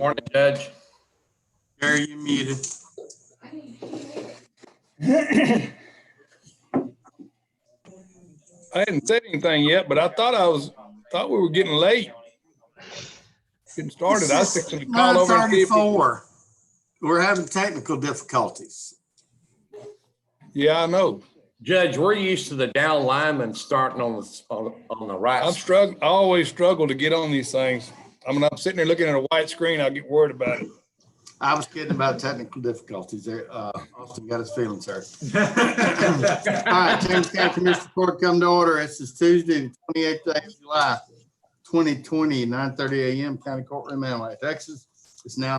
Morning, Judge. Gary, you muted. I hadn't said anything yet, but I thought we were getting late. Getting started. I was fixing to call over and see if 9:34. We're having technical difficulties. Yeah, I know. Judge, we're used to the down lineman starting on the right. I always struggle to get on these things. I mean, I'm sitting there looking at a white screen. I get worried about it. I was kidding about technical difficulties there. Austin got his feelings hurt. All right, James County Commissioner Court come to order. This is Tuesday, the 28th day of July, 2020, 9:30 a.m. County Courtroom, Amarillo, Texas. It's now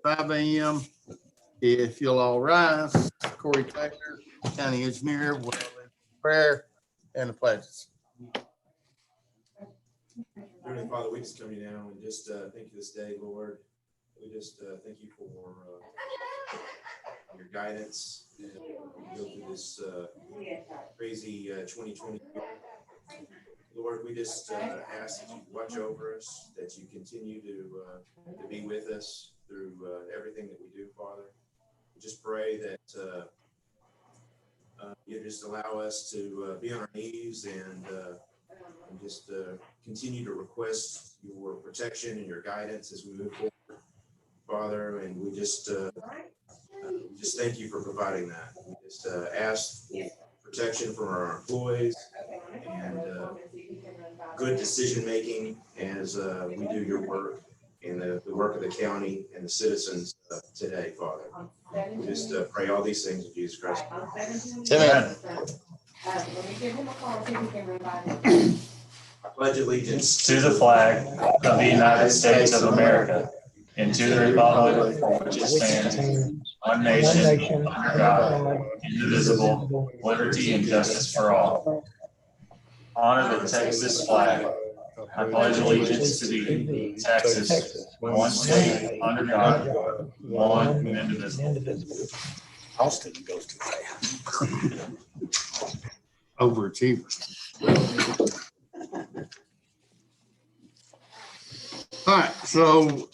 5 a.m. If you'll all rise, Corey Taylor, County Engineer, will lead prayer and the pledges. Heavenly Father, we just come to you now and just thank you this day, Lord. We just thank you for your guidance and go through this crazy 2020 year. Lord, we just ask that you watch over us, that you continue to be with us through everything that we do, Father. We just pray that you just allow us to be on our knees and just continue to request your protection and your guidance as we move forward, Father. And we just thank you for providing that. We just ask for protection from our employees and good decision making as we do your work and the work of the county and the citizens today, Father. We just pray all these things in Jesus Christ. Amen. I pledge allegiance to the flag of the United States of America and to the republic for which it stands, one nation, under God, indivisible, liberty and justice for all. Honor the Texas flag. I pledge allegiance to the Texas, one state, under God, one indivisible. Austin goes too fast. Overachiever. All right, so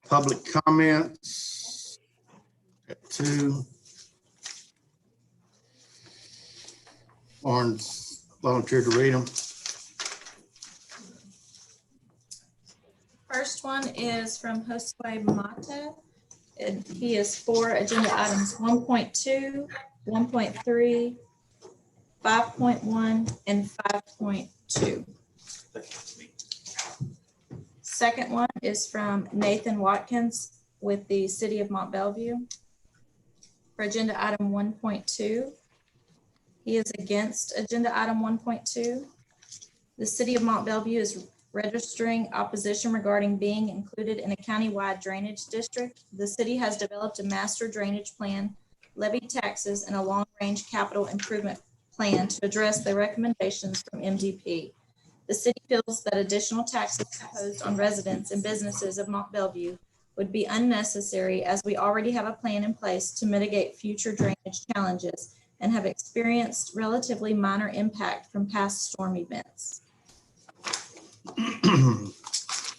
public comments at 2. Lauren's volunteered to read them. First one is from Josue Mata. And he is for agenda items 1.2, 1.3, 5.1, and 5.2. Second one is from Nathan Watkins with the City of Mont Bellevue. For agenda item 1.2, he is against agenda item 1.2. The City of Mont Bellevue is registering opposition regarding being included in a countywide drainage district. The city has developed a master drainage plan, levied taxes, and a long-range capital improvement plan to address the recommendations from MDP. The city feels that additional taxes imposed on residents and businesses of Mont Bellevue would be unnecessary, as we already have a plan in place to mitigate future drainage challenges and have experienced relatively minor impact from past storm events.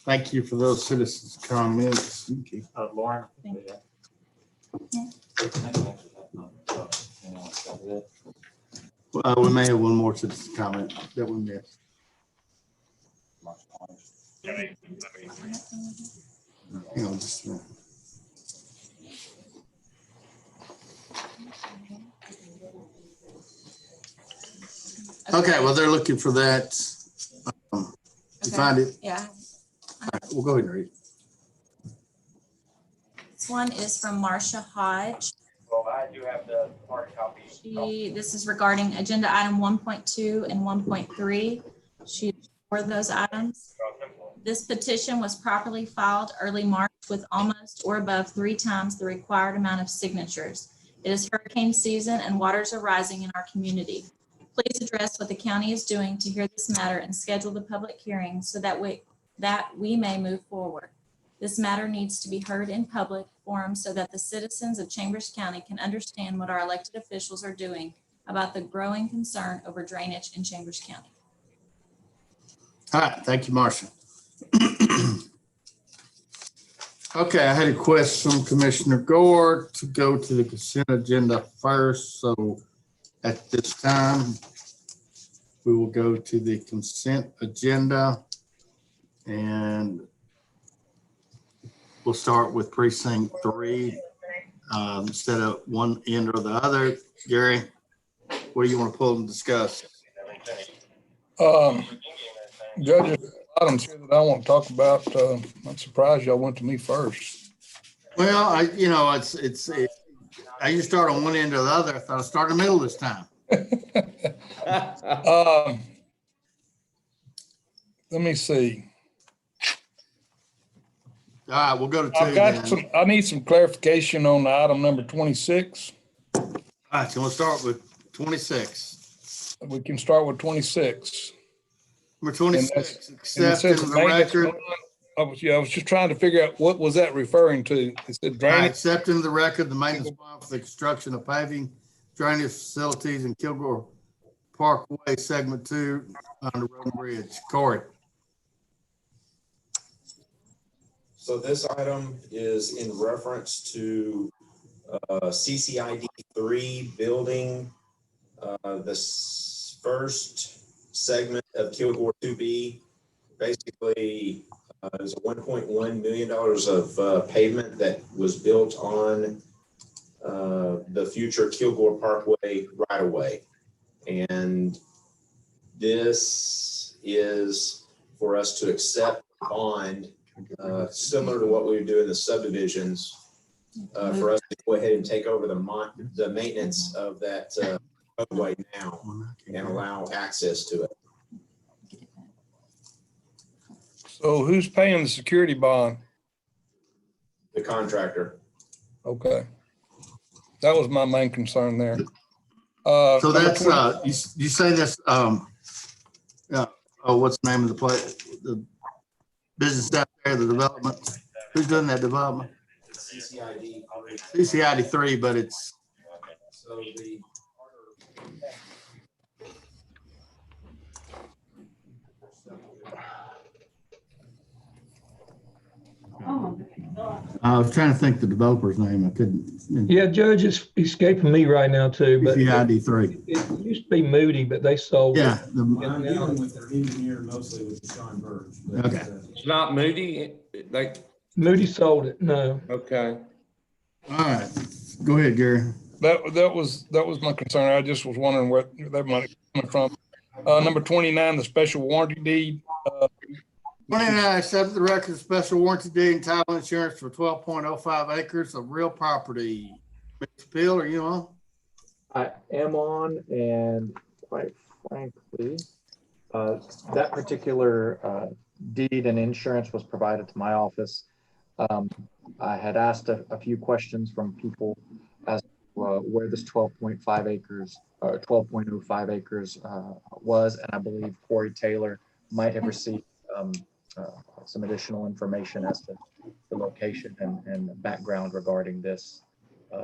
Thank you for those citizens' comments. Lauren. We may have one more citizen comment that we missed. Hang on just a minute. Okay, well, they're looking for that. You find it? Yeah. All right, we'll go ahead and read it. This one is from Marcia Hodge. Well, I do have the hard copy. This is regarding agenda item 1.2 and 1.3. She for those items. This petition was properly filed early March with almost or above 3 times the required amount of signatures. It is hurricane season and waters are rising in our community. Please address what the county is doing to hear this matter and schedule the public hearing so that we may move forward. This matter needs to be heard in public forum so that the citizens of Chambers County can understand what our elected officials are doing about the growing concern over drainage in Chambers County. All right, thank you, Marcia. Okay, I had a request from Commissioner Gore to go to the consent agenda first, so at this time, we will go to the consent agenda. And we'll start with precinct 3, instead of one end or the other. Gary, what do you want to pull and discuss? Judges, items here that I want to talk about. I'm surprised y'all went to me first. Well, I you start on one end or the other. I thought I'd start in the middle this time. Let me see. All right, we'll go to 2 I've got then. some, I need some clarification on item number 26. All right, so we'll start with 26. We can start with 26. Number 26, And it accept says into the maintenance record. bond. I was just trying to figure out what was that referring to? It said All right, drainage. accept into the record the maintenance bond for the construction of paving, drainage facilities in Kilgore Parkway, segment 2 on the road and bridge. Corey. So this item is in reference to CCID 3 building, first segment of Kilgore 2B. Basically, there's $1.1 million of pavement that was built on the future Kilgore Parkway right away. And this is for us to accept bond, similar to what we would do in the subdivisions, for us to go ahead and take over the maintenance of that roadway now and allow access to it. So who's paying the security bond? The contractor. Okay. That was my main concern there. So Number that's, 20 you say this, what's the name of the place, the business out there, the development? Who's doing that development? CCID. CCID 3, but it's, So the I was trying to think the developer's name. I couldn't. Yeah, Judge, it's escaping me right now too, but CCID 3. it used to be Moody, but they sold it. Yeah. I'm dealing with their engineer mostly with Sean Burge. but, Okay. It's not Moody, like, Moody sold it, no. okay. All right. Go ahead, Gary. That was my concern. I just was wondering where that money coming from. Number 29, the special warranty deed. 29, accept the record of special warranty deed and title insurance for 12.05 acres of real property. Mr. Peel, are you on? I am on, and quite frankly, that particular deed and insurance was provided to my office. I had asked a few questions from people as to where this 12.5 acres, 12.05 acres was, and I believe Corey Taylor might have received some additional information as to the location and the background regarding this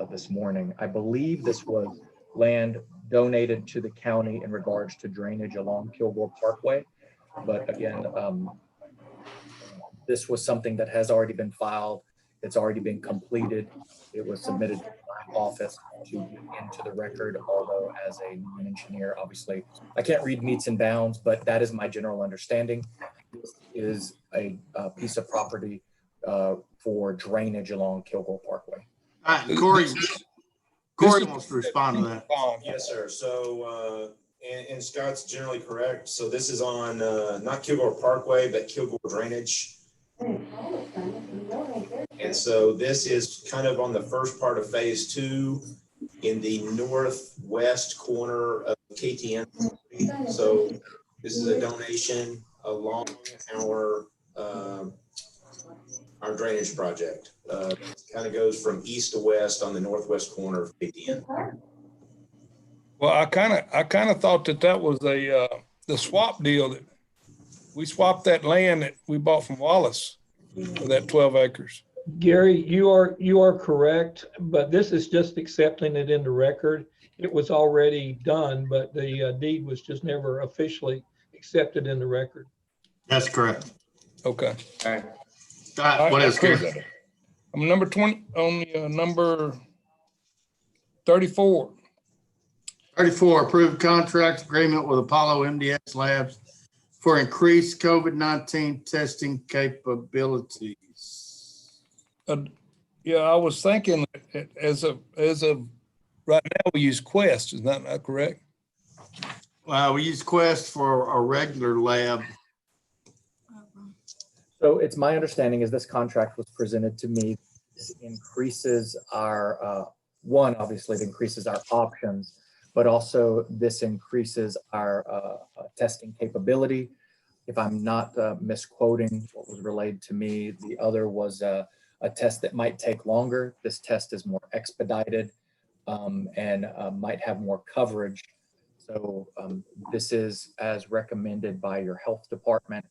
this morning. I believe this was land donated to the county in regards to drainage along Kilgore Parkway. But again, this was something that has already been filed. It's already been completed. It was submitted to my office to get into the record, although as a non-engineer, obviously, I can't read meets and bounds, but that is my general understanding. This is a piece of property for drainage along Kilgore Parkway. All right, Corey wants to respond to that. Yes, sir. So, and Scott's generally correct. So this is on, not Kilgore Parkway, but Kilgore Drainage. And so this is kind of on the first part of phase 2 in the northwest corner of KTN. So this is a donation along our drainage project. Kind of goes from east to west on the northwest corner of KTN. Well, I kind of thought that was the swap deal that we swapped that land that we bought from Wallace for that 12 acres. Gary, you are correct, but this is just accepting it into record. It was already done, but the deed was just never officially accepted in the record. That's correct. Okay. Okay. All right, what else, Gary? I'm number 20, on number 34. 34, approved contract agreement with Apollo MDS Labs for increased COVID-19 testing capabilities. Yeah, I was thinking as of right now, we use Quest, is that not correct? We use Quest for a regular lab. So it's my understanding is this contract was presented to me. This increases our, one, obviously it increases our options, but also this increases our testing capability. If I'm not misquoting what was relayed to me, the other was a test that might take longer. This test is more expedited and might have more coverage. So this is as recommended by your health department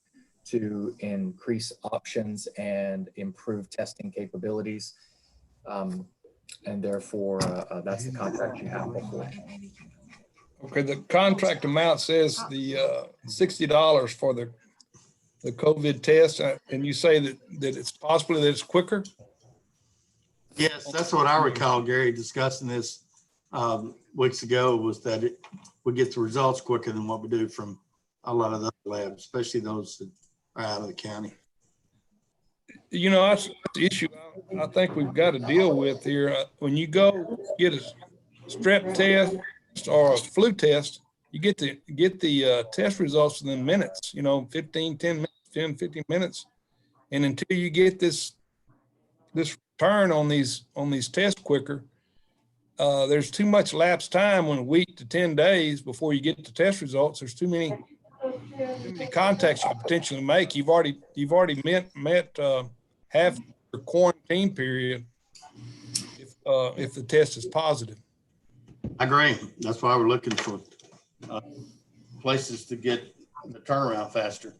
to increase options and improve testing capabilities. And therefore, that's the contract you have before. Okay, the contract amount says the $60 for the COVID test, and you say that it's possible that it's quicker? Yes, that's what I recall, Gary, discussing this weeks ago, was that it would get the results quicker than what we do from a lot of the labs, especially those that are out of the county. You know, that's the issue I think we've got to deal with here. When you go get a strep test or a flu test, you get the test results within minutes, 10 minutes, 10, 15 minutes. And until you get this return on these tests quicker, there's too much lapse time, when a week to 10 days before you get the test results. There's too many contacts you could potentially make. You've already met half the quarantine period if the test is positive. I agree. That's why we're looking for places to get the turnaround faster.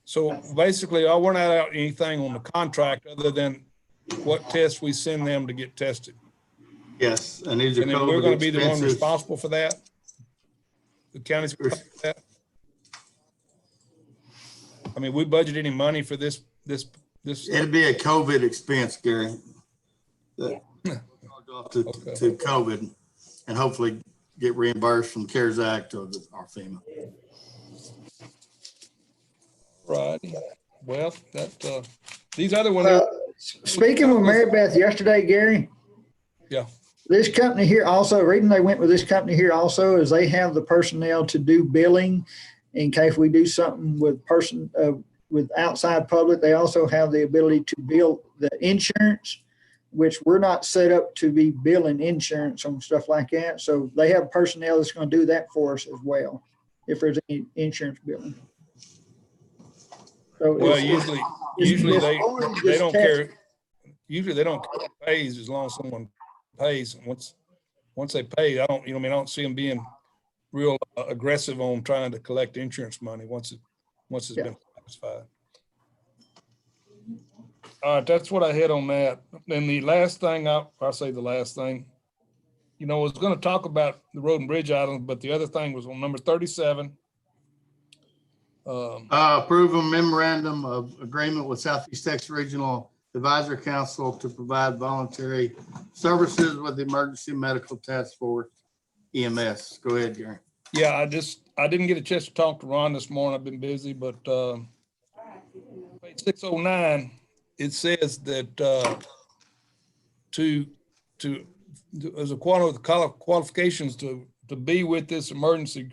So basically, we're not out anything on the contract other than what tests we send them to get tested. Yes, and these are And then we're going to be the one expenses. responsible for that? The county's responsible for that? I mean, we budget any money for this? It'd be a COVID expense, Gary. That off to COVID, and hopefully get reimbursed from CARES Act or our FEMA. Right. Well, these other ones. Speaking with Mary Beth yesterday, Gary. Yeah. This company here also, the reason they went with this company here also is they have the personnel to do billing in case we do something with with outside public. They also have the ability to bill the insurance, which we're not set up to be billing insurance on stuff like that. So they have personnel that's going to do that for us as well, if there's any insurance billing. So well, usually they don't care. Usually they don't care who pays as long as someone pays. And once they pay, I don't see them being real aggressive on trying to collect insurance money once it's been satisfied. All right, that's what I had on that. And the last thing, I was going to talk about the road and bridge items, but the other thing was on number 37. Approve a memorandum of agreement with Southeast Texas Regional Advisory Council to provide voluntary services with the Emergency Medical Task Force, EMS. Go ahead, Gary. Yeah, I didn't get a chance to talk to Ron this morning. I've been busy, but page 609, it says that as a qualifications to be with this emergency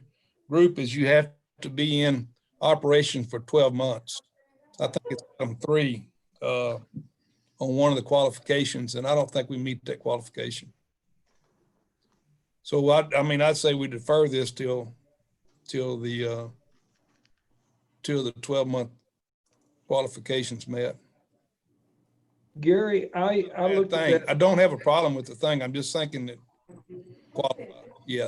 group is you have to be in operation for 12 months. I think it's item 3 on one of the qualifications, and I don't think we meet that qualification. So I'd say we defer this till the 12-month qualifications met. Gary, I looked at that. I don't have a problem with the thing. I'm just thinking that qualified. Yeah.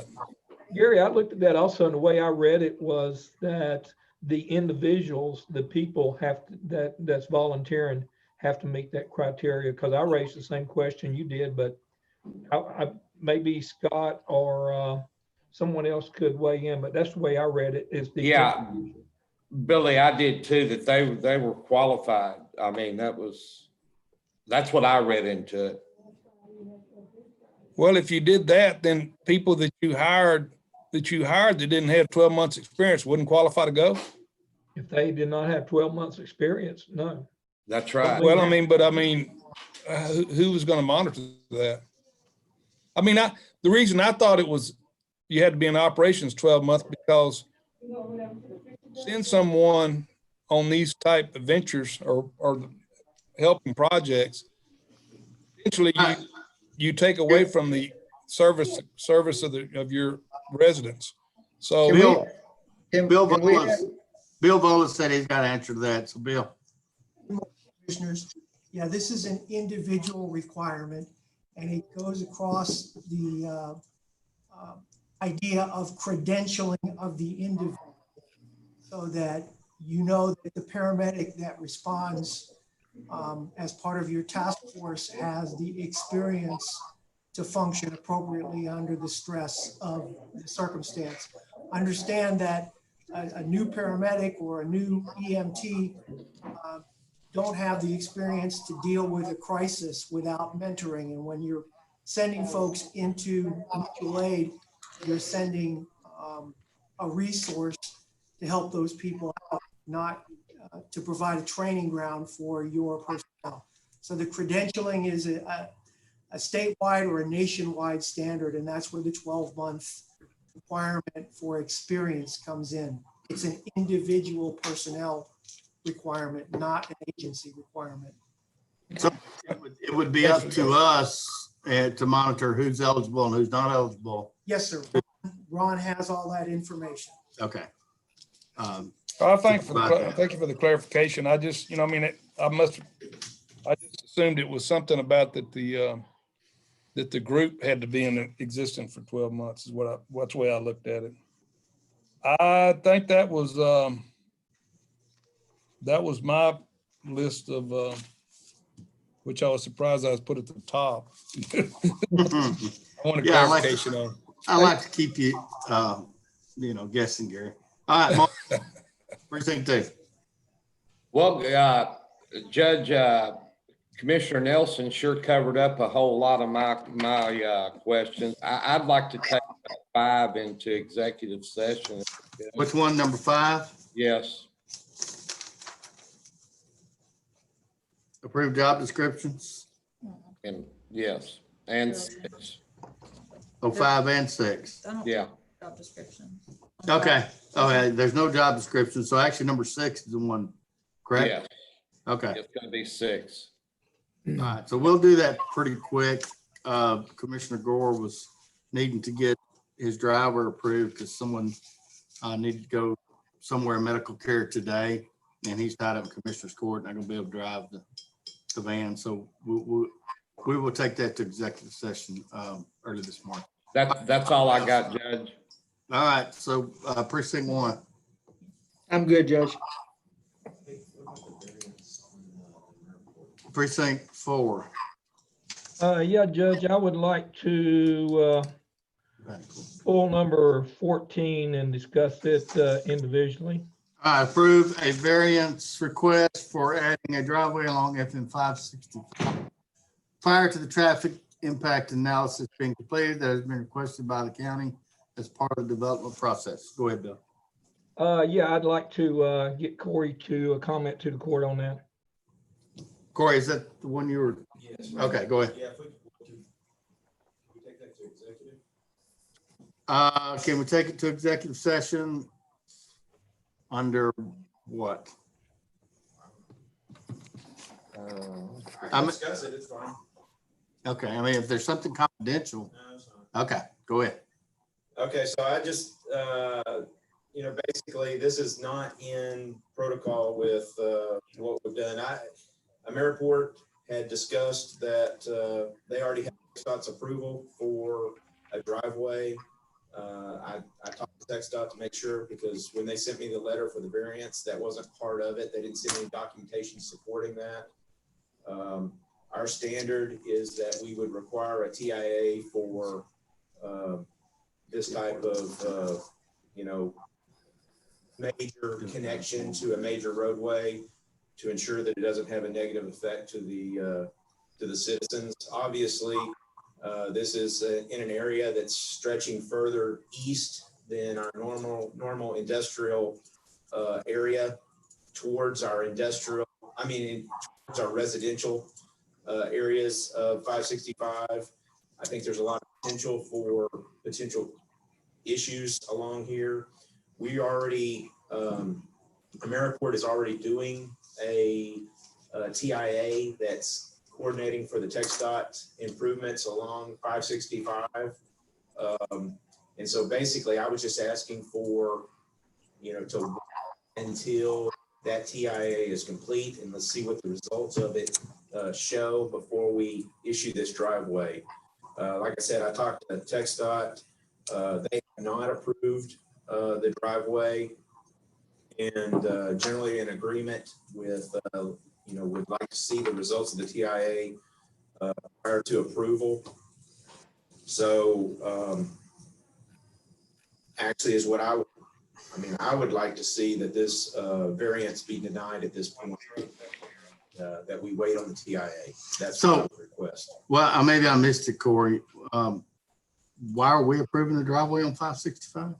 Gary, I looked at that also, and the way I read it was that the individuals, the people that's volunteering have to meet that criteria, because I raised the same question you did, but I maybe Scott or someone else could weigh in, but that's the way I read it. Yeah, Billy, I did too, that they were qualified. I mean, that was That's what I read into it. Well, if you did that, then people that you hired that didn't have 12 months experience wouldn't qualify to go. If they did not have 12 months experience, no. That's right. Well, I mean, who was going to monitor that? I mean, the reason I thought it was, you had to be in operations 12 months because send someone on these type of ventures or helping projects, eventually you take away from the service of your residents. So Bill Volas said he's got to answer to that. So Bill. Commissioners, yeah, this is an individual requirement, and it goes across the idea of credentialing of the individual, so that you know that the paramedic that responds as part of your task force has the experience to function appropriately under the stress of the circumstance. Understand that a new paramedic or a new EMT don't have the experience to deal with a crisis without mentoring. And when you're sending folks into mutual aid, you're sending a resource to help those people out, not to provide a training ground for your personnel. So the credentialing is a statewide or a nationwide standard, and that's where the 12-month requirement for experience comes in. It's an individual personnel requirement, not an agency requirement. So it would be up to us to monitor who's eligible and who's not eligible. Yes, sir. Ron has all that information. Okay. Thank you for the clarification. I just, I just assumed it was something about that the group had to be in existence for 12 months is what's the way I looked at it. I think that was my list of which I was surprised I was put at the top. I want a clarification on. I like to keep you, guessing, Gary. All right, Mark, precinct 2. Well, Judge, Commissioner Nelson sure covered up a whole lot of my questions. I'd like to take 5 into executive session. Which one, number 5? Yes. Approved job descriptions? And yes, and 6. Oh, 5 and 6. Yeah. Job description. Okay. Oh, yeah, there's no job description. So actually number 6 is the one, correct? Yeah. Okay. It's gonna be 6. All right. So we'll do that pretty quick. Commissioner Gore was needing to get his driver approved because someone needed to go somewhere in medical care today, and he's tied up in Commissioner's Court, not gonna be able to drive the van. So we will take that to executive session early this morning. That's all I got, Judge. All right. So precinct 1. I'm good, Judge. Precinct 4. Yeah, Judge, I would like to pull number 14 and discuss it individually. I approve a variance request for adding a driveway along FM 560. Prior to the traffic impact analysis being completed, that has been requested by the county as part of the development process. Go ahead, Bill. Yeah, I'd like to get Corey to comment to the court on that. Corey, is that the one you were? Yes. Okay, go ahead. Yeah, if we take that to executive. Can we take it to executive session under what? Discuss it, it's fine. Okay, I mean, if there's something confidential, No, it's not. okay, go ahead. Okay, so I just, basically, this is not in protocol with what we've done. AmeriPort had discussed that they already have TxDOT's approval for a driveway. I talked to TxDOT to make sure, because when they sent me the letter for the variance, that wasn't part of it. They didn't send any documentation supporting that. Our standard is that we would require a TIA for this type of, major connection to a major roadway to ensure that it doesn't have a negative effect to the to the citizens. Obviously, this is in an area that's stretching further east than our normal industrial area towards our towards our residential areas of 565. I think there's a lot of potential issues along here. We already, AmeriCorps is already doing a TIA that's coordinating for the TxDOT improvements along 565. And so basically I was just asking for, to until that TIA is complete, and let's see what the results of it show before we issue this driveway. Like I said, I talked to TxDOT. They have not approved the driveway, and generally in agreement with, would like to see the results of the TIA prior to approval. So actually is what I would like to see that this variance be denied at this point, that we wait on the TIA. That's what I would request. Well, maybe I missed it, Corey. Why are we approving the driveway on 565?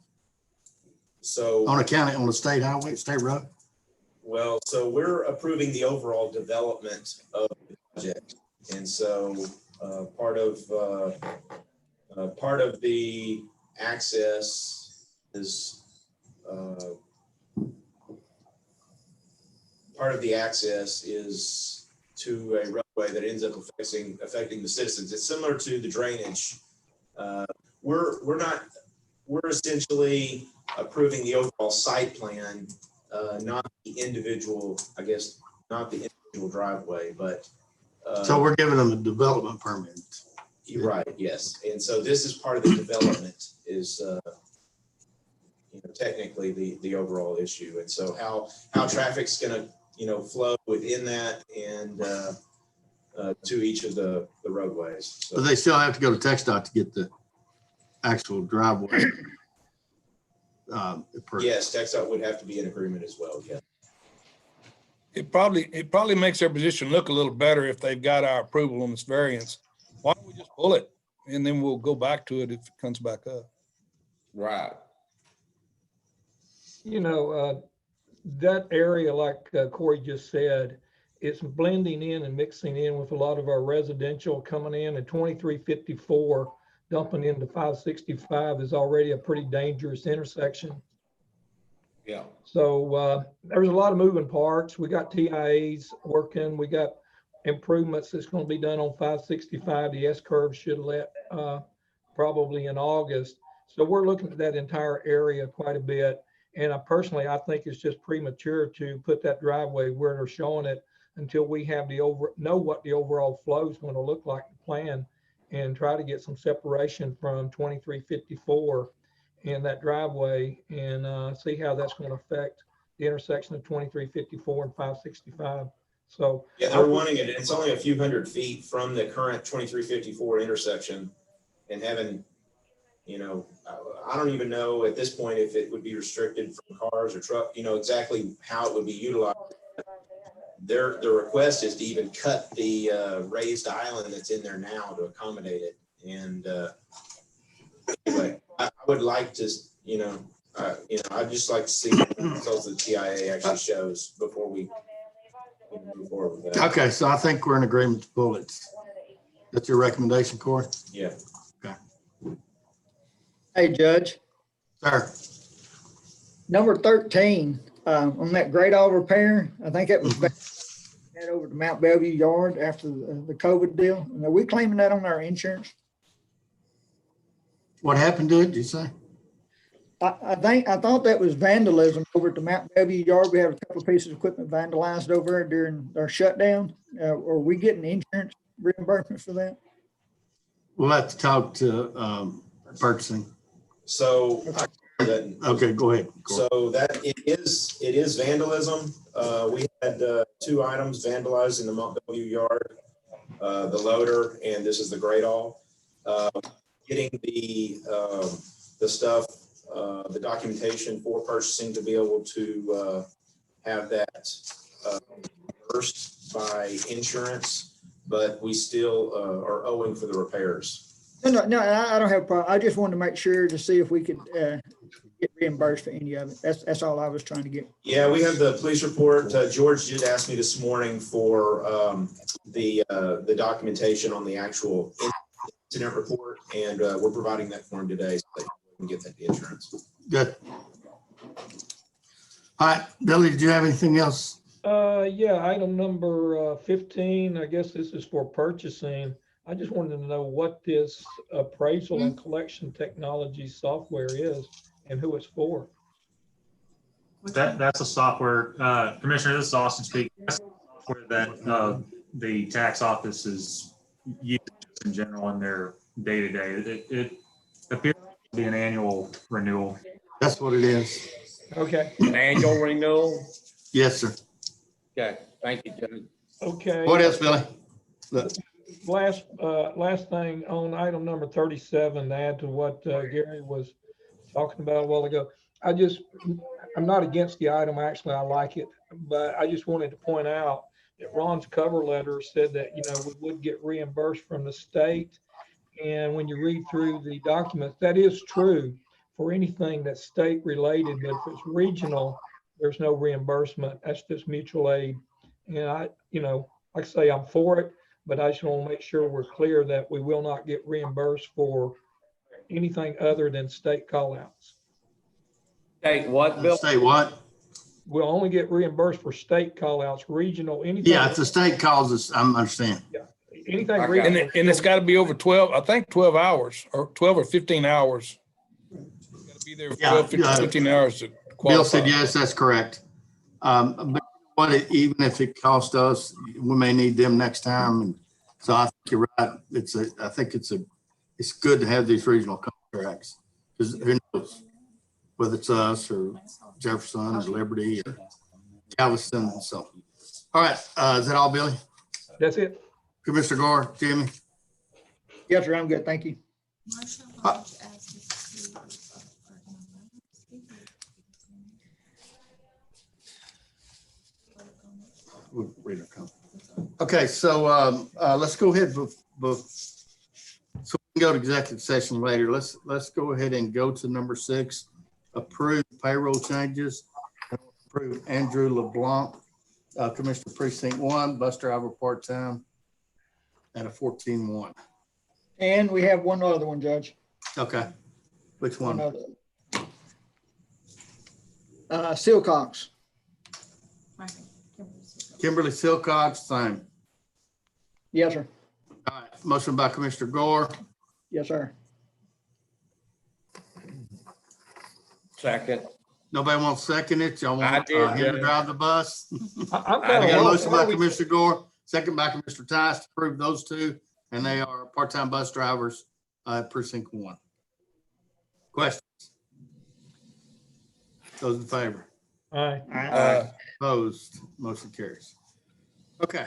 So On a state highway, state road? Well, so we're approving the overall development of the project. And so part of the access is to a roadway that ends up affecting the citizens. It's similar to the drainage. We're essentially approving the overall site plan, not the individual driveway, but. So we're giving them a development permit. You're right, yes. And so this is part of the development is, technically the overall issue. And so how traffic's gonna, flow within that and to each of the roadways. So, But they still have to go to TxDOT to get the actual driveway. Approved. yes, TxDOT would have to be in agreement as well, yeah. It probably makes their position look a little better if they've got our approval on this variance. Why don't we just pull it and then we'll go back to it if it comes back up? Right. That area, like Corey just said, it's blending in and mixing in with a lot of our residential coming in, and 2354 dumping into 565 is already a pretty dangerous intersection. Yeah. So there's a lot of moving parts. We got TIAs working. We got improvements that's going to be done on 565. The S-curve should let probably in August. So we're looking at that entire area quite a bit. And I think it's just premature to put that driveway where they're showing it until we have know what the overall flow is going to look like, the plan, and try to get some separation from 2354 and that driveway, and see how that's going to affect the intersection of 2354 and 565. So yeah, they're wanting it. It's only a few hundred feet from the current 2354 intersection, and having, I don't even know at this point if it would be restricted from cars or truck, exactly how it would be utilized. Their request is to even cut the raised island that's in there now to accommodate it. And anyway, I would like to, I'd just like to see what the results of the TIA actually shows before we move forward with that. Okay, so I think we're in agreement to pull it. That's your recommendation, Corey? Yeah. Okay. Hey, Judge, Sir. number 13, on that Great All repair, I think it was head over to Mount Bellevue Yard after the COVID deal. And are we claiming that on our insurance? What happened to it, did you say? I thought that was vandalism over at the Mount Bellevue Yard. We had a couple of pieces of equipment vandalized over there during our shutdown. Are we getting insurance reimbursement for that? We'll have to talk to purchasing. So Okay, go ahead, Corey. So that it is vandalism. We had 2 items vandalized in the Mount Bellevue Yard, the loader, and this is the Great All. Getting the stuff, the documentation for purchasing to be able to have that reimbursed by insurance but we still are owing for the repairs. No, I don't have a problem. I just wanted to make sure to see if we could get reimbursed for any of it. That's all I was trying to get. Yeah, we have the police report. George did ask me this morning for the documentation on the actual incident report, and we're providing that for him today so that we can get that insurance. Good. All right, Billy, did you have anything else? Yeah, item number 15, I guess this is for purchasing. I just wanted to know what this appraisal and collection technology software is and who it's for. That's a software, Commissioner, this is Austin speaking. That's software that the tax office is using in general in their day-to-day. It appears to be an annual renewal. That's what it is. Okay. An annual renewal? Yes, sir. Okay, thank you, Judge. Okay. What else, Billy? Look, Last thing on item number 37, to add to what Gary was talking about a while ago. I'm not against the item. Actually, I like it, but I just wanted to point out that Ron's cover letter said that, we would get reimbursed from the state. And when you read through the documents, that is true for anything that's state related, but if it's regional, there's no reimbursement. That's just mutual aid. And like I say, I'm for it, but I just want to make sure we're clear that we will not get reimbursed for anything other than state callouts. State what, Bill? say what? We'll only get reimbursed for state callouts, regional, anything. Yeah, if the state calls us, I understand. Anything Okay. regional. And it's got to be over 12, I think 12 hours or 12 or 15 hours. Got to be there for Yeah, 12, 15 hours to qualify. Bill said, yes, that's correct. But even if it costs us, we may need them next time. And so I think you're right. I think it's good to have these regional contracts because who knows whether it's us or Jefferson or Liberty or Galveston and so. All right, is that all, Billy? That's it. Commissioner Gore, Jimmy? Yes, sir, I'm good. Thank you. Okay, so let's go ahead. So we can go to executive session later. Let's go ahead and go to number 6, approve payroll changes. Approve Andrew LeBlanc, Commissioner Precinct 1, bus driver part-time at a 14-1. And we have one other one, Judge. Okay, which one? Silcox. Kimberly Silcox, same. Yes, sir. All right, motion by Commissioner Gore, Yes, sir. Second. nobody wants to second it. Y'all I want did, him to Judge. drive the bus? I'm I I kinda got a know. motion by Commissioner Gore, second by Commissioner Tice to approve those two, and they are part-time bus drivers at Precinct 1. Questions? Those in favor? All right. Opposed? Motion carries. Okay.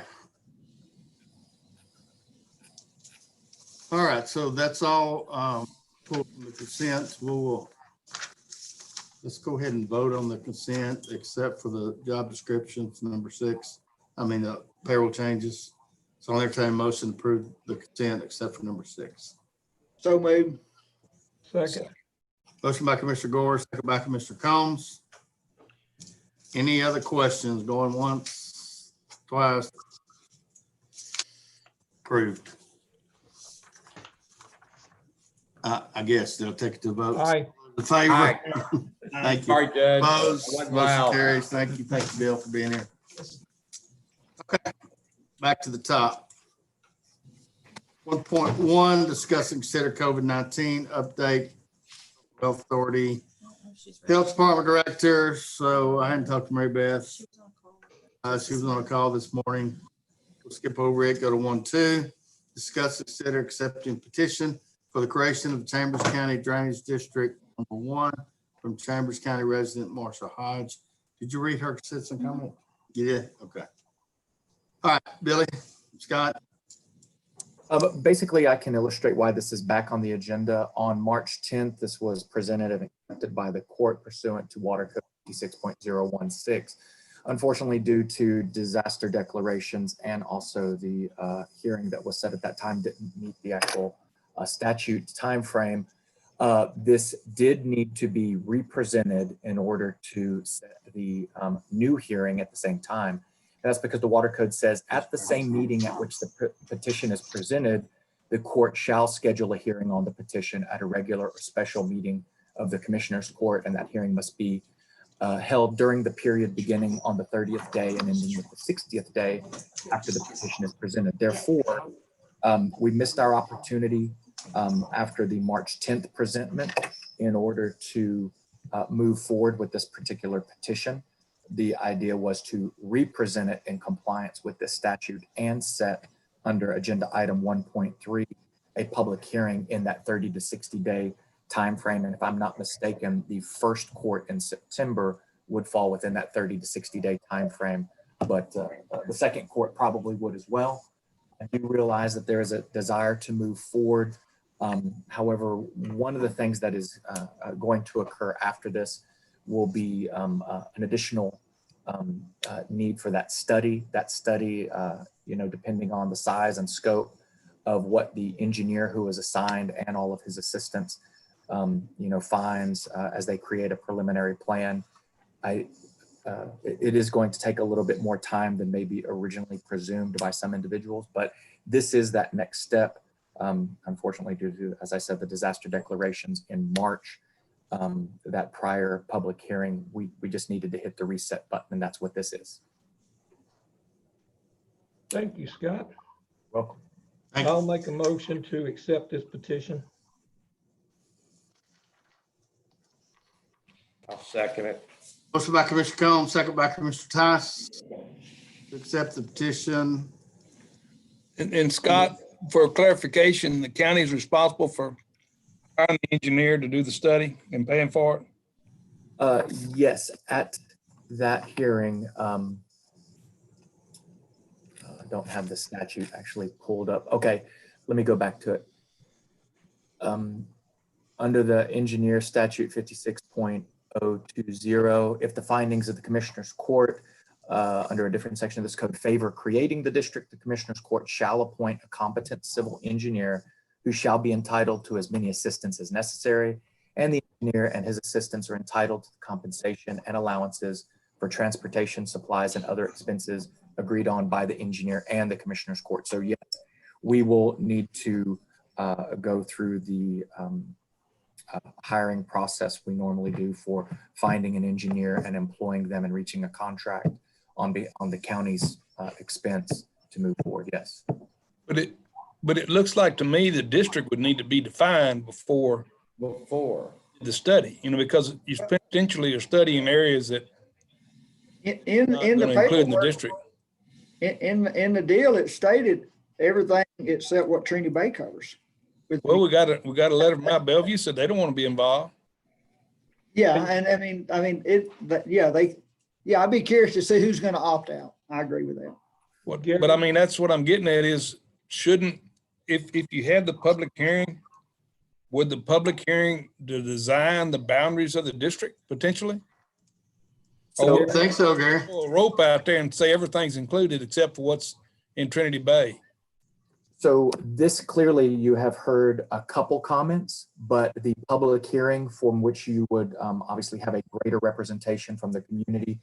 All right, so that's all pulled from the consent. Let's go ahead and vote on the consent, except for the job descriptions, number 6. I mean, the payroll changes. So I'll entertain a motion to approve the consent, except for number 6. So moved. Second. Motion by Commissioner Gore, second by Commissioner Combs. Any other questions? Going once, twice? Approved. I guess they'll take it to vote. Aye. In favor? Aye. Thank you. Sorry, Judge. Opposed? Wasn't Motion loud. carries. Thank you, Bill, for being here. Okay, back to the top. 1.1, discuss and consider COVID-19 update. Health Authority, Health Department Director. So I hadn't talked to Mary Beth. She was on a call this morning. We'll skip over it, go to 1.2. Discuss, consider accepting petition for the creation of the Chambers County Drainage District number 1 from Chambers County resident Marcia Hodge. Did you read her citizen comment? You did? Okay. All right, Billy, Scott. Basically, I can illustrate why this is back on the agenda. On March 10th, this was presented and accepted by the court pursuant to Water Code 56.016. unfortunately, due to disaster declarations and also the hearing that was set at that time didn't meet the actual statute timeframe, this did need to be represented in order to set the new hearing at the same time. That's because the Water Code says at the same meeting at which the petition is presented, the court shall schedule a hearing on the petition at a regular or special meeting of the Commissioners Court, and that hearing must be held during the period beginning on the 30th day and ending with the 60th day after the petition is presented. Therefore, we missed our opportunity after the March 10th presentment in order to move forward with this particular petition. The idea was to represent it in compliance with this statute and set under agenda item 1.3 a public hearing in that 30 to 60 day timeframe. And if I'm not mistaken, the first court in September would fall within that 30 to 60 day timeframe, but the second court probably would as well. I do realize that there is a desire to move forward. However, one of the things that is going to occur after this will be an additional need for that study. That study, depending on the size and scope of what the engineer who is assigned and all of his assistants, finds as they create a preliminary plan. It is going to take a little bit more time than maybe originally presumed by some individuals, but this is that next step. Unfortunately, due to, as I said, the disaster declarations in March, that prior public hearing, we just needed to hit the reset button, and that's what this is. Thank you, Scott. Welcome. I'll make a motion to accept this petition. I'll second it. Motion by Commissioner Combs, second by Commissioner Tice to accept the petition. And Scott, for clarification, the county is responsible for hiring the engineer to do the study and paying for it? Yes, at that hearing, I don't have the statute actually pulled up. Okay, let me go back to it. Under the engineer statute 56.020, if the findings of the Commissioner's Court under a different section of this code favor creating the district, the Commissioner's Court shall appoint a competent civil engineer who shall be entitled to as many assistants as necessary, and the engineer and his assistants are entitled to compensation and allowances for transportation, supplies, and other expenses agreed on by the engineer and the Commissioner's Court. So yes, we will need to go through the hiring process we normally do for finding an engineer and employing them and reaching a contract on the county's expense to move forward. Yes. But it looks like to me the district would need to be defined before the study, because you potentially are studying areas that in the include in the paperwork, district. in the deal, it stated everything except what Trinity Bay covers. Well, we got a letter from Mount Bellevue said they don't want to be involved. Yeah, and I'd be curious to see who's going to opt out. I agree with that. But I mean, that's what I'm getting at is if you had the public hearing, would the public hearing to design the boundaries of the district potentially? So I think so, Gary. Pull a rope out there and say everything's included except for what's in Trinity Bay. So this clearly you have heard a couple comments, but the public hearing from which you would obviously have a greater representation from the community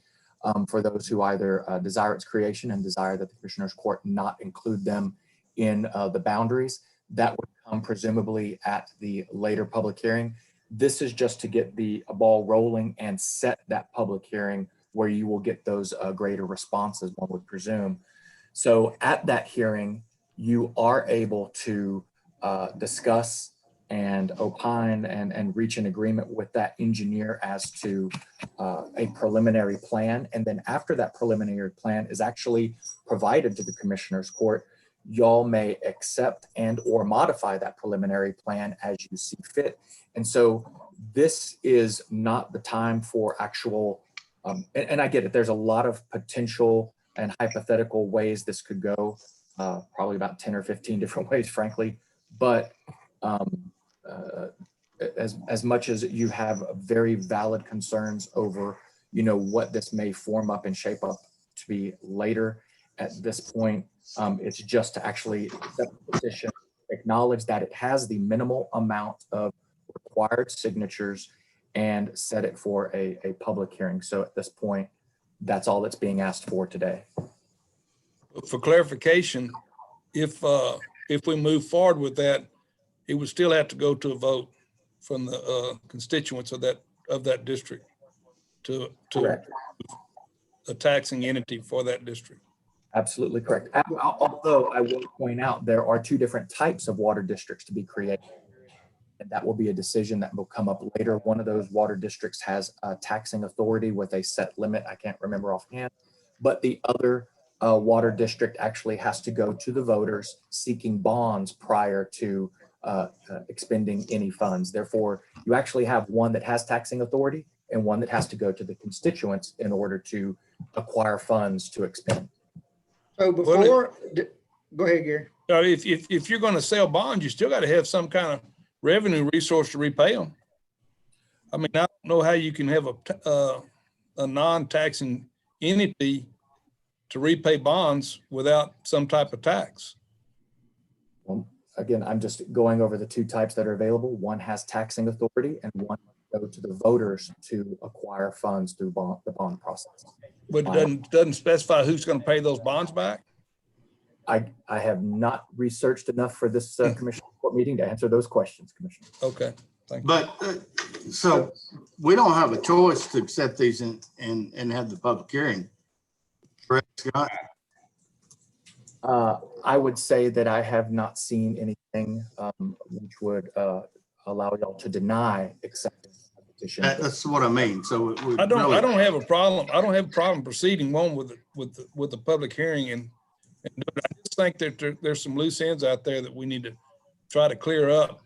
for those who either desire its creation and desire that the Commissioner's Court not include them in the boundaries, that would come presumably at the later public hearing. This is just to get the ball rolling and set that public hearing where you will get those greater responses, one would presume. So at that hearing, you are able to discuss and opine and reach an agreement with that engineer as to a preliminary plan. And then after that preliminary plan is actually provided to the Commissioner's Court, y'all may accept and or modify that preliminary plan as you see fit. And so this is not the time for actual, and I get it, there's a lot of potential and hypothetical ways this could go. Probably about 10 or 15 different ways, frankly. But as much as you have very valid concerns over, what this may form up and shape up to be later. At this point, it's just to actually accept the petition, acknowledge that it has the minimal amount of required signatures, and set it for a public hearing. So at this point, that's all that's being asked for today. For clarification, if we move forward with that, it would still have to go to a vote from the constituents of that district to Correct. a taxing entity for that district. Absolutely correct. Although I will point out, there are two different types of water districts to be created. And that will be a decision that will come up later. One of those water districts has a taxing authority with a set limit. I can't remember offhand, but the other water district actually has to go to the voters seeking bonds prior to expending any funds. Therefore, you actually have one that has taxing authority and one that has to go to the constituents in order to acquire funds to expend. So before, go ahead, Gary. If you're going to sell bonds, you still got to have some kind of revenue resource to repay them. I mean, I don't know how you can have a non-taxing entity to repay bonds without some type of tax. Well, again, I'm just going over the two types that are available. One has taxing authority and one go to the voters to acquire funds through the bond process. But it doesn't specify who's going to pay those bonds back? I have not researched enough for this commission report meeting to answer those questions, Commissioner. Okay, thank you. But, so we don't have a choice to accept these and have the public hearing. Correct, Scott? I would say that I have not seen anything which would allow y'all to deny acceptance of the petition. That's what I mean. So I don't have a problem. I don't have a problem proceeding one with the public hearing and I just think that there's some loose ends out there that we need to try to clear up.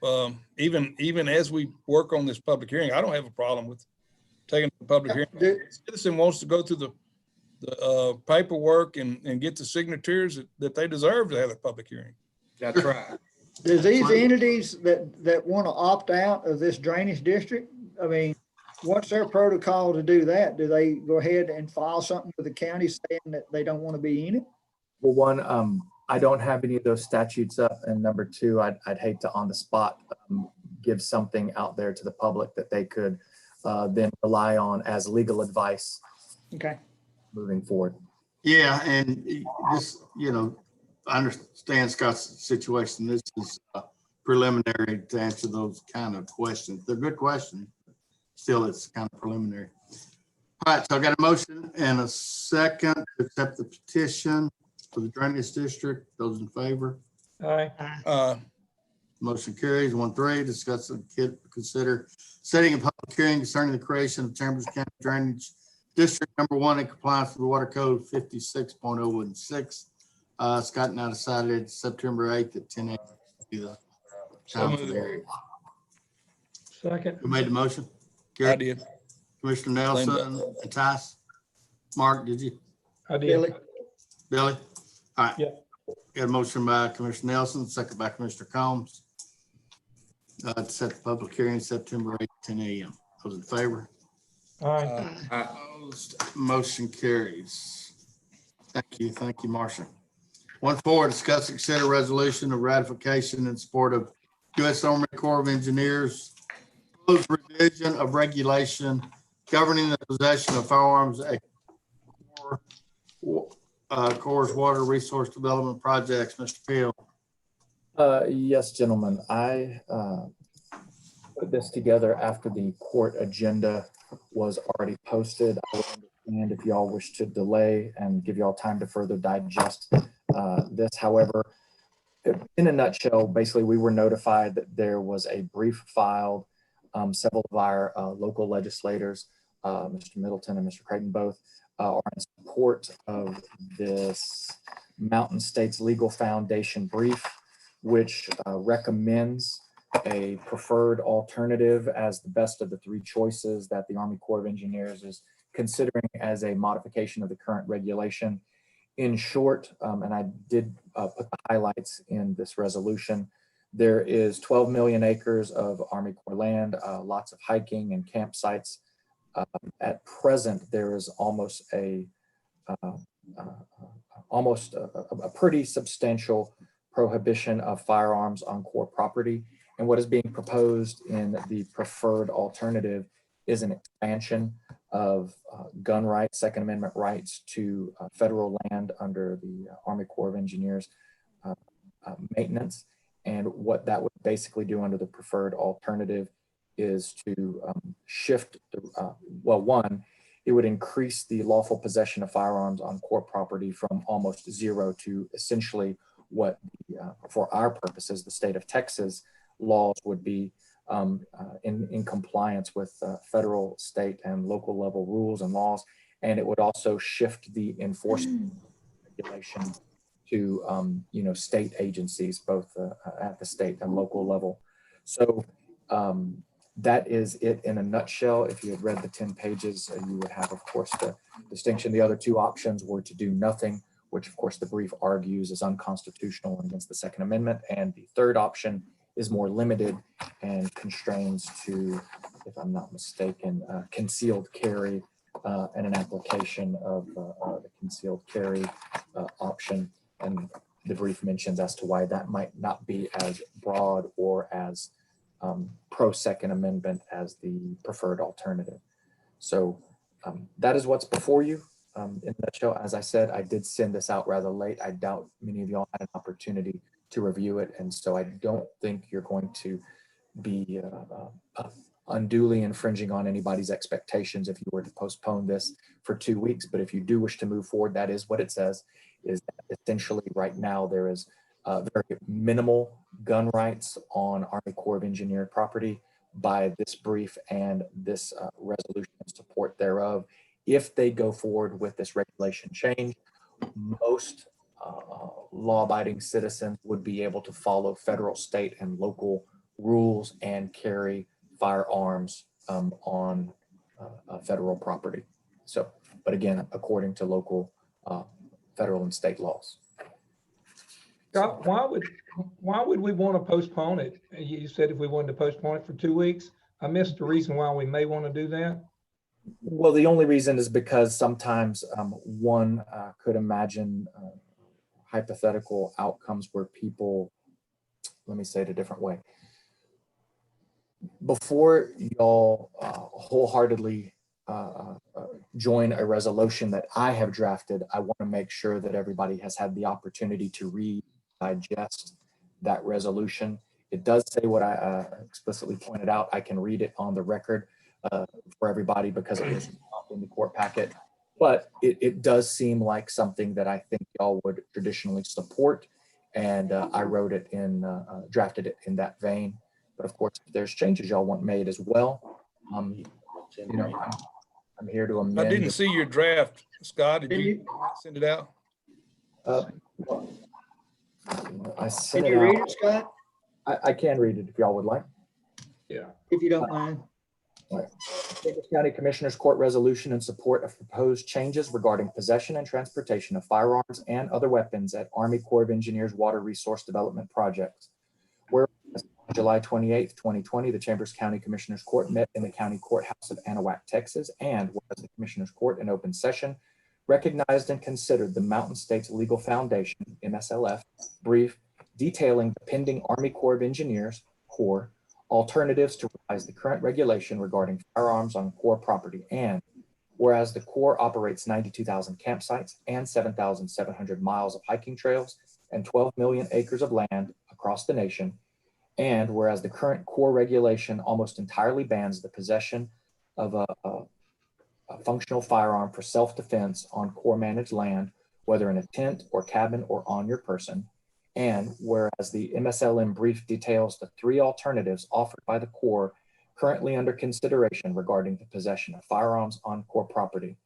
Even as we work on this public hearing, I don't have a problem with taking the public hearing. If a citizen wants to go through the paperwork and get the signatures that they deserve to have a public hearing. That's right. Does these entities that want to opt out of this drainage district, I mean, what's their protocol to do that? Do they go ahead and file something with the county saying that they don't want to be in it? Well, one, I don't have any of those statutes up. And number two, I'd hate to on the spot give something out there to the public that they could then rely on as legal advice. Okay. Moving forward. Yeah, and this, I understand Scott's situation. This is preliminary to answer those kind of questions. They're good questions. Still, it's kind of preliminary. All right, so I got a motion and a second to accept the petition for the drainage district. Those in favor? Aye. Motion carries. 1-3, discuss and consider setting a public hearing concerning the creation of Chambers County Drainage District Number 1 in compliance with Water Code 56.016. Scott and I decided September 8th at 10 a.m. Second. Who made the motion? I Gary, did. Commissioner Nelson, and Tice. Mark, did you? I did. Billy? All right. Yeah. Got a motion by Commissioner Nelson, second by Commissioner Combs. To set the public hearing September 8th, 10 a.m. Those in favor? Aye. Opposed? Motion carries. Thank you, Marcia. 1-4, discuss and consider resolution of ratification in support of U.S. Army Corps of Engineers proposed revision of regulation governing the possession of firearms at Corps Water Resource Development Projects. Mr. Peel. Yes, gentlemen, I put this together after the court agenda was already posted. I would understand if y'all wish to delay and give y'all time to further digest this. However, in a nutshell, basically we were notified that there was a brief filed. Several of our local legislators, Mr. Middleton and Mr. Creighton both, are in support of this Mountain States Legal Foundation brief, which recommends a preferred alternative as the best of the three choices that the Army Corps of Engineers is considering as a modification of the current regulation. In short, and I did put the highlights in this resolution, there is 12 million acres of Army Corps land, lots of hiking and campsites At present, there is almost a pretty substantial prohibition of firearms on core property. And what is being proposed in the preferred alternative is an expansion of gun rights, Second Amendment rights to federal land under the Army Corps of Engineers maintenance. And what that would basically do under the preferred alternative is to shift, well, one, it would increase the lawful possession of firearms on core property from almost zero to essentially what, for our purposes, the state of Texas laws would be in compliance with federal, state, and local level rules and laws. And it would also shift the enforcement regulation to state agencies, both at the state and local level. So that is it in a nutshell. If you had read the 10 pages, you would have, of course, the distinction. The other two options were to do nothing, which of course the brief argues is unconstitutional and against the Second Amendment. And the third option is more limited and constrains to, if I'm not mistaken, concealed carry and an application of the concealed carry option. And the brief mentions as to why that might not be as broad or as pro Second Amendment as the preferred alternative. So that is what's before you. In a nutshell, as I said, I did send this out rather late. I doubt many of y'all had an opportunity to review it. And so I don't think you're going to be unduly infringing on anybody's expectations if you were to postpone this for 2 weeks. But if you do wish to move forward, that is what it says, is that essentially right now there is very minimal gun rights on Army Corps of Engineer property by this brief and this resolution in support thereof. If they go forward with this regulation change, most law-abiding citizens would be able to follow federal, state, and local rules and carry firearms on federal property. So, but again, according to local federal and state laws. Scott, why would we want to postpone it? You said if we wanted to postpone it for 2 weeks. I missed the reason why we may want to do that. Well, the only reason is because sometimes one could imagine hypothetical outcomes where people, let me say it a different way. Before y'all wholeheartedly join a resolution that I have drafted, I want to make sure that everybody has had the opportunity to read, digest that resolution. It does say what I explicitly pointed out. I can read it on the record for everybody because it was in the court packet, but it does seem like something that I think y'all would traditionally support. And I wrote it in, drafted it in that vein. But of course, if there's changes y'all want made as well, I'm here to amend. I didn't see your draft, Scott. Did you send it out? I sent Can it you read out. it, Scott? I can read it if y'all would like. Yeah. If you don't mind. Davis County Commissioners Court resolution in support of proposed changes regarding possession and transportation of firearms and other weapons at Army Corps of Engineers Water Resource Development Projects. Whereas on July 28th, 2020, the Chambers County Commissioners Court met in the County Courthouse of Anahuac, Texas, and whereas the Commissioners Court in open session recognized and considered the Mountain States Legal Foundation, MSLF, brief detailing the pending Army Corps of Engineers, Corps, alternatives to revise the current regulation regarding firearms on Corps property. And whereas the Corps operates 92,000 campsites and 7,700 miles of hiking trails and 12 million acres of land across the nation, and whereas the current Corps regulation almost entirely bans the possession of a functional firearm for self-defense on Corps managed land, whether in a tent or cabin or on your person, and whereas the MSLM brief details the 3 alternatives offered by the Corps currently under consideration regarding the possession of firearms on Corps property.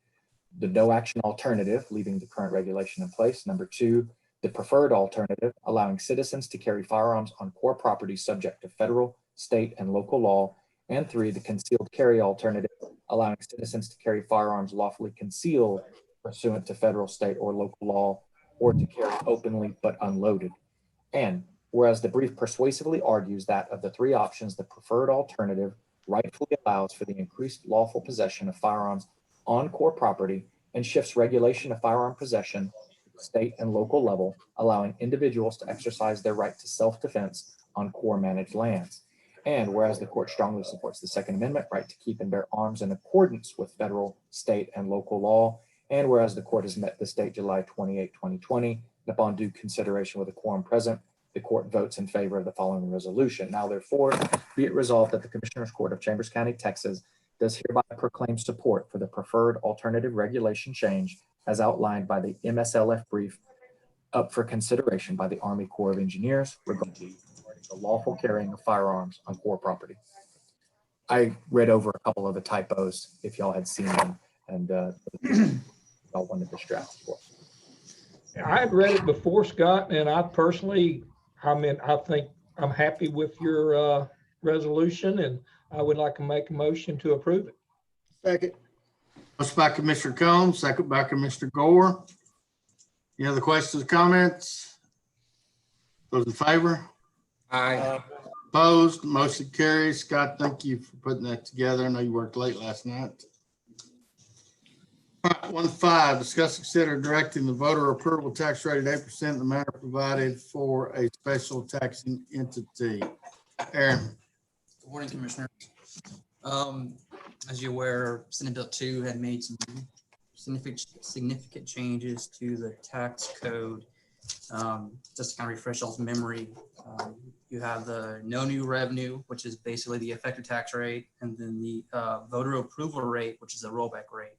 The no action alternative, leaving the current regulation in place. Number 2, the preferred alternative, allowing citizens to carry firearms on Corps property subject to federal, state, and local law. And 3, the concealed carry alternative, allowing citizens to carry firearms lawfully concealed pursuant to federal, state, or local law, or to carry openly but unloaded. And whereas the brief persuasively argues that of the 3 options, the preferred alternative rightfully allows for the increased lawful possession of firearms on core property and shifts regulation of firearm possession to the state and local level, allowing individuals to exercise their right to self-defense on core managed lands. And whereas the court strongly supports the Second Amendment right to keep and bear arms in accordance with federal, state, and local law, and whereas the court has met this date July 28, 2020, and upon due consideration with a quorum present, the court votes in favor of the following resolution. Now therefore, be it resolved that the Commissioners Court of Chambers County, Texas, does hereby proclaim support for the preferred alternative regulation change as outlined by the MSLF brief up for consideration by the Army Corps of Engineers regarding the lawful carrying of firearms on core property. I read over a couple of the typos if y'all had seen them, and y'all wanted this draft for. I had read it before, Scott, and I personally, I think I'm happy with your resolution, and I would like to make a motion to approve it. Second. Motion by Commissioner Combs, second by Commissioner Gore. Any other questions or comments? Those in favor? Aye. Opposed? Motion carries. Scott, thank you for putting that together. I know you worked late last night. All right, 1.5, discuss, consider directing the voter approval tax rate at 8% in the manner provided for a special taxing entity. Aaron. Good morning, Commissioner. As you're aware, Senate Bill 2 had made some significant changes to the tax code. Just to kind of refresh y'all's memory, you have the no new revenue, which is basically the effective tax rate, and then the voter approval rate, which is a rollback rate.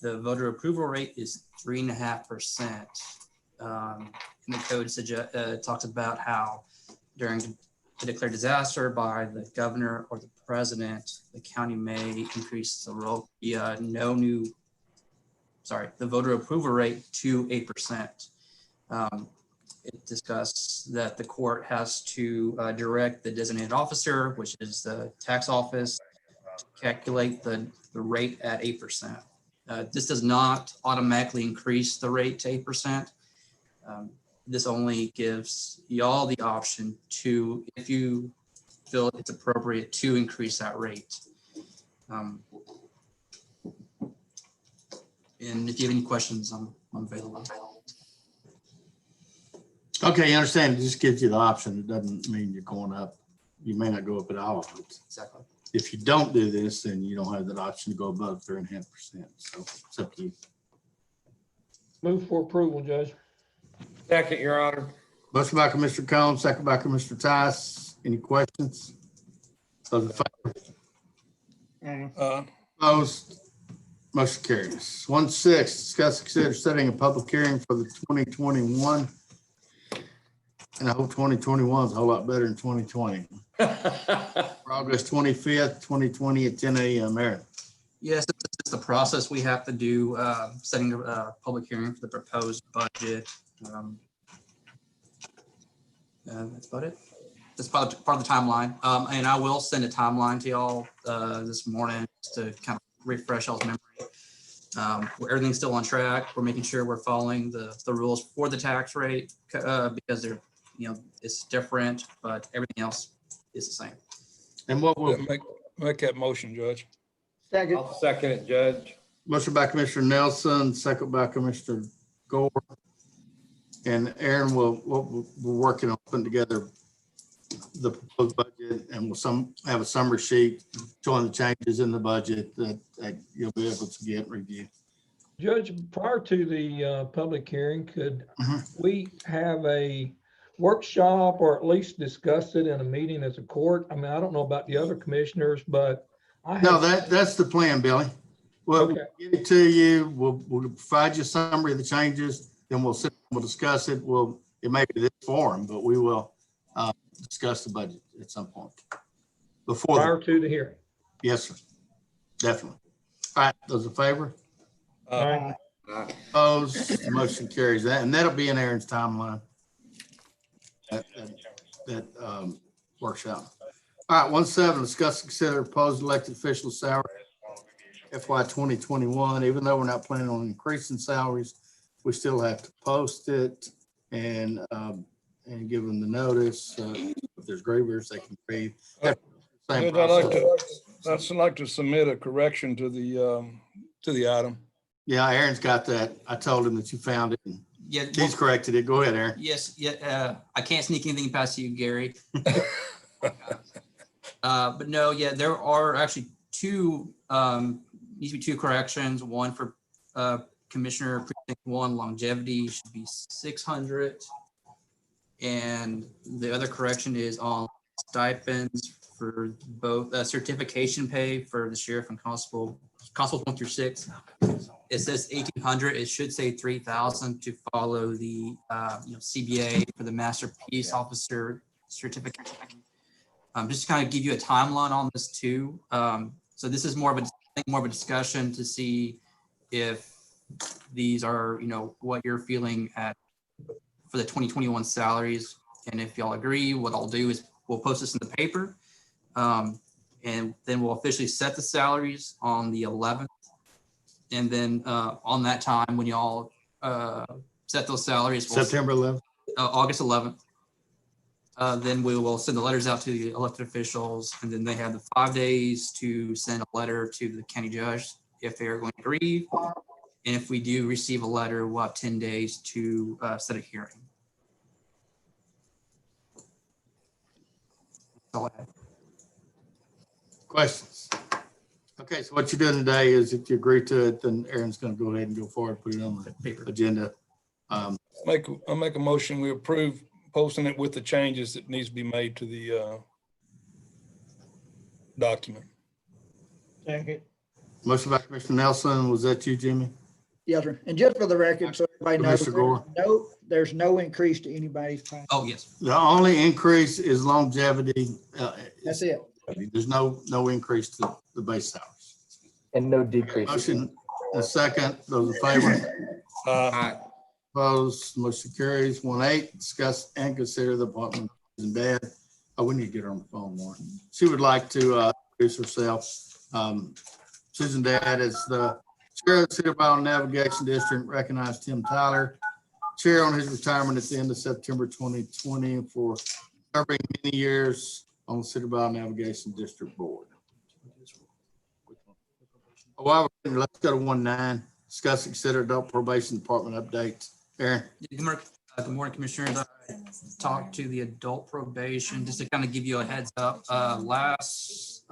The voter approval rate is 3.5%. And the code talks about how during a declared disaster by the governor or the president, the county may increase the voter approval rate to 8%. It discussed that the court has to direct the designated officer, which is the tax office, to calculate the rate at 8%. This does not automatically increase the rate to 8%. This only gives y'all the option to, if you feel it's appropriate, to increase that rate. And if you have any questions, I'm available. Okay, you understand. It just gives you the option. It doesn't mean you're going up. You may not go up at all. Exactly. If you don't do this, then you don't have that option to go above 3.5%. So it's up to you. Move for approval, Judge. Second, Your Honor. Motion by Commissioner Combs, second by Commissioner Tice. Any questions? Those in favor? Opposed? Motion carries. 1.6, discuss, consider setting a public hearing for the 2021. And I hope 2021 is a whole lot better than 2020. For August 25th, 2020 at 10 a.m. Aaron. Yes, it's the process we have to do, setting a public hearing for the proposed budget. That's about it. That's part of the timeline. And I will send a timeline to y'all this morning just to kind of refresh y'all's memory. Everything's still on track. We're making sure we're following the rules for the tax rate because they're, it's different, but everything else is the same. And what will Make that motion, Judge. Second. I'll second it, Judge. motion by Commissioner Nelson, second by Commissioner Gore. And Aaron we're working on putting together the proposed budget, and we'll have a summary sheet showing the changes in the budget that you'll be able to get and review. Judge, prior to the public hearing, could we have a workshop or at least discuss it in a meeting as a court? I mean, I don't know about the other commissioners, but No, that's the plan, Billy. We'll Okay. get it to you. We'll provide you a summary of the changes, then we'll discuss it. It may be this forum, but we will discuss the budget at some point. Prior to the hearing. Yes, sir. Definitely. All right, those in favor? Aye. Opposed? Motion carries that, and that'll be in Aaron's timeline. That workshop. All right, 1.7, discuss and consider proposed elected official salary FY 2021. Even though we're not planning on increasing salaries, we still have to post it and give them the notice. If there's grievers, they can grieve. Same Judge, process. I'd like to submit a correction to the item. Yeah, Aaron's got that. I told him that you found it. And Yeah, he's corrected it. Go ahead, Aaron. yes, yeah, I can't sneak anything past you, Gary. But no, yeah, there are actually needs to be two corrections. One for Commissioner Precinct 1 longevity should be 600. And the other correction is on stipends for both certification pay for the sheriff and constables 1 through 6. It says 1,800. It should say 3,000 to follow the CBA for the master peace officer certificate. Just to kind of give you a timeline on this too. So this is more of a discussion to see if these are what you're feeling for the 2021 salaries. And if y'all agree, what I'll do is we'll post this in the paper. And then we'll officially set the salaries on the 11th. And then on that time, when y'all set those salaries, September 11th. August 11th, then we will send the letters out to the elected officials, and then they have the 5 days to send a letter to the county judge if they are going to agree. And if we do receive a letter, we'll have 10 days to set a hearing. That's all I have. Questions? Okay, so what you're doing today is if you agree to it, then Aaron's going to go ahead and go forward, put it on the Paper. agenda. I'll make a motion. We approve posting it with the changes that needs to be made to the document. Second. Motion by Commissioner Nelson. Was that you, Jimmy? Yes, sir. And just for the record, so everybody knows, Commissioner Gore? there's no increase to anybody's pay. Oh, yes. The only increase is longevity. That's it. There's no increase to the base salaries. And no decrease. Motion, a second. Those in favor? Opposed, motion carries. 1-8, discuss and consider the appointment of Susan Dad. Oh, we need to get her on the phone more. She would like to introduce herself. Susan Dad is the chair of the Cedar Valley Navigation District. Recognized Tim Tyler, chair on his retirement at the end of September 2020 for serving many years on the Cedar Valley Navigation District Board. Well, let's go to 1-9. Discuss, consider adult probation department updates. Aaron. Good morning, Commissioners. I talked to the adult probation just to kind of give you a heads up. Last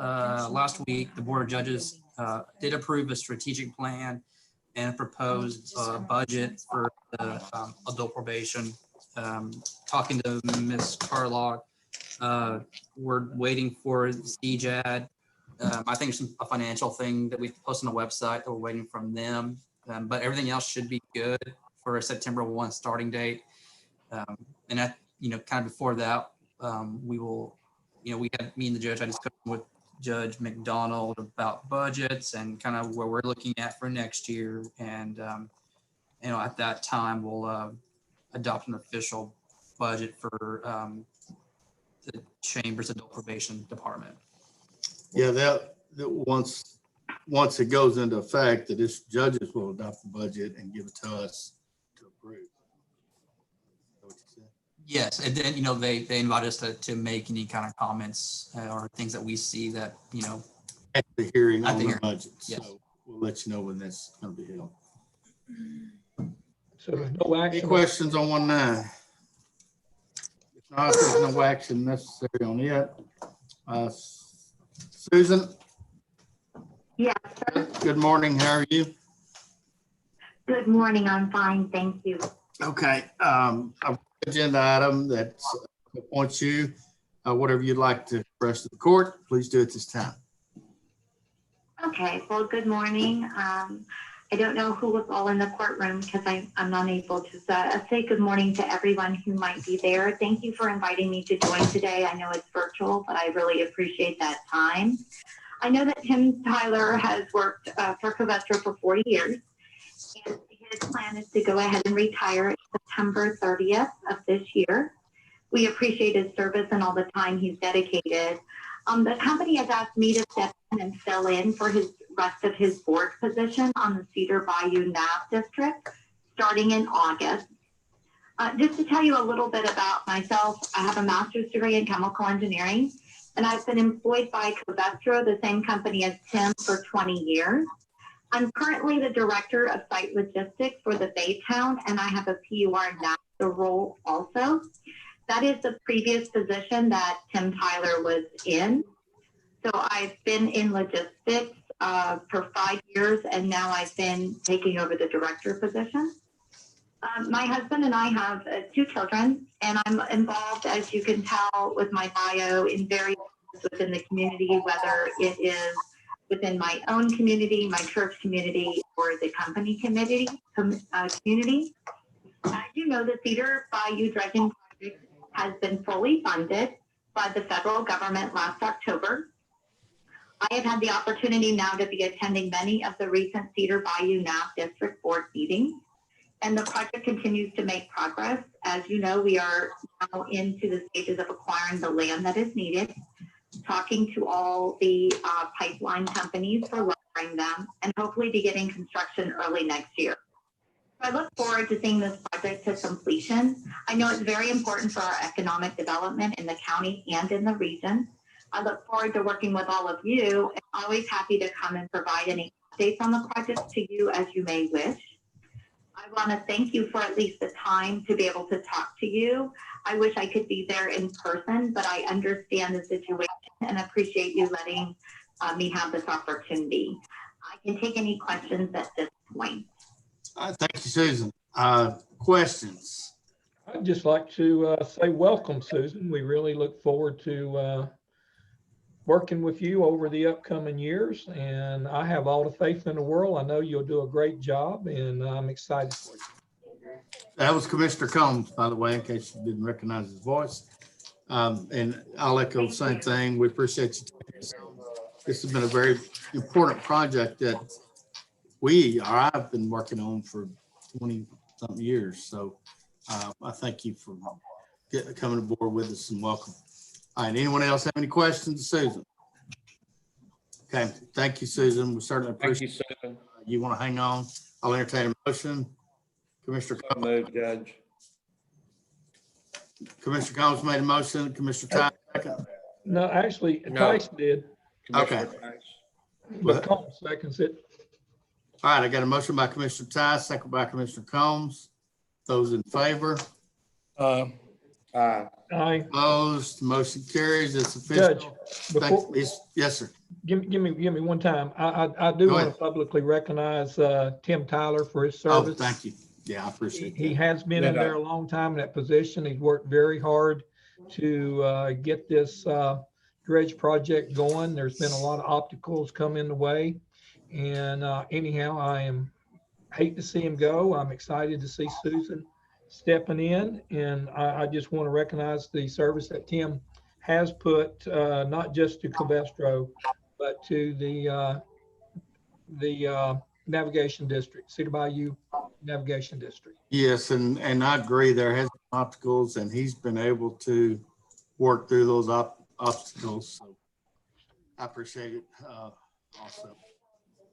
week, the Board of Judges did approve a strategic plan and a proposed budget for the adult probation. Talking to Ms. Carlock, we're waiting for CJAD. I think it's a financial thing that we posted on the website that we're waiting from them, but everything else should be good for a September 1 starting date. And at, kind of before that, we will, we had me and the judge, I discussed with Judge McDonald about budgets and kind of where we're looking at for next year. And, at that time, we'll adopt an official budget for the Chamber's adult probation department. Yeah, that once it goes into effect, that this judges will adopt the budget and give it to us to approve. Is that what you said? Yes, and then, they invite us to make any kind of comments or things that we see that, At the hearing At on the the hearing, budget. yes. So we'll let you know when that's going to be held. So there's no Any action. questions on 1-9? If not, there's no action necessary on it. Susan? Yes, sir. Good morning. How are you? Good morning. I'm fine. Thank you. Okay. Agenda item that appoints you. Whatever you'd like to express to the court, please do at this time. Okay. Well, good morning. I don't know who was all in the courtroom because I'm unable to say good morning to everyone who might be there. Thank you for inviting me to join today. I know it's virtual, but I really appreciate that time. I know that Tim Tyler has worked for Covestro for 40 years, and his plan is to go ahead and retire September 30th of this year. We appreciate his service and all the time he's dedicated. The company has asked me to step in and fill in for his rest of his board position on the Cedar Bayou NAV district starting in August. Just to tell you a little bit about myself, I have a master's degree in chemical engineering, and I've been employed by Covestro, the same company as Tim, for 20 years. I'm currently the Director of Site Logistics for the Baytown, and I have a PUR NAFTA role also. That is the previous position that Tim Tyler was in. So I've been in logistics for 5 years, and now I've been taking over the director position. My husband and I have 2 children, and I'm involved, as you can tell with my bio, in various within the community, whether it is within my own community, my church community, or the company community. As you know, the Cedar Bayou Dredging Project has been fully funded by the federal government last October. I have had the opportunity now to be attending many of the recent Cedar Bayou NAF District Board meetings, and the project continues to make progress. As you know, we are now into the stages of acquiring the land that is needed, talking to all the pipeline companies for lowering them, and hopefully beginning construction early next year. So I look forward to seeing this project to completion. I know it's very important for our economic development in the county and in the region. I look forward to working with all of you, and always happy to come and provide any updates on the project to you as you may wish. I want to thank you for at least the time to be able to talk to you. I wish I could be there in person, but I understand the situation and appreciate you letting me have this opportunity. I can take any questions at this point. Thank you, Susan. Questions? I'd just like to say welcome, Susan. We really look forward to working with you over the upcoming years, and I have all the faith in the world. I know you'll do a great job, and I'm excited for you. That was Commissioner Combs, by the way, in case you didn't recognize his voice. And I'll echo the same thing. We appreciate you taking this on. This has been a very important project that I've been working on for 20-something years. So I thank you for coming aboard with us, and welcome. All right, anyone else have any questions, Susan? Okay, thank you, Susan. We certainly appreciate it. Thank you, Susan. You want to hang on? I'll entertain a motion. Commissioner So moved, Judge. Combs made a motion. Commissioner Ty, second. No, actually, No. Tyson did, Commissioner Okay. Price. but Combs seconds it. All right, I got a motion by Commissioner Ty, second by Commissioner Combs. Those in favor? Uh, Aye. Aye. Opposed? Motion carries. It's Judge, official. before, Yes, sir. give me one time. I do Go want ahead. to publicly recognize Tim Tyler for his Oh, service. thank you. Yeah, I appreciate He that. has been in there a long time in that position. He's worked very hard to get this dredge project going. There's been a lot of obstacles come in the way. And anyhow, hate to see him go. I'm excited to see Susan stepping in. And I just want to recognize the service that Tim has put, not just to Covestro, but to the navigation district, Cedar Bayou Navigation District. Yes, and I agree. There has been obstacles, and he's been able to work through those obstacles. So I appreciate it also.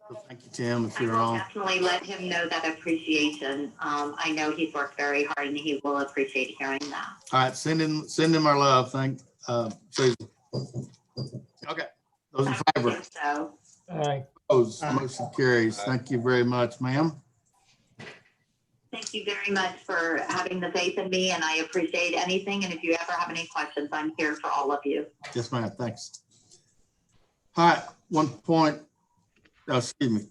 So thank you, Tim, if I you're will on. definitely let him know that appreciation. I know he's worked very hard, and he will appreciate hearing that. All right, send him our love. Thank Susan. Okay, those in favor? So, Aye. Opposed? Motion carries. Thank you very much, ma'am. thank you very much for having the faith in me, and I appreciate anything. And if you ever have any questions, I'm here for all of you. Yes, ma'am. Thanks. All right, 1 point. Excuse me.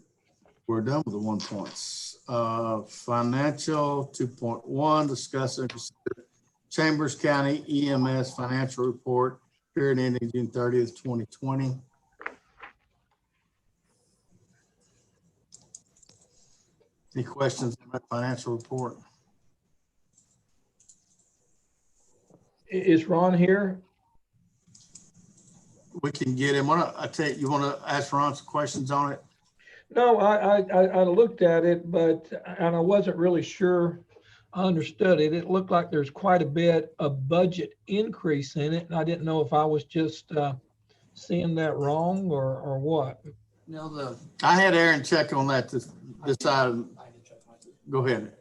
We're done with the 1 points. Financial 2.1, discuss and consider Chambers County EMS financial report, period ending June 30th, 2020. Any questions on that financial report? Is Ron here? We can get him. You want to ask Ron some questions on it? No, I looked at it, and I wasn't really sure I understood it. It looked like there's quite a bit of budget increase in it, and I didn't know if I was just seeing that wrong or what. No, I had Aaron check on that this item. Go ahead.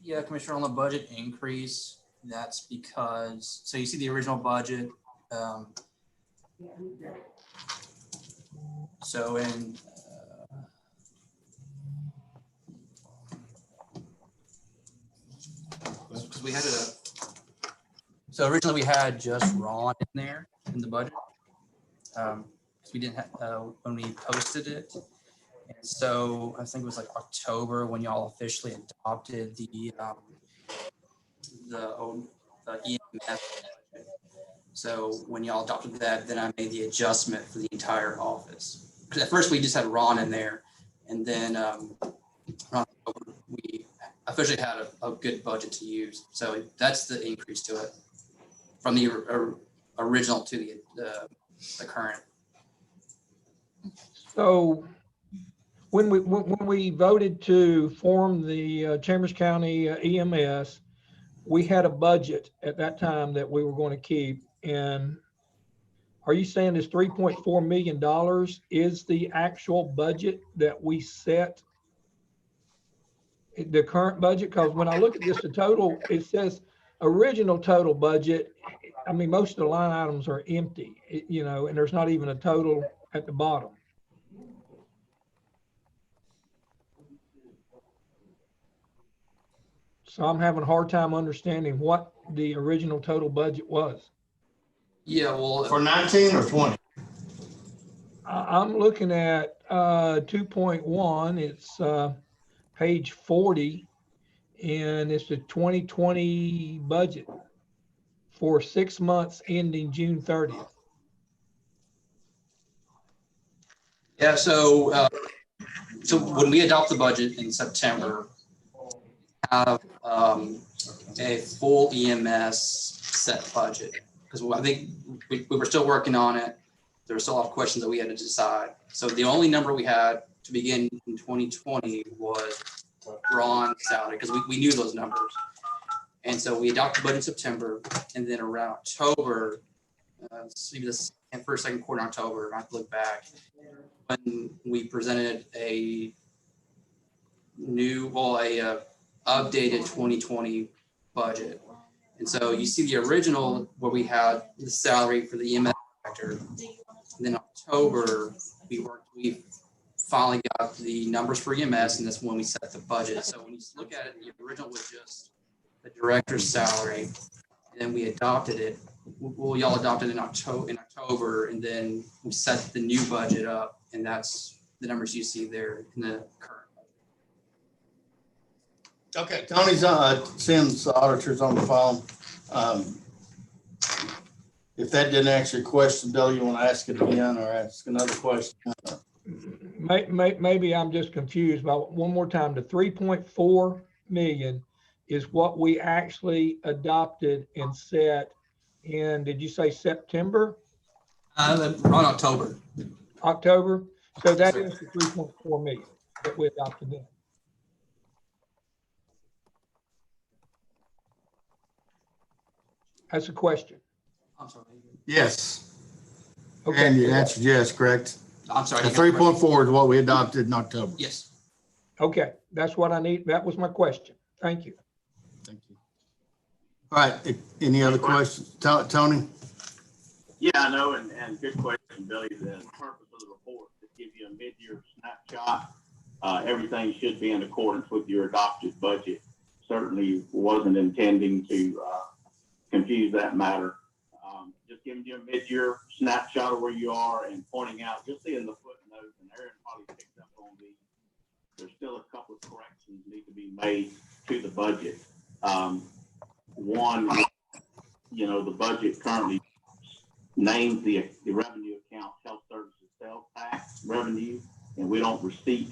yeah, Commissioner, on the budget increase, that's because, so you see the original budget, So in because we had so originally we had just Ron in there in the budget. Because we didn't have when we posted it. And so I think it was like October when y'all officially adopted the EMS budget. So when y'all adopted that, then I made the adjustment for the entire office. Because at first we just had Ron in there, and then we officially had a good budget to use. So that's the increase to it from the original to the current. So when we voted to form the Chambers County EMS, we had a budget at that time that we were going to keep. And are you saying this $3.4 million is the actual budget that we set? The current budget? Because when I look at this, the total, it says original total budget. I mean, most of the line items are empty, and there's not even a total at the bottom. So I'm having a hard time understanding what the original total budget was. Yeah, well, For 19 or 20? I'm looking at 2.1. It's page 40, and it's the 2020 budget for 6 months ending June 30th. Yeah, so when we adopt the budget in September, have a full EMS set budget, because I think we were still working on it. There were still a lot of questions that we had to decide. So the only number we had to begin in 2020 was Ron's salary, because we knew those numbers. And so we adopted the budget in September, and then around October, maybe the first, second quarter in October, I have to look back, when we presented a new, updated 2020 budget. And so you see the original where we had the salary for the EMS director. And then October, we finally got the numbers for EMS, and that's when we set the budget. So when you look at it, the original was just the director's salary, and then we adopted it. Well, y'all adopted it in October, and then we set the new budget up, and that's the numbers you see there in the current. Okay, Tony's sends the auditors on the phone. If that didn't answer your question, Bill, you want to ask it again or ask another question? Maybe I'm just confused about one more time. The 3.4 million is what we actually adopted and set in, did you say September? On October. October. So that is the 3.4 million that we adopted then. That's a question. I'm sorry. Yes. Okay. And you answered yes, correct? I'm sorry. The 3.4 is what we adopted in October. Yes. Okay, that's what I need. That was my question. Thank you. Thank you. All right, any other questions? Tony? Yeah, I know, and good question, Billy. The purpose of the report is to give you a mid-year snapshot. Everything should be in accordance with your adopted budget. Certainly wasn't intending to confuse that matter. Just giving you a mid-year snapshot of where you are and pointing out, you'll see in the footnotes, and Aaron probably picked up on these, there's still a couple of corrections need to be made to the budget. One, the budget currently names the revenue account health services sales tax revenue, and we don't receipt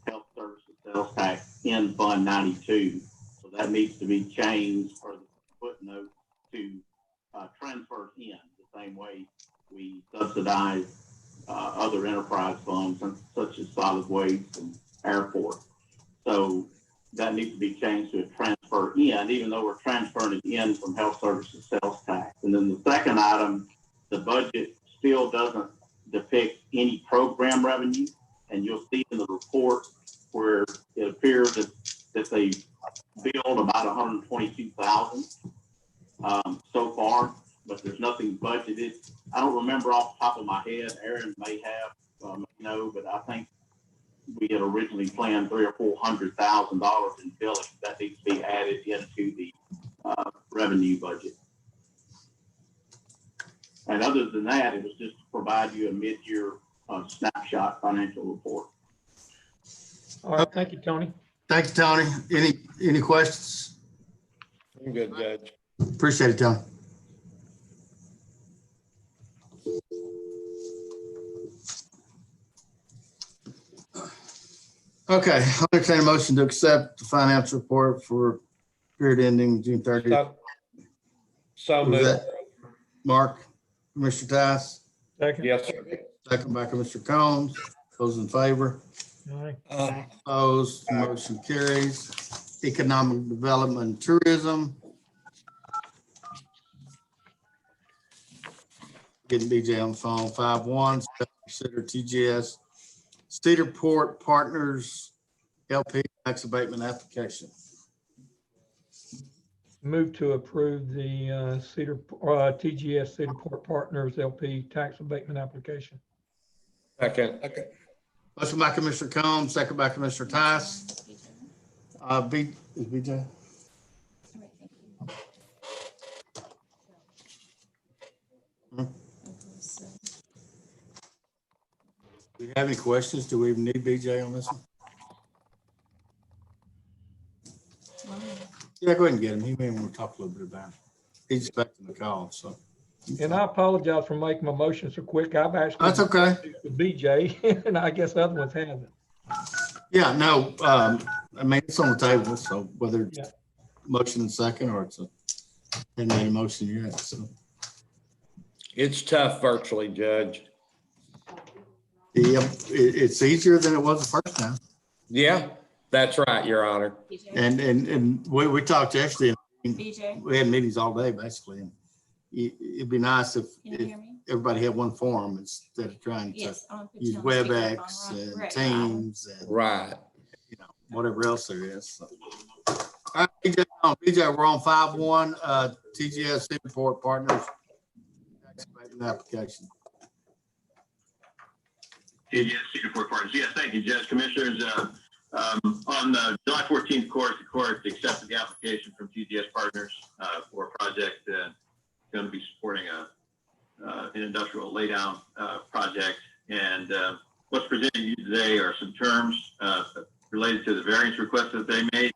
health services sales tax in Fund 92. So that needs to be changed for the footnote to transfer in the same way we subsidize other enterprise funds such as solid waste and airport. So that needs to be changed to a transfer in, even though we're transferring it in from health services sales tax. And then the second item, the budget still doesn't depict any program revenue. And you'll see in the report where it appears that they billed about 122,000 so far, but there's nothing budgeted I don't remember off the top of my head, Aaron may have, but I think we had originally planned $300,000 or $400,000 in billing that needs to be added into the revenue budget. And other than that, it was just to provide you a mid-year snapshot financial report. All right, thank you, Tony. Thank you, Tony. Any questions? I'm good, Judge. Appreciate it, Tony. Okay, I'll entertain a motion to accept the financial report for period ending June 30th. So Was moved. that Mark, Commissioner Tice, Second. Yes, sir. second by Commissioner Combs. Those in favor? Aye. Opposed, motion carries. Economic Development and Tourism. Getting BJ on the phone, 5-1, consider TGS Cedar Port Partners LP tax abatement application. Move to approve the TGS Cedar Port Partners LP tax abatement application. Second. Motion by Commissioner Combs, second by Commissioner Tice. Is BJ? Do you have any questions? Do we even need BJ on this one? Yeah, go ahead and get him. He may want to talk a little bit about it. He's expecting the call, so. And I apologize for making my motion so quick. I've actually. That's okay. With BJ, and I guess other ones haven't. Yeah, no, I mean, it's on the table, so whether it's Yeah. motion and second or it's ain't made a motion yet, so. It's tough virtually, Judge. Yeah, it's easier than it was the first time. Yeah, that's right, Your Honor. And we talked yesterday, BJ, we had meetings all day basically. And it'd be nice if can you hear me? everybody had one forum instead of trying to Yes. I'm gonna put use you on speakerphone, WebEx right? and Right. Teams and, Right. you know, whatever else there is. So. All right, BJ, we're on 5-1, TGS Cedar Port Partners tax abatement application. TGS Cedar Port Partners. Yes, thank you, Judge. Commissioners, on July 14th, the court accepted the application from TGS Partners for a project going to be supporting an industrial laydown project. And what's presented to you today are some terms related to the variance request that they made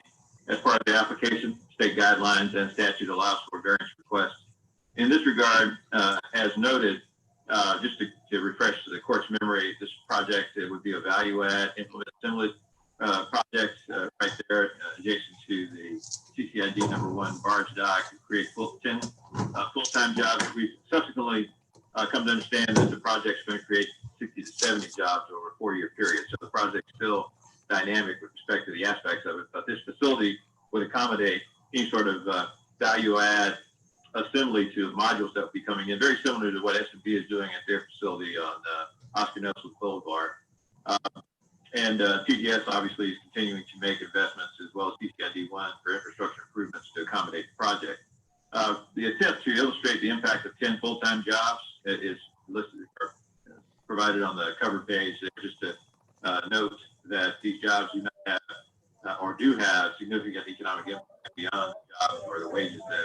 as part of the application. State guidelines and statute allows for variance requests. In this regard, as noted, just to refresh the court's memory, this project, it would be a value add implement assembly project right there adjacent to the CCID #1 barge dock to create 10 full-time jobs. We've subsequently come to understand that the project's going to create 60 to 70 jobs over a 4-year period. So the project's still dynamic with respect to the aspects of it, but this facility would accommodate any sort of value add assembly to modules that will be coming in, very similar to what S&P is doing at their facility on Oscar Nelson Boulevard. And TGS obviously is continuing to make investments as well as CCID-1 for infrastructure improvements to accommodate the project. The attempt to illustrate the impact of 10 full-time jobs is listed or provided on the cover page there, just to note that these jobs do not have or do have significant economic impact beyond the jobs or the wages that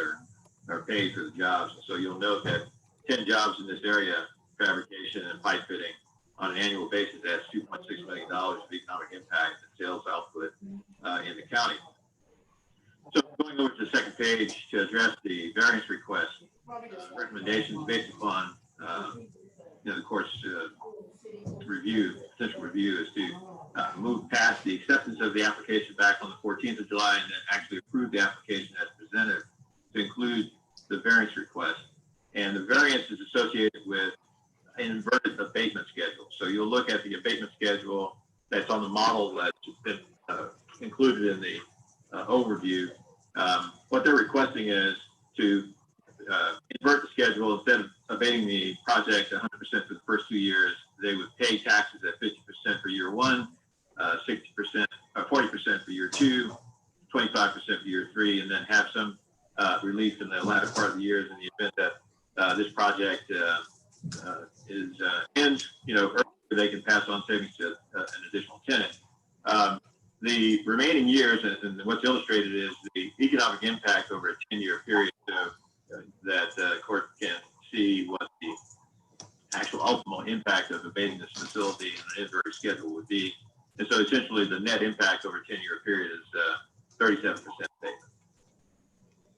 are paid for the jobs. So you'll note that 10 jobs in this area, fabrication and pipe fitting, on an annual basis, that's $2.6 million of economic impact and sales output in the county. So going over to the second page to address the variance request, recommendations based upon the court's potential review is to move past the acceptance of the application back on the 14th of July and then actually approve the application as presented to include the variance request. And the variance is associated with an inverted abatement schedule. So you'll look at the abatement schedule that's on the model that's been included in the overview. What they're requesting is to invert the schedule. Instead of abating the project 100% for the first 2 years, they would pay taxes at 50% for year 1, 60%, 40% for year 2, 25% for year 3, and then have some relief in the latter part of the years in the event that this project ends, earlier, they can pass on savings to an additional tenant. The remaining years, and what's illustrated is the economic impact over a 10-year period that the court can see what the actual ultimate impact of abating this facility and an inventory schedule would be. And so essentially the net impact over a 10-year period is 37% abatement.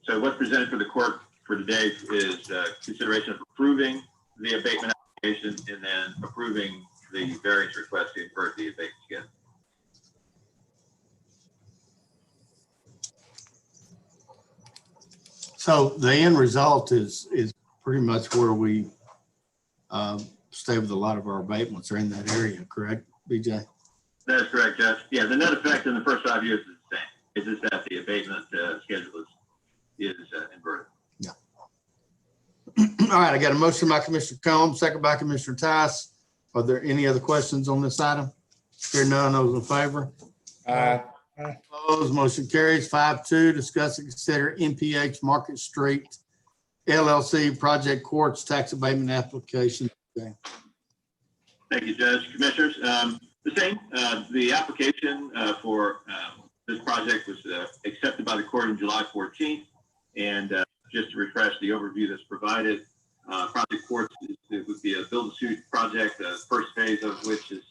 So what's presented for the court for today is consideration of approving the abatement application and then approving the variance request to invert the abatement schedule. So the end result is pretty much where we stay with a lot of our abatements are in that area, correct, BJ? That's correct, Jeff. Yeah, the net effect in the first 5 years is the same. It's just that the abatement schedule is inverted. Yeah. All right, I got a motion by Commissioner Combs, second by Commissioner Tice. Are there any other questions on this item? Hear none, those in favor? Aye. Opposed, motion carries 5-2. Discuss and consider MPH Market Street LLC Project Courts Tax Abatement Application. Okay. Thank you, Judge. Commissioners, the same, the application for this project was accepted by the court on July 14th. And just to refresh the overview that's provided, Project Courts it would be a build-to-suit project, the first phase of which is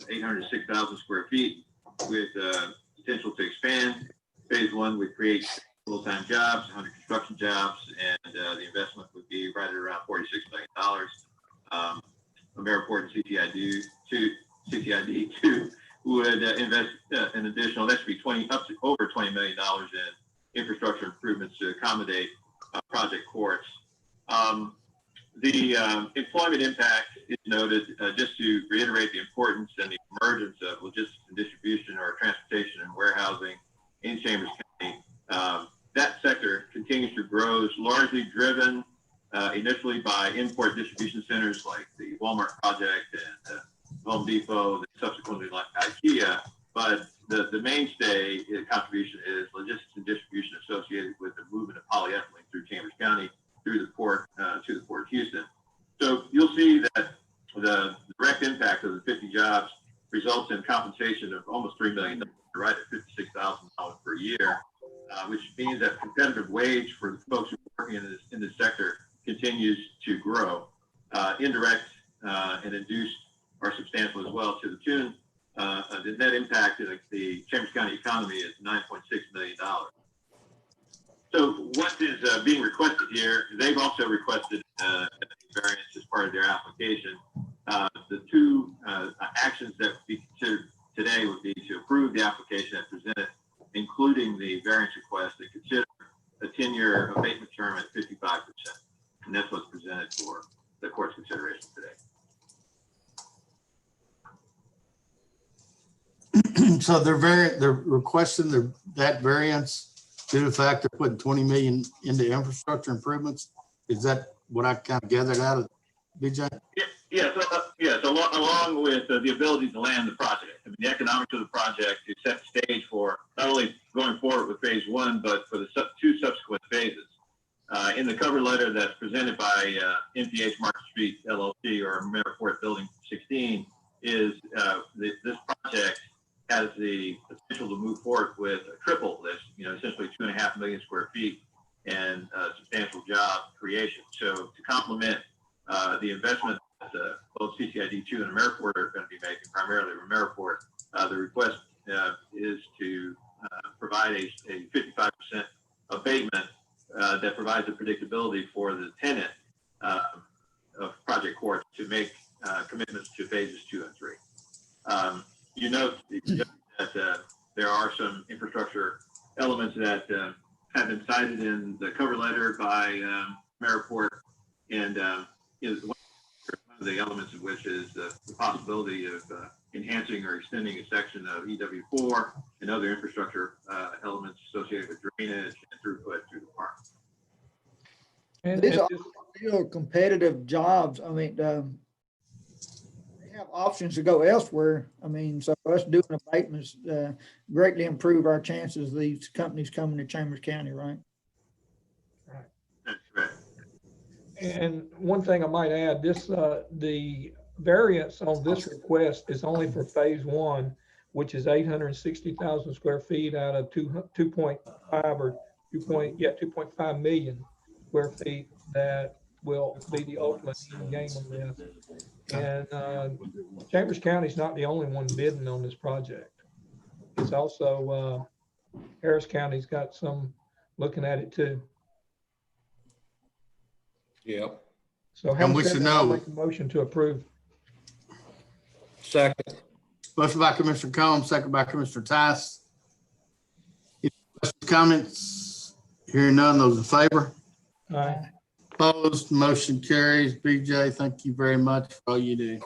806,000 square feet with potential to expand. Phase 1 would create full-time jobs, 100 construction jobs, and the investment would be right at around $46 million. AmeriPort and CCID 2 would invest an additional, that should be up to over $20 million in infrastructure improvements to accommodate Project Courts. The employment impact is noted just to reiterate the importance and the emergence of logistics and distribution or transportation and warehousing in Chambers County. That sector continues to grow, is largely driven initially by import distribution centers like the Walmart project and Home Depot, subsequently like IKEA. But the mainstay contribution is logistics and distribution associated with the movement of polyethylene through Chambers County through the port to the Port of Houston. So you'll see that the direct impact of the 50 jobs results in compensation of almost $3 million, right at $56,000 per year, which means that competitive wage for the folks who are working in this sector continues to grow. Indirect and induced are substantial as well, to the tune the net impact of the Chambers County economy is $9.6 million. So what is being requested here, they've also requested variance as part of their application. The two actions that would be considered today would be to approve the application as presented, including the variance request, and consider a 10-year abatement term at 55%. And that's what's presented for the court's consideration today. So they're requesting that variance due to the fact they're putting 20 million into infrastructure improvements. Is that what I kind of gathered out of BJ? So along with the ability to land the project. I mean, the economics of the project is set the stage for not only going forward with phase 1, but for the two subsequent phases. In the cover letter that's presented by MPH Market Street LLC or AmeriPort Building 16 is this project has the potential to move forward with a triple list, essentially 2.5 million square feet and substantial job creation. So to complement the investment that both CCID 2 and AmeriPort are going to be making, primarily AmeriPort, the request is to provide a 55% abatement that provides the predictability for the tenant of Project Court to make commitments to phases 2 and 3. You note that there are some infrastructure elements that have been cited in the cover letter by AmeriPort, and one of the elements of which is the possibility of enhancing or extending a section of EW4 and other infrastructure elements associated with drainage and throughput through the park. And These are still competitive jobs. I mean, they have options to go elsewhere. I mean, so us doing abatements greatly improve our chances of these companies coming to Chambers County, right? That's correct. And one thing I might add, this, the variance on this request is only for phase one, which is 860,000 square feet out of 2.5 or 2.5 million square feet that will be the ultimate end game on this. And Chambers County is not the only one bidding on this project. It's also Harris County's got some looking at it too. Yep. So And having we said should that, I'll know. make a motion to approve. Second. Motion by Commissioner Combs, second by Commissioner Tice. Any questions, comments? Hearing none, those in favor? Aye. Opposed, motion carries. BJ, thank you very much for all you do.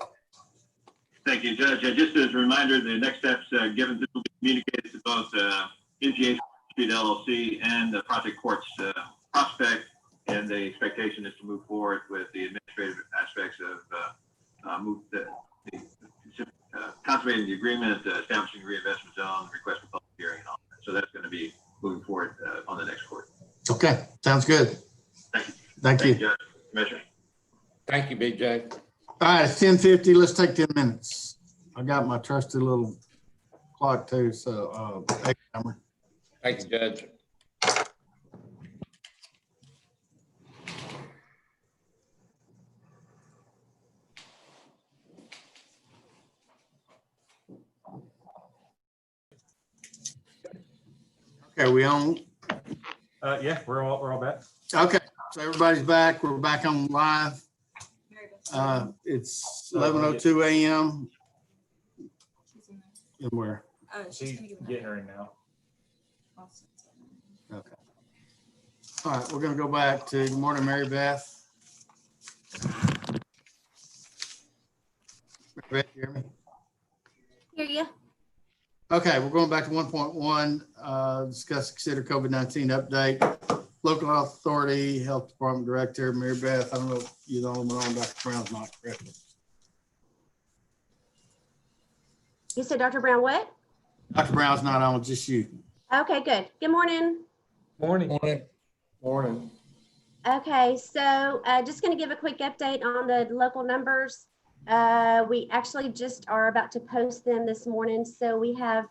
Thank you, Judge. Just as a reminder, the next steps given will be communicated to both NGA Street LLC and the Project Quartz prospect, and the expectation is to move forward with the administrative aspects of consummating the agreement, establishing the reinvestment zone, request for public hearing, and all that. So that's going to be moving forward on the next court. Okay, sounds good. Thank you. Thank you. Judge. Commissioner. Thank you, BJ. All right, it's 10:50. Let's take 10 minutes. I got my trusty little clock too, so timer. Thank you, Judge. Okay, we on? Yeah, we're all back. Okay, so everybody's back. We're back on live. It's 11:02 a.m. And where? She's getting her in now. Okay. All right, we're gonna go back to good morning, Mary Beth. Mary Beth, you hear me? Hear you. Okay, we're going back to 1.1, discuss, consider COVID-19 update. Local Health Authority, Health Department Director, Mary Beth, I don't know if you're the only one on, Dr. Brown's not, correct? You said Dr. Brown what? Dr. Brown's not on, just you. Okay, good. Good morning. Morning. Morning. Morning. Okay, so just going to give a quick update on the local numbers. We actually just are about to post them this morning. So we have,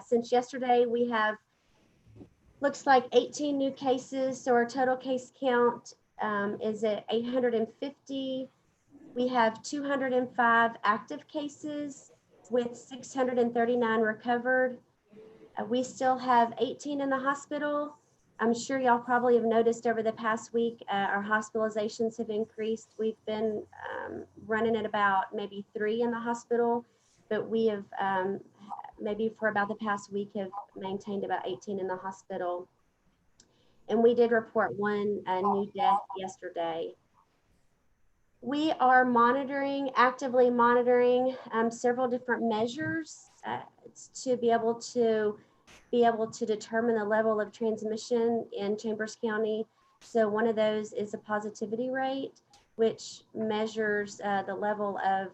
since yesterday, we have, looks like 18 new cases. So our total case count is at 850. We have 205 active cases with 639 recovered. We still have 18 in the hospital. I'm sure y'all probably have noticed over the past week, our hospitalizations have increased. We've been running at about maybe 3 in the hospital, but we have maybe for about the past week have maintained about 18 in the hospital. And we did report one new death yesterday. We are monitoring, actively monitoring several different measures to be able to determine the level of transmission in Chambers County. So one of those is a positivity rate, which measures the level of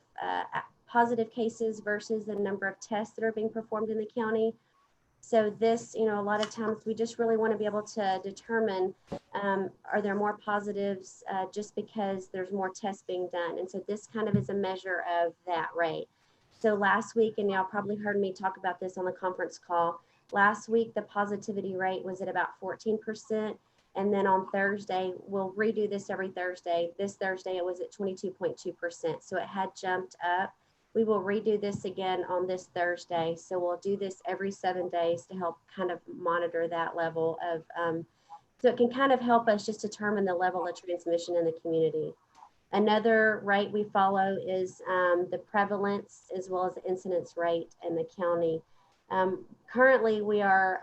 positive cases versus the number of tests that are being performed in the county. So this, a lot of times we just really want to be able to determine, are there more positives just because there's more tests being done? And so this kind of is a measure of that rate. So last week, and y'all probably heard me talk about this on the conference call, last week, the positivity rate was at about 14%. And then on Thursday, we'll redo this every Thursday. This Thursday, it was at 22.2%. So it had jumped up. We will redo this again on this Thursday. So we'll do this every 7 days to help kind of monitor that level of, so it can kind of help us just determine the level of transmission in the community. Another rate we follow is the prevalence as well as the incidence rate in the county. Currently, we are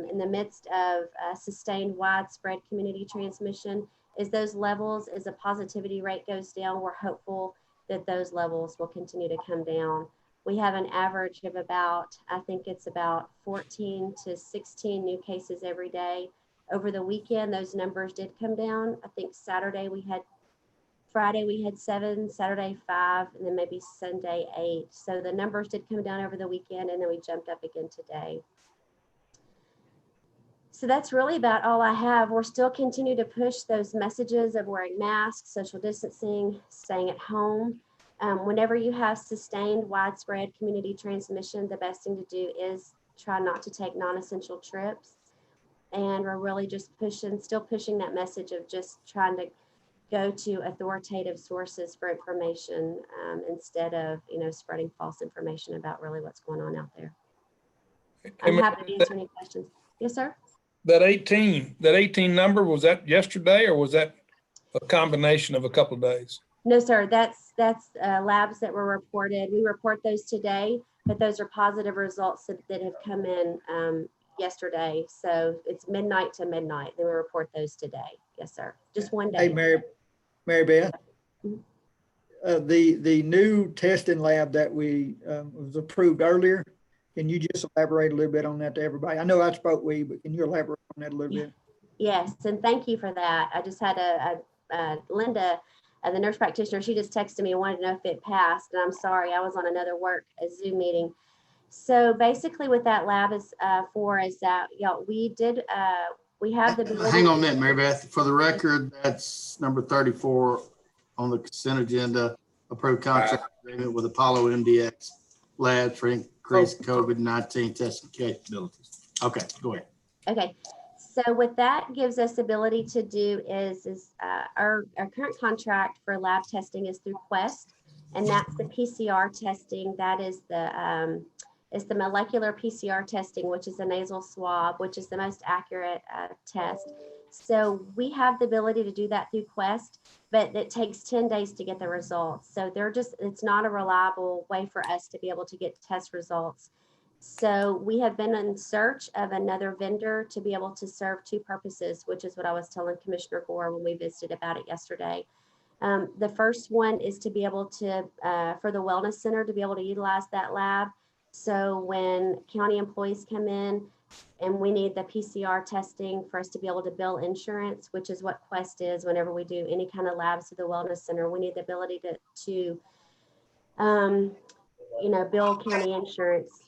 in the midst of sustained widespread community transmission. As those levels, as the positivity rate goes down, we're hopeful that those levels will continue to come down. We have an average of about, I think it's about 14 to 16 new cases every day. Over the weekend, those numbers did come down. I think Friday we had 7, Saturday 5, and then maybe Sunday 8. So the numbers did come down over the weekend, and then we jumped up again today. So that's really about all I have. We're still continue to push those messages of wearing masks, social distancing, staying at home. Whenever you have sustained widespread community transmission, the best thing to do is try not to take non-essential trips. And we're really just still pushing that message of just trying to go to authoritative sources for information instead of, spreading false information about really what's going on out there. I'm happy to answer any questions. Yes, sir. That 18 number, was that yesterday or was that a combination of a couple of days? No, sir. That's labs that were reported. We report those today, but those are positive results that have come in yesterday. So it's midnight to midnight. Then we report those today. Yes, sir. Just one day. Hey, Mary Beth. The new testing lab that was approved earlier, can you just elaborate a little bit on that to everybody? I know I spoke but can you elaborate on that a little bit? Yes, and thank you for that. I just had Linda, the nurse practitioner, she just texted me and wanted to know if it passed. And I'm sorry, I was on another a Zoom meeting. So basically what that lab is for is that, we have the ability. Hang on a minute, Mary Beth. For the record, that's number 34 on the consent agenda, approved contract agreement with Apollo MDX Labs for increased COVID-19 testing capabilities. Okay, go ahead. Okay, so what that gives us ability to do is our current contract for lab testing is through Quest, and that's the PCR testing. That is the molecular PCR testing, which is a nasal swab, which is the most accurate test. So we have the ability to do that through Quest, but it takes 10 days to get the results. So it's not a reliable way for us to be able to get test results. So we have been in search of another vendor to be able to serve two purposes, which is what I was telling Commissioner Gore when we visited about it yesterday. The first one is to be able to, for the Wellness Center, to be able to utilize that lab. So when county employees come in and we need the PCR testing for us to be able to bill insurance, which is what Quest is, whenever we do any kind of labs at the Wellness Center, we need the ability to bill county insurance.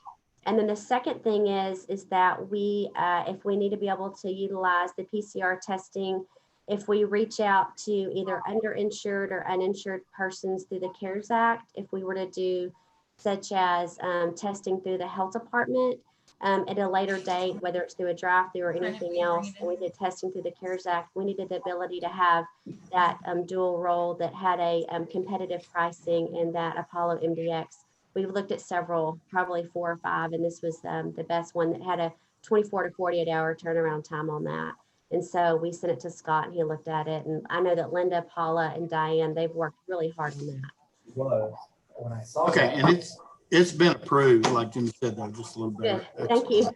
And then the second thing is that we, if we need to be able to utilize the PCR testing, if we reach out to either underinsured or uninsured persons through the CARES Act, if we were to do such as testing through the health department at a later date, whether it's through a drive-through or anything else, and we did testing through the CARES Act, we needed the ability to have that dual role that had a competitive pricing in that Apollo MDX. We've looked at several, probably 4 or 5, and this was the best one that had a 24 to 48 hour turnaround time on that. And so we sent it to Scott and he looked at it. And I know that Linda, Paula, and Diane, they've worked really hard on that. When I saw and it's been approved, like Jimmy said, though, just a little bit. Good. Thank you.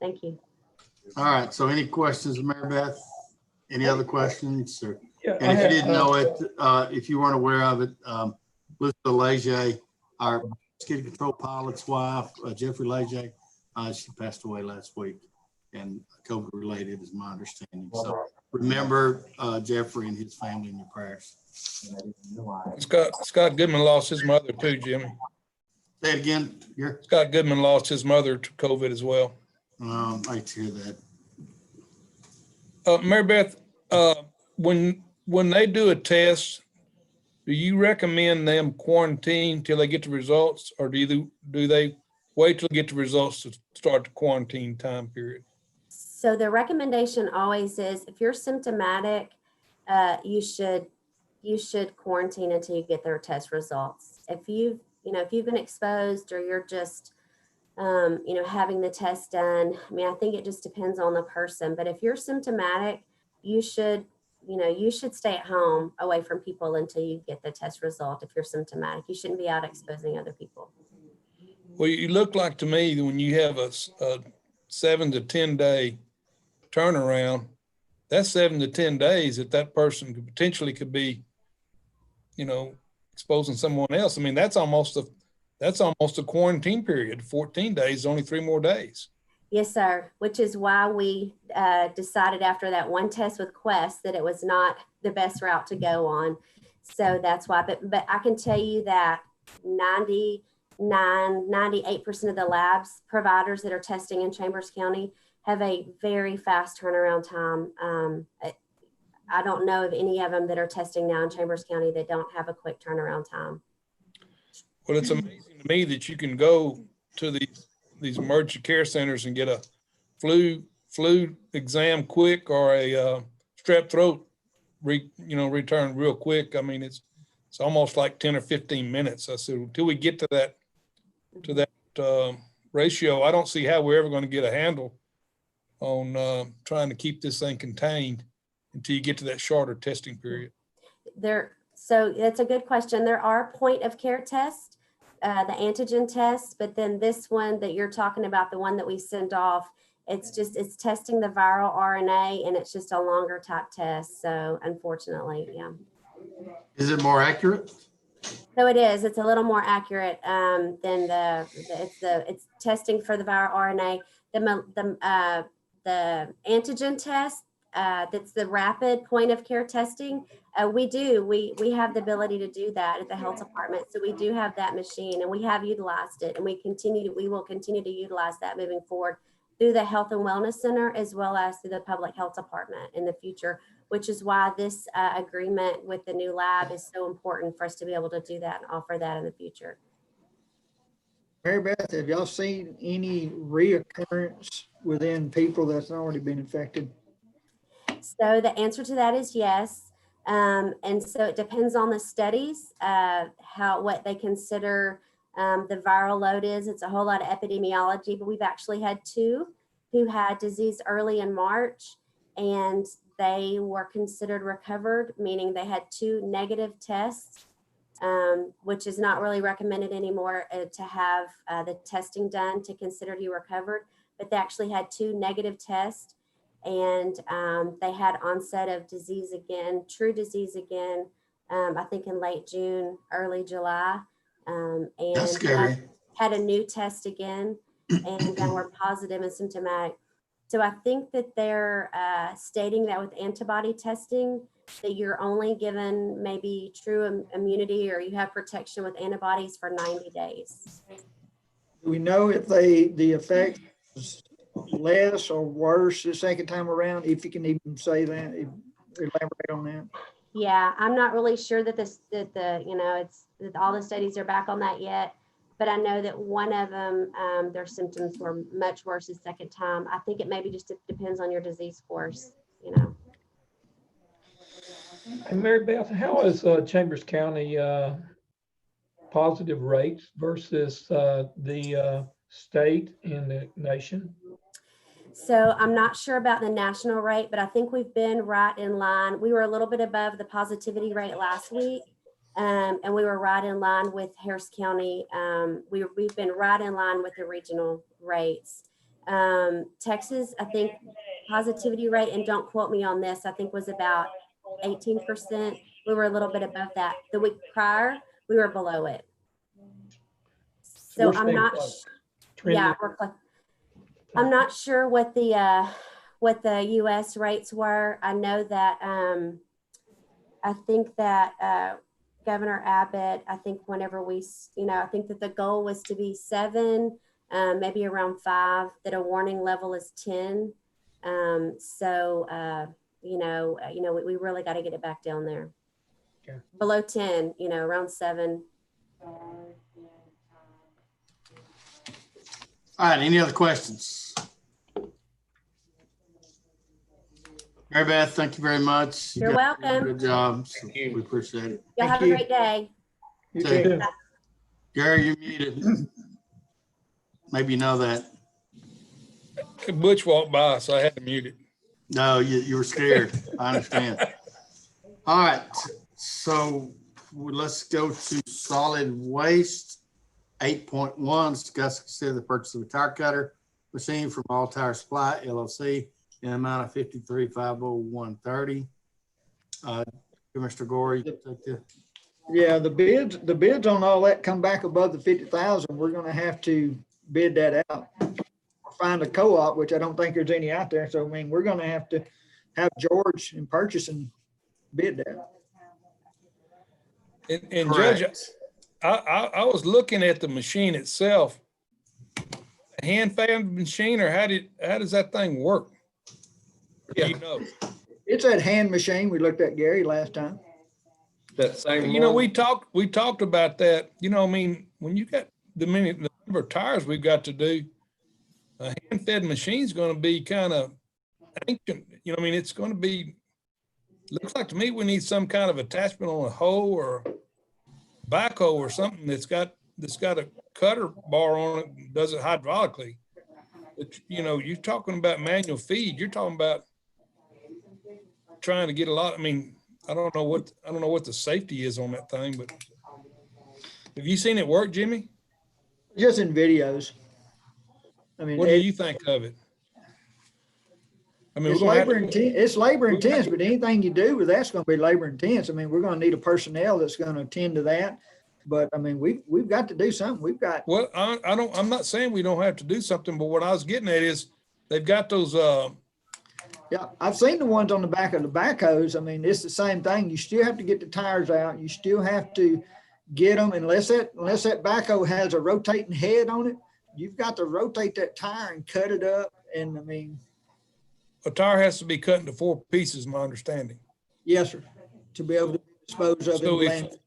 Thank you. All right. So any questions, Mary Beth? Any other questions? Or, Yeah, and if you didn't know it, if you weren't aware of it, Lisa Leger, our skid control pilot's wife, Jeffrey Leger, she passed away last week, and COVID related is my understanding. So remember Jeffrey and his family in your prayers. Scott Goodman lost his mother too, Jimmy. Say it again. Scott Goodman lost his mother to COVID as well. I hate to hear that. Mary Beth, when they do a test, do you recommend them quarantine till they get the results, or do they wait till they get the results to start the quarantine time period? So the recommendation always is, if you're symptomatic, you should quarantine until you get their test results. If you've been exposed, or you're just having the test done, I mean, I think it just depends on the person. But if you're symptomatic, you should stay at home away from people until you get the test result. If you're symptomatic, you shouldn't be out exposing other people. Well, you look like to me that when you have a 7 to 10 day turnaround, that's 7 to 10 days that person could be, exposing someone else. I mean, that's almost a quarantine period. 14 days, only 3 more days. Yes, sir. Which is why we decided after that one test with Quest that it was not the best route to go on. So that's why. But I can tell you that 90 98% of the labs providers that are testing in Chambers County have a very fast turnaround time. I don't know of any of them that are testing now in Chambers County that don't have a quick turnaround time. Well, it's amazing to me that you can go to these emergency care centers and get a flu exam quick or a strep throat return real quick. I mean, it's almost like 10 or 15 minutes. I said, until we get to that ratio, I don't see how we're ever going to get a handle on trying to keep this thing contained until you get to that shorter testing period. So that's a good question. There are point of care tests, the antigen tests, but then this one that you're talking about, the one that we send off, it's testing the viral RNA, and it's just a longer type test. So unfortunately, yeah. Is it more accurate? So it is. It's a little more accurate than it's testing for the viral RNA. The antigen test, that's the rapid point of care testing. We have the ability to do that at the health department. So we do have that machine, and we have utilized it, and we will continue to utilize that moving forward through the Health and Wellness Center, as well as through the Public Health Department in the future, which is why this agreement with the new lab is so important for us to be able to do that and offer that in the future. Mary Beth, have y'all seen any reoccurrence within people that's already been infected? So the answer to that is yes. And so it depends on the studies, what they consider the viral load is. It's a whole lot of epidemiology, but we've actually had 2 who had disease early in March, and they were considered recovered, meaning they had 2 negative tests, which is not really recommended anymore to have the testing done to consider you recovered, but they actually had 2 negative tests, and they had onset of disease again, true disease again, I think in late June, early July. And That's scary. Had a new test again, and then were positive and symptomatic. So I think that they're stating that with antibody testing, that you're only given maybe true immunity, or you have protection with antibodies for 90 days. Do we know if the effect is less or worse the second time around? If you can even say that, elaborate on that. Yeah, I'm not really sure that that all the studies are back on that yet, but I know that one of them, their symptoms were much worse the second time. I think it maybe just depends on your disease course, And Mary Beth, how is Chambers County positive rates versus the state and the nation? So I'm not sure about the national rate, but I think we've been right in line. We were a little bit above the positivity rate last week, and we were right in line with Harris County. We've been right in line with the regional rates. Texas, I think positivity rate, and don't quote me on this, I think was about 18%. We were a little bit above that. The week prior, we were below it. So I'm not, I'm not sure what the U.S. rates were. I know that I think that Governor Abbott, I think whenever I think that the goal was to be 7, maybe around 5, that a warning level is 10. We really got to get it back down there. Okay. Below 10, around 7. All right, any other questions? Mary Beth, thank you very much. You're welcome. Good job. So we appreciate it. Y'all have a great day. You See too. Gary, you're muted. Maybe you know that. Butch walked by, so I had to mute it. No, you were scared. I understand. All right, so let's go to solid waste. 8.1, discuss and consider the purchase of a tire cutter machine from All Tire Supply LLC in an amount of $53,501.30. Mr. Gorey, take the. Yeah, the bids on all that come back above the 50,000. We're going to have to bid that out. Find a co-op, which I don't think there's any out there. So, we're going to have George in purchasing bid that. And Judge, I was looking at the machine itself. A hand fan machine, or how does that thing work? Yeah. You know, It's that hand machine we looked at, Gary, last time. That same you know, one? we talked about that. You know, I mean, when you got the number of tires we've got to do, a hand fed machine's going to be kind of ancient. You know, I mean, it's going to be. Looks like to me we need some kind of attachment on a hoe or backhoe or something that's got a cutter bar on it and does it hydraulically. But, you know, you're talking about manual feed. You're talking about trying to get a lot. I mean, I don't know what the safety is on that thing, but have you seen it work, Jimmy? Just in videos. I mean, What do you think of it? I mean, it's labor intense. It's labor intense, but anything you do with that's going to be labor intense. I mean, we're going to need a personnel that's going to attend to that. But I mean, we've got to do something. We've got. Well, I'm not saying we don't have to do something, but what I was getting at is they've got those. Yeah, I've seen the ones on the back of the backhoes. I mean, it's the same thing. You still have to get the tires out. You still have to get them unless that backhoe has a rotating head on it. You've got to rotate that tire and cut it up. And I mean, A tire has to be cut into 4 pieces, my understanding. yes, sir, to be able to dispose of So it.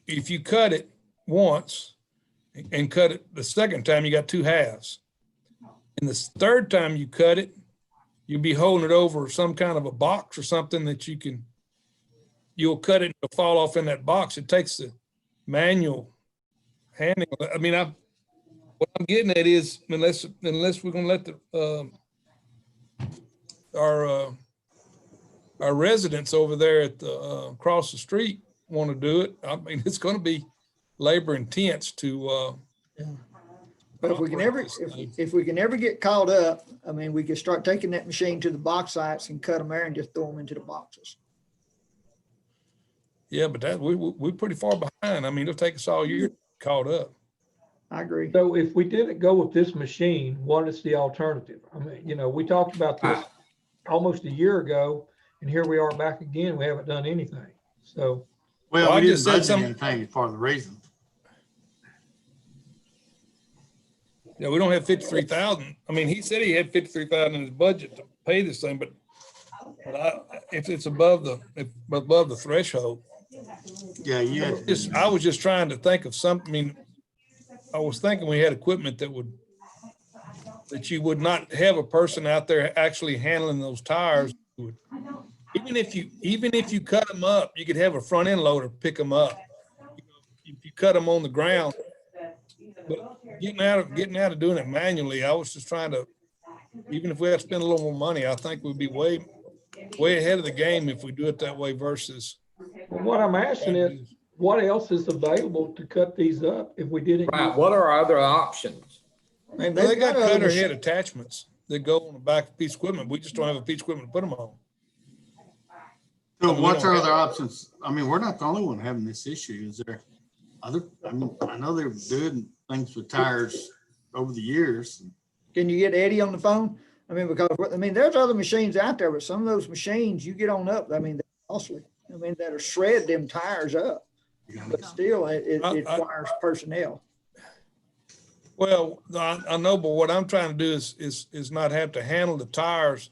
if you cut it once and cut it the second time, you got 2 halves. And the third time you cut it, you'll be holding it over some kind of a box or something that you'll cut it and it'll fall off in that box. It takes the manual handling. I mean, what I'm getting at is unless we're gonna let our residents over there at the across the street want to do it. I mean, it's going to be labor intense to. But if we can ever get caught up, I mean, we could start taking that machine to the box sites and cut them there and just throw them into the boxes. Yeah, but we're pretty far behind. I mean, it'll take us all year caught up. I agree. So if we didn't go with this machine, what is the alternative? I mean, you know, we talked about this almost a year ago, and here we are back again. We haven't done anything. So. Well, I we just didn't said budget anything for the reason. Yeah, we don't have 53,000. I mean, he said he had 53,000 in his budget to pay this thing, but if it's above the threshold. Yeah, I was just trying to think of something. I mean, I was thinking we had equipment that you would not have a person out there actually handling those tires. Even if you cut them up, you could have a front end loader pick them up. If you cut them on the ground, but getting out of doing it manually, I was just trying to, even if we had to spend a little more money, I think we'd be way ahead of the game if we do it that way versus. Well, what I'm asking is, what else is available to cut these up if we didn't? Right, what are our other options? Man, They got cutter head attachments that go on the back of a piece of equipment. We just don't have a piece of equipment to put them on. So what's our other options? I mean, we're not the only one having this issue. Is there other, I mean, I know they're doing things with tires over the years. Can you get Eddie on the phone? I mean, because, I mean, there's other machines out there, but some of those machines you get on up, I mean, they're costly. I mean, that'll shred them tires up, but still it requires personnel. Well, I know, but what I'm trying to do is not have to handle the tires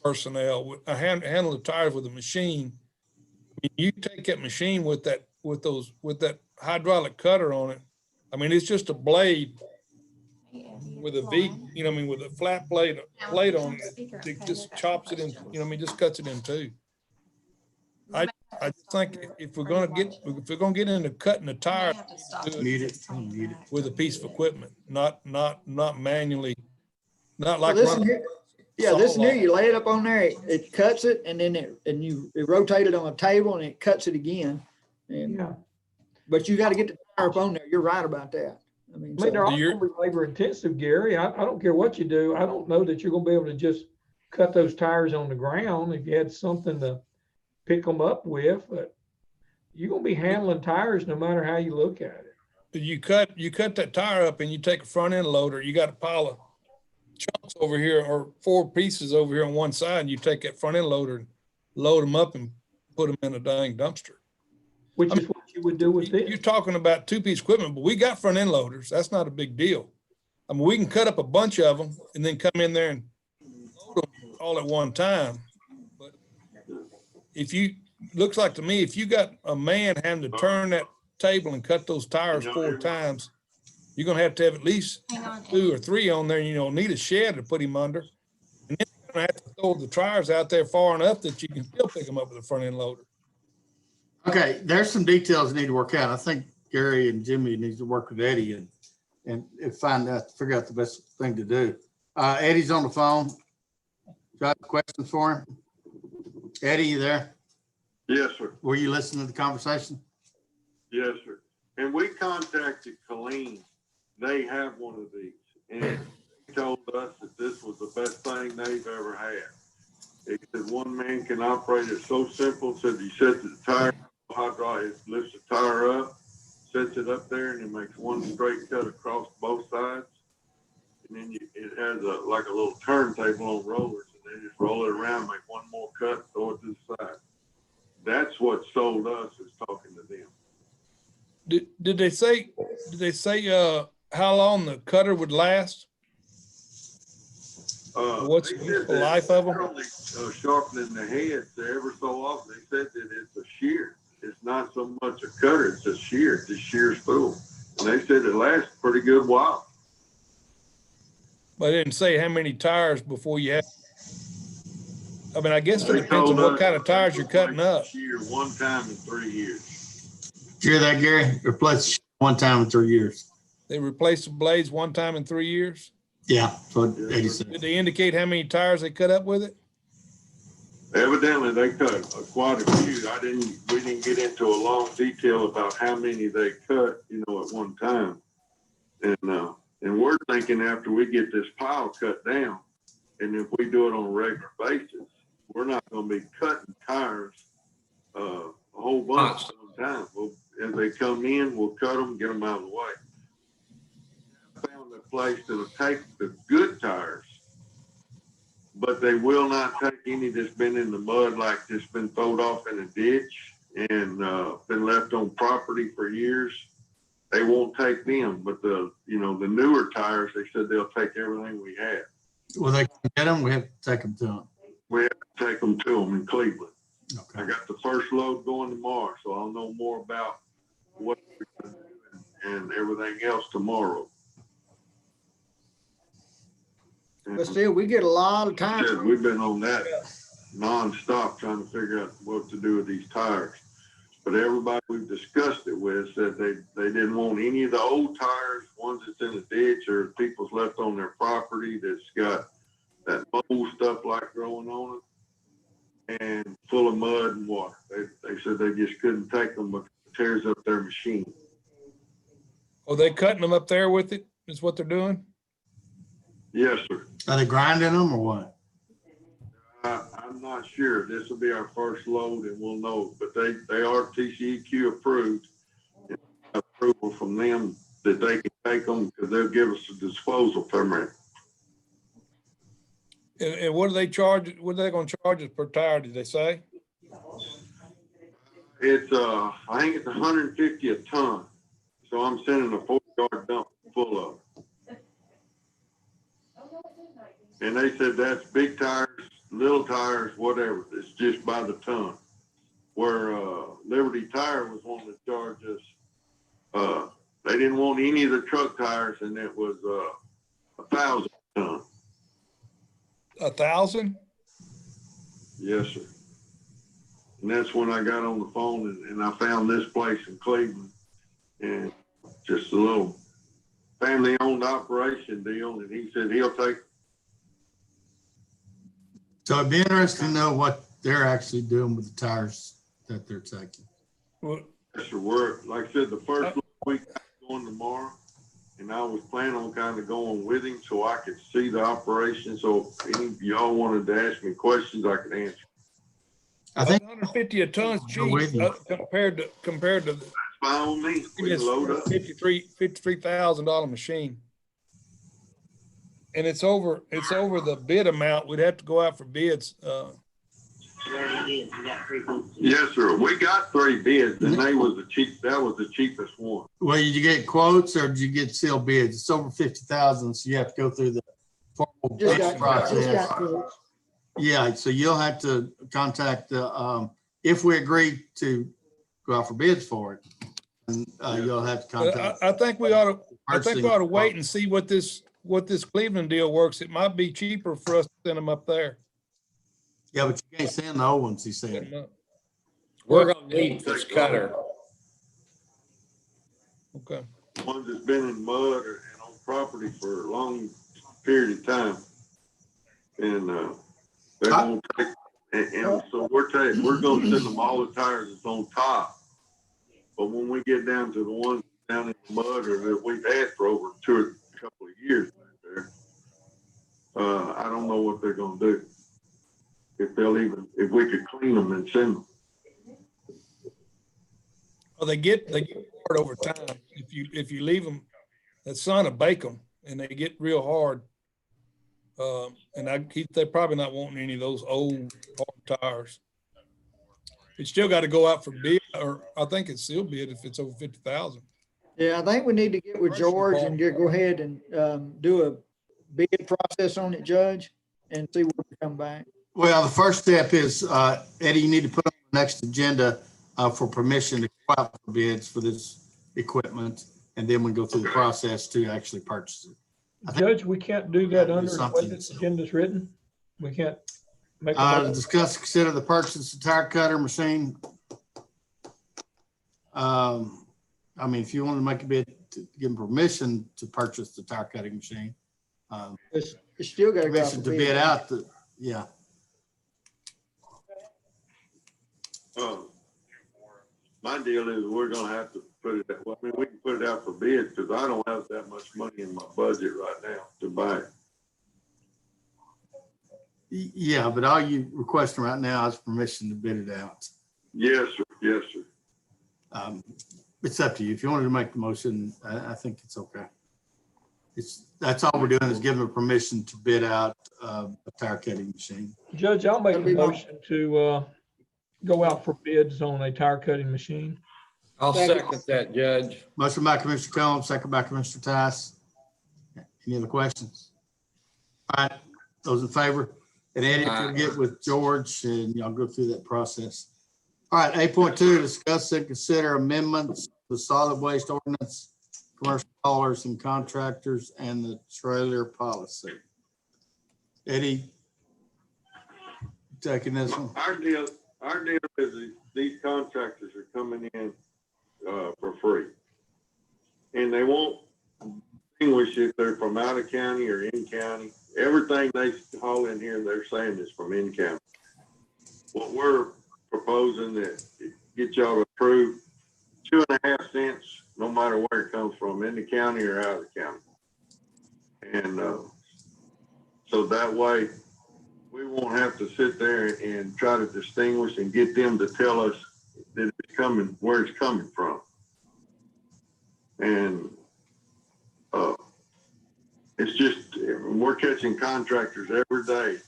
personnel. I handle the tires with a machine. I mean, you take that machine with that hydraulic cutter on it. I mean, it's just a blade with a V, you know, I mean, with a flat plate on it. It just chops it in, you know, I mean, just cuts it in two. I think if we're gonna get into cutting the tire, Need it. with a piece of equipment, not manually, not like Well, running. this new, you lay it up on there, it cuts it, and then you rotate it on a table and it cuts it again. And Yeah. but you got to get the tire up on there. You're right about that. I mean, They're all gonna be labor intensive, Gary. I don't care what you do. I don't know that you're gonna be able to just cut those tires on the ground if you had something to pick them up with, but you're gonna be handling tires no matter how you look at it. You cut that tire up and you take a front end loader, you got a pile of chunks over here or 4 pieces over here on one side, and you take that front end loader and load them up and put them in a dang dumpster. Which is what you would do with this. You're talking about two-piece equipment, but we got front end loaders. That's not a big deal. I mean, we can cut up a bunch of them and then come in there and load them all at one time. But if you, looks like to me, if you got a man having to turn that table and cut those tires 4 times, you're gonna have to have at least 2 or 3 on there. You don't need a shed to put him under. And then you're gonna have to throw the tires out there far enough that you can still pick them up with a front end loader. Okay, there's some details that need to work out. I think Gary and Jimmy needs to work with Eddie and figure out the best thing to do. Eddie's on the phone. Got a question for him? Eddie, you there? Yes, sir. Were you listening to the conversation? Yes, sir. And we contacted Colleen. They have one of these, and they told us that this was the best thing they've ever had. They said one man can operate it so simple. Said he sets the tire, hydraulic, lifts the tire up, sets it up there, and it makes one straight cut across both sides. And then it has like a little turntable on rollers, and they just roll it around, make one more cut, throw it to the side. That's what sold us, is talking to them. Did they say how long the cutter would last? What's the useful life of them? Only sharpening the heads ever so often. They said that it's a shear. It's not so much a cutter, it's a shear. It's a shear spool. And they said it lasts a pretty good while. But they didn't say how many tires before you have. I mean, I guess it depends on what kind of tires you're cutting up. Shear one time in 3 years. Did you hear that, Gary? Replace one time in 3 years. They replace the blades one time in 3 years? Yeah, so Eddie said. Did they indicate how many tires they cut up with it? Evidently, they cut quite a few. We didn't get into a long detail about how many they cut, at one time. And we're thinking after we get this pile cut down, and if we do it on a regular basis, we're not going to be cutting tires a whole bunch at one time. As they come in, we'll cut them, get them out of the way. I found a place that'll take the good tires, but they will not take any that's been in the mud, like that's been thrown off in a ditch and been left on property for years. They won't take them, but the newer tires, they said they'll take everything we have. Well, they can get them. We have to take them to them. We have to take them to them in Cleveland. Okay. I got the first load going tomorrow, so I'll know more about what we're going to do and everything else tomorrow. But still, we get a lot of time. We've been on that nonstop trying to figure out what to do with these tires. But everybody we've discussed it with said they didn't want any of the old tires, ones that's in the ditch or people's left on their property that's got that mold stuff like growing on it and full of mud and water. They said they just couldn't take them because it tears up their machine. Are they cutting them up there with it? Is what they're doing? Yes, sir. Are they grinding them or what? I'm not sure. This will be our first load and we'll know, but they are TCEQ approved. Approval from them that they can take them because they'll give us a disposal permit. And what do they charge? What are they going to charge us per tire? Did they say? It's I think it's 150 a ton. So I'm sending a 4-yard dump full of it. And they said that's big tires, little tires, whatever. It's just by the ton. Where Liberty Tire was wanting to charge us, they didn't want any of the truck tires, and it was 1,000 a ton. 1,000? Yes, sir. And that's when I got on the phone and I found this place in Cleveland, and just a little family-owned operation deal, and he said he'll take. So it'd be interesting to know what they're actually doing with the tires that they're taking. Well, yes, sir. We're, like I said, the first week I'm going tomorrow, and I was planning on kind of going with him so I could see the operation. So if any of y'all wanted to ask me questions, I could answer. I think 150 a ton is cheap compared to That's fine with me. We can load up. $53,000 machine. And it's over the bid amount. We'd have to go out for bids. Yes, sir. We got 3 bids and that was the cheapest one. Well, did you get quotes or did you get sealed bids? It's over 50,000, so you have to go through the formal Just bid got, just process. got quotes. Yeah, so you'll have to contact the, if we agree to go out for bids for it, and you'll have to contact. I think we ought to wait and see what this Cleveland deal works. It might be cheaper for us to send them up there. Yeah, but you can't send the old ones, he said. We're gonna need this cutter. Okay. Ones that's been in mud and on property for a long period of time. And, they won't take, and so we're gonna send them all the tires that's on top. But when we get down to the ones down in the mud or that we've had for over a couple of years back there, I don't know what they're gonna do. If we could clean them and send them. Well, they get hard over time. If you leave them, that sun will bake them and they get real hard. And they're probably not wanting any of those old hard tires. It's still got to go out for bid, or I think it's still bid if it's over 50,000. Yeah, I think we need to get with George and go ahead and do a bid process on it, Judge, and see what we come back. Well, the first step is, Eddie, you need to put on the next agenda for permission to go out for bids for this equipment, and then we go through the process to actually purchase it. Judge, we can't do that under the way something. this agenda's written. We can't make. a Discuss, consider the purchase of tire cutter machine. I mean, if you want to make a bid to give them permission to purchase the tire cutting machine. It's still got to go out for Permission to bid. bid out the, yeah. My deal is we're gonna have to put it, well, I mean, we can put it out for bid because I don't have that much money in my budget right now to buy it. Yeah, but all you requesting right now is permission to bid it out. Yes, sir. Yes, sir. It's up to you. If you wanted to make the motion, I think it's okay. That's all we're doing is giving them permission to bid out a tire cutting machine. Judge, I'll make a motion to go out for bids on a tire cutting machine. I'll second that, Judge. Motion by Commissioner Combs, second by Commissioner Tice. Any other questions? All right, those in favor? And Eddie, if you'll get with George and y'all go through that process. All right, 8.2, discuss and consider amendments to the solid waste ordinance, commercial haulers and contractors, and the trailer policy. Eddie, taking this one? Our deal is these contractors are coming in for free. And they won't distinguish if they're from out of county or in county. Everything they haul in here, they're saying is from in county. What we're proposing that get y'all to approve 2.5 cents, no matter where it comes from, in the county or out of the county. And so that way we won't have to sit there and try to distinguish and get them to tell us that it's coming, where it's coming from. And it's just, we're catching contractors every day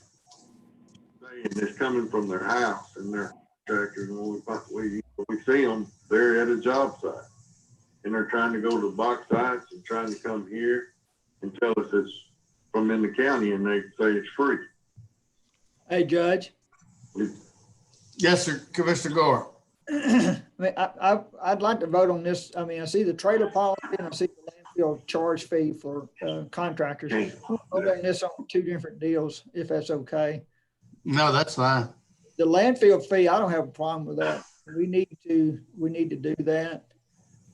saying it's coming from their house, and their contractors, when we see them, they're at a job site and they're trying to go to box sites and trying to come here and tell us it's from in the county, and they say it's free. Hey, Judge. Yes, sir. Commissioner Gore. I mean, I'd like to vote on this. I mean, I see the trailer policy and I see the landfill charge fee for contractors. I'm voting this on 2 different deals, if that's okay. No, that's fine. The landfill fee, I don't have a problem with that. We need to do that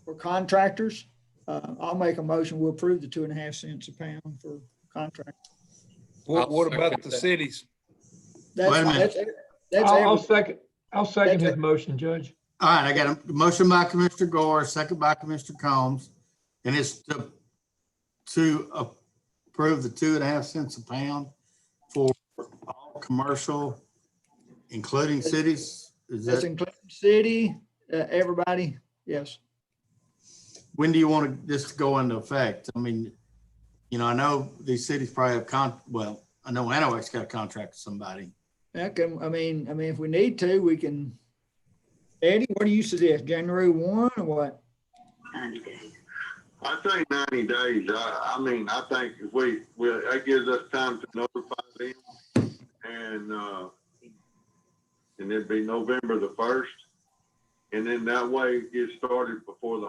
for contractors. I'll make a motion. We'll approve the 2.5 cents a pound for contractors. What about the cities? Wait a minute. I'll second his motion, Judge. All right, I got a motion by Commissioner Gore, second by Commissioner Combs, and it's to approve the 2.5 cents a pound for all commercial, including cities. That's including city, everybody. Yes. When do you want this to go into effect? I mean, you know, I know these cities probably have I know Anoak's got a contract with somebody. That can, I mean, if we need to, we can. Eddie, what do you suggest? January 1 or what? 90 days. I think 90 days. I mean, I think if that gives us time to notify them, and it'd be November the 1st. And then that way it gets started before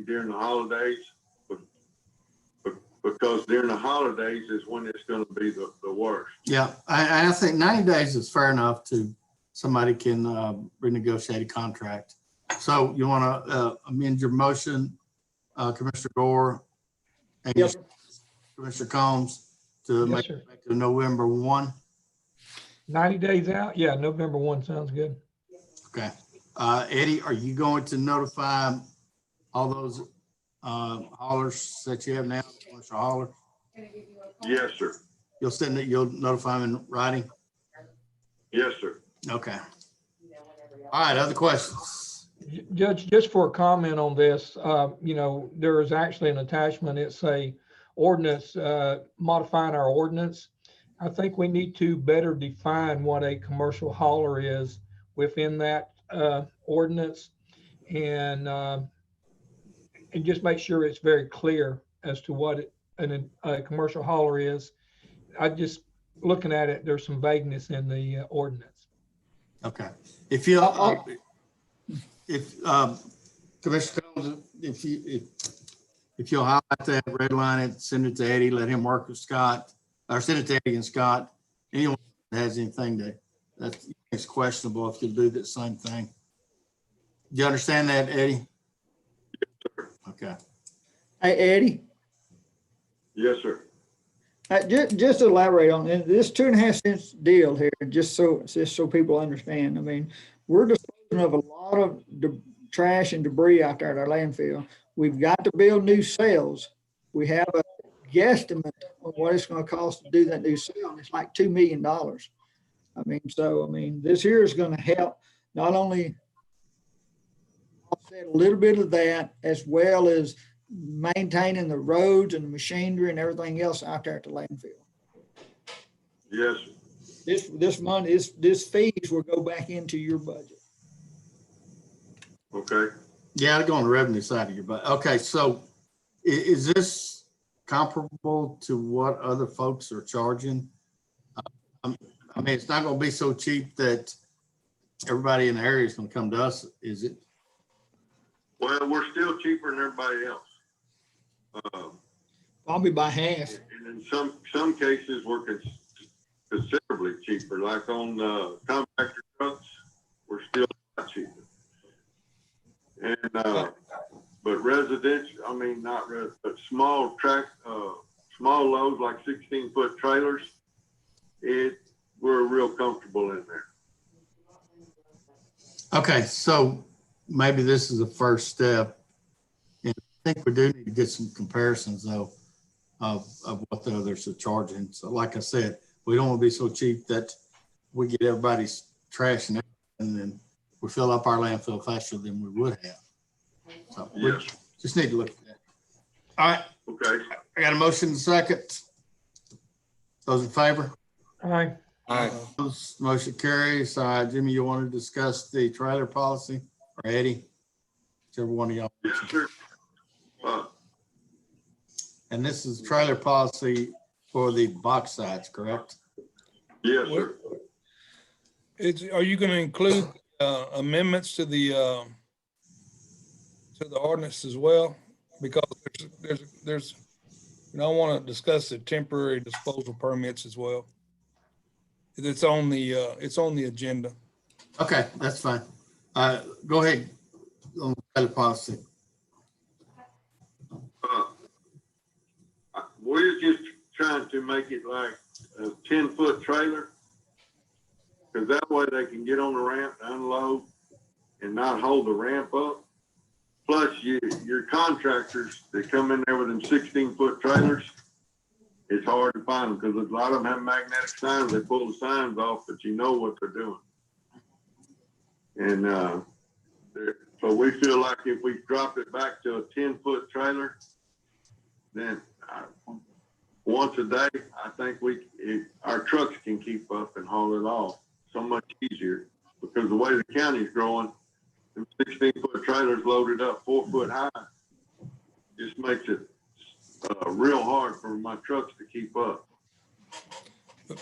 during the holidays. Because during the holidays is when it's gonna be the worst. Yeah, I think 90 days is fair enough to, somebody can renegotiate a contract. So you want to amend your motion, Commissioner Gore and Yep. Commissioner Combs, to Yes, make sir. it to November 1? 90 days out? Yeah, November 1 sounds good. Okay. Eddie, are you going to notify all those haulers that you have now, commercial hauler? Yes, sir. You'll notify them in writing? Yes, sir. Okay. All right, other questions? Judge, just for a comment on this, there is actually an attachment. It's a ordinance, modifying our ordinance. I think we need to better define what a commercial hauler is within that ordinance, and just make sure it's very clear as to what a commercial hauler is. I just, looking at it, there's some vagueness in the ordinance. Okay. If Commissioner Combs, if you'll highlight that, red line it, send it to Eddie, let him work with Scott, or send it to Eddie and Scott. Anyone that has anything that's questionable, if you'll do the same thing. Do you understand that, Eddie? Okay. Hey, Eddie, Yes, sir. just to elaborate on it, this 2.5 cents deal here, just so people understand. I mean, we're disposing of a lot of trash and debris out there at our landfill. We've got to build new cells. We have a guesstimate on what it's going to cost to do that new cell, and it's like $2 million. This here is going to help not only offset a little bit of that, as well as maintaining the roads and the machinery and everything else out there at the landfill. Yes. This money, this fees will go back into your budget. Okay. Yeah, I'll go on the revenue side of your budget. Okay, so is this comparable to what other folks are charging? It's not going to be so cheap that everybody in the area is going to come to us, is it? Well, we're still cheaper than everybody else. Probably by half. And in some cases, we're considerably cheaper. Like on compactor trucks, we're still not cheaper. And but residential, but small loads like 16-foot trailers, we're real comfortable in there. Okay, so maybe this is the first step. And I think we do need to get some comparisons though of what the others are charging. So like I said, we don't want to be so cheap that we get everybody's trash and everything, and then we fill up our landfill faster than we would have. So we just need to look at that. All right. Okay. I got a motion and a second. Those in favor? Aye. Aye. Motion carries. Jimmy, you want to discuss the trailer policy, or Eddie? Whichever one of y'all. Yes, sir. And this is trailer policy for the box sites, correct? Yes, sir. Are you going to include amendments to the ordinance as well? Because there's I want to discuss the temporary disposal permits as well. It's on the agenda. Okay, that's fine. Go ahead on the trailer policy. We're just trying to make it like a 10-foot trailer, because that way they can get on the ramp, unload, and not hold the ramp up. Plus, your contractors that come in there with them 16-foot trailers, it's hard to find them because a lot of them have magnetic signs. They pull the signs off, but you know what they're doing. And so we feel like if we drop it back to a 10-foot trailer, then once a day, I think our trucks can keep up and haul it off. so much easier because the way the county's growing, them 16-foot trailers loaded up 4 foot high just makes it real hard for my trucks to keep up.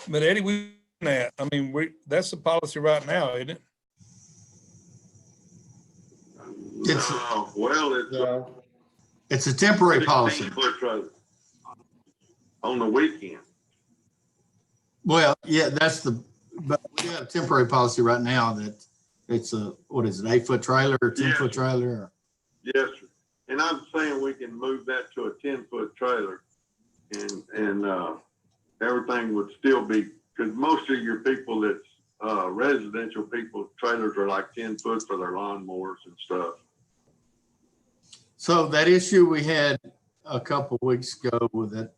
But Eddie, I mean, that's the policy right now, isn't it? It's- No, well, It's a temporary policy. 16-foot trailer on the weekend. Well, yeah, but we have a temporary policy right now that it's a, what is it, 8-foot trailer or 10-foot trailer? Yes, sir. And I'm saying we can move that to a 10-foot trailer and everything would still be, because most of your people that's residential people, trailers are like 10 foot for their lawnmowers and stuff. So that issue we had a couple weeks ago with that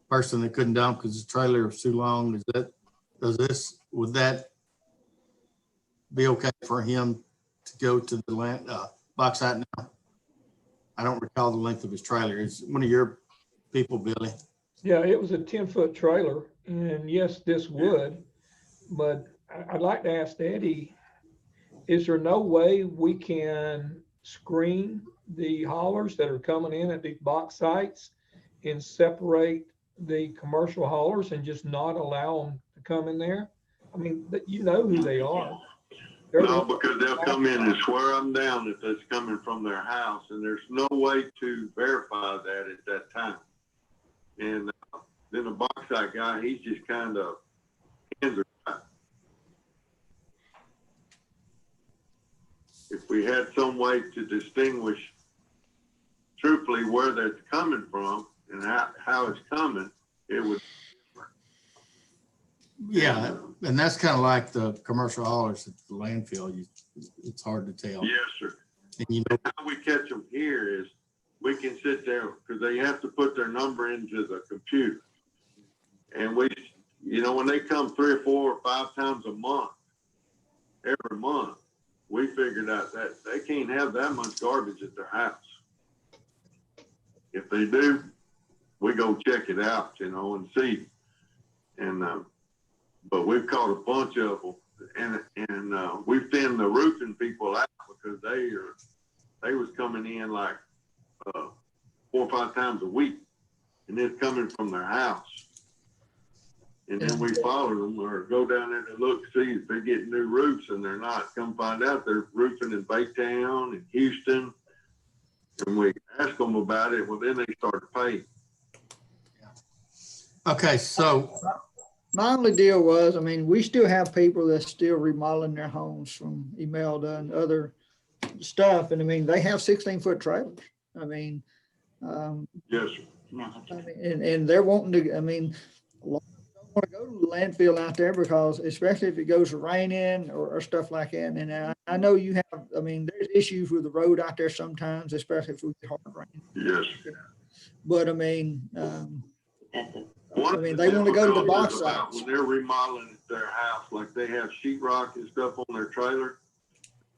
person that couldn't dump because his trailer was too long, would that be okay for him to go to the land, Bauxite now? I don't recall the length of his trailer. It's one of your people, Billy. Yeah, it was a 10-foot trailer, and yes, this would, but I'd like to ask Eddie, is there no way we can screen the haulers that are coming in at these box sites and separate the commercial haulers and just not allow them to come in there? I mean, you know who they are. No, because they'll come in and swear them down that that's coming from their house, and there's no way to verify that at that time. And then the Bauxite guy, he's just kind of hands are tied. If we had some way to distinguish truthfully where that's coming from and how it's coming, it would. Yeah, and that's kind of like the commercial haulers at the landfill. It's hard to tell. Yes, sir. And you know, how we catch them here is we can sit there because they have to put their number into the computer. And we, when they come 3 or 4 or 5 times a month, every month, we figured out that they can't have that much garbage at their house. If they do, we go check it out, and see. And, but we've caught a bunch of them, and we thinned the roofing people out because they was coming in like 4 or 5 times a week, and it's coming from their house. And then we follow them or go down there to look, see if they're getting new roofs, and they're not. Come find out they're roofing in Baytown and Houston, and we ask them about it. Well, then they start paying. okay, so My only deal was, I mean, we still have people that's still remodeling their homes from Imelda and other stuff. And I mean, they have 16-foot trailers. I mean, yes, and they're wanting to, I mean, a lot of them don't want to go to the landfill out there because especially if it goes to raining or stuff like that. And I know you have, I mean, there's issues with the road out there sometimes, especially if we get hard rain. yes. But I mean, One I mean, they want to go to the box about sites. when they're remodeling their house, like they have sheetrock and stuff on their trailer.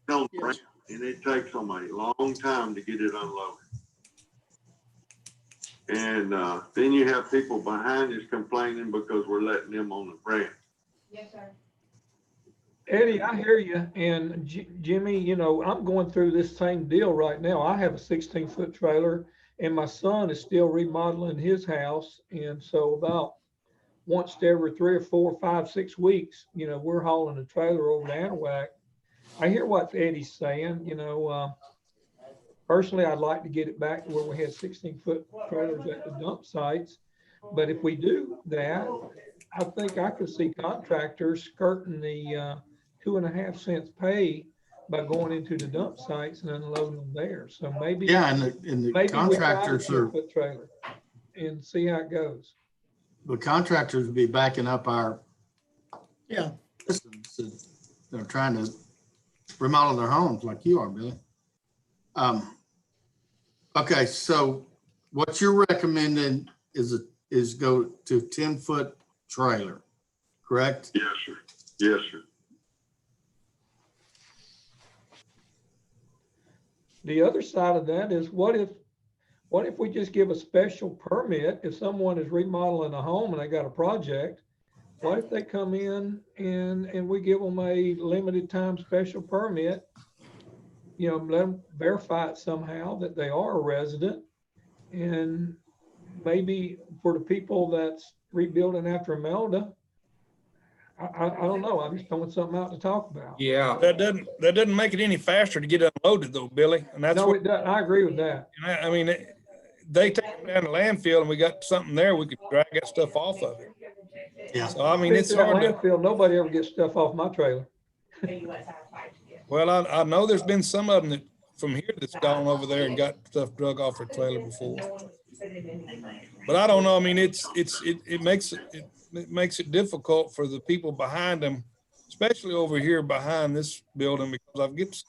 Don't Yes. and it takes them a long time to get it unloaded. And then you have people behind us complaining because we're letting them on the ramp. Yes, sir. Eddie, I hear you. And Jimmy, I'm going through this same deal right now. I have a 16-foot trailer and my son is still remodeling his house. And so about once every 3 or 4, 5, 6 weeks, we're hauling a trailer over to Anahuac. I hear what Eddie's saying, personally, I'd like to get it back to where we had 16-foot trailers at the dump sites. But if we do that, I think I could see contractors skirting the 2.5 cents pay by going into the dump sites and unloading them there. So maybe, yeah, and the maybe contractors we try a are, 10-foot trailer and see how it goes. the contractors would be backing up our Yeah. systems that they're trying to remodel their homes like you are, Billy. Okay, so what you're recommending is go to 10-foot trailer, correct? Yes, sir. Yes, sir. The other side of that is what if we just give a special permit if someone is remodeling a home and they got a project what if they come in and we give them a limited time special permit? You know, let them verify it somehow that they are a resident. And maybe for the people that's rebuilding after Imelda, I don't know. I'm just throwing something out to talk about. Yeah. That doesn't make it any faster to get unloaded though, Billy. And that's No, what, it doesn't. I agree with that. I mean, they take it down to landfill and we got something there, we could drag that stuff off of it. Yeah. So, I mean, it's That hard to, landfill, nobody ever gets stuff off my trailer. well, I know there's been some of them that from here that's gone over there and got stuff drug off their trailer before. But I don't know. I mean, it makes it difficult for the people behind them, especially over here behind this building, because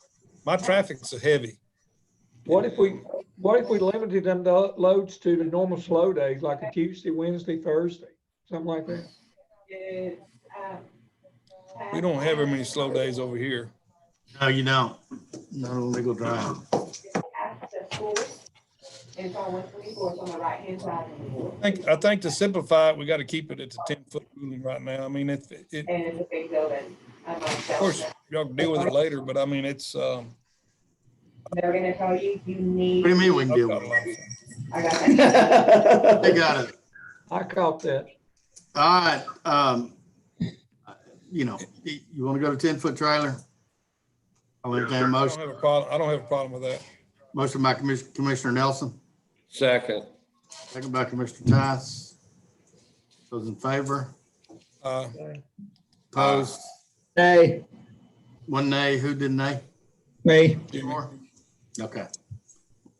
my traffic's so heavy. What if we limited them loads to the normal slow days, like a Tuesday, Wednesday, Thursday, something like that? We don't have very many slow days over here. No, you don't. Not on legal drive. I think to simplify it, we got to keep it at the 10-foot ruling right now. I mean, of course, y'all can deal with it later, but I mean, it's, They're gonna tell you, you need. What do you mean we can deal with it? I got that. They got it. I caught that. All right, you know, you want to go to 10-foot trailer? I'll entertain a I motion. don't have a problem with that. Motion by Commissioner Nelson, Second. second by Commissioner Tice. Those in favor? Opposed? Nay. One nay. Who did nay? Me. Gore? Okay.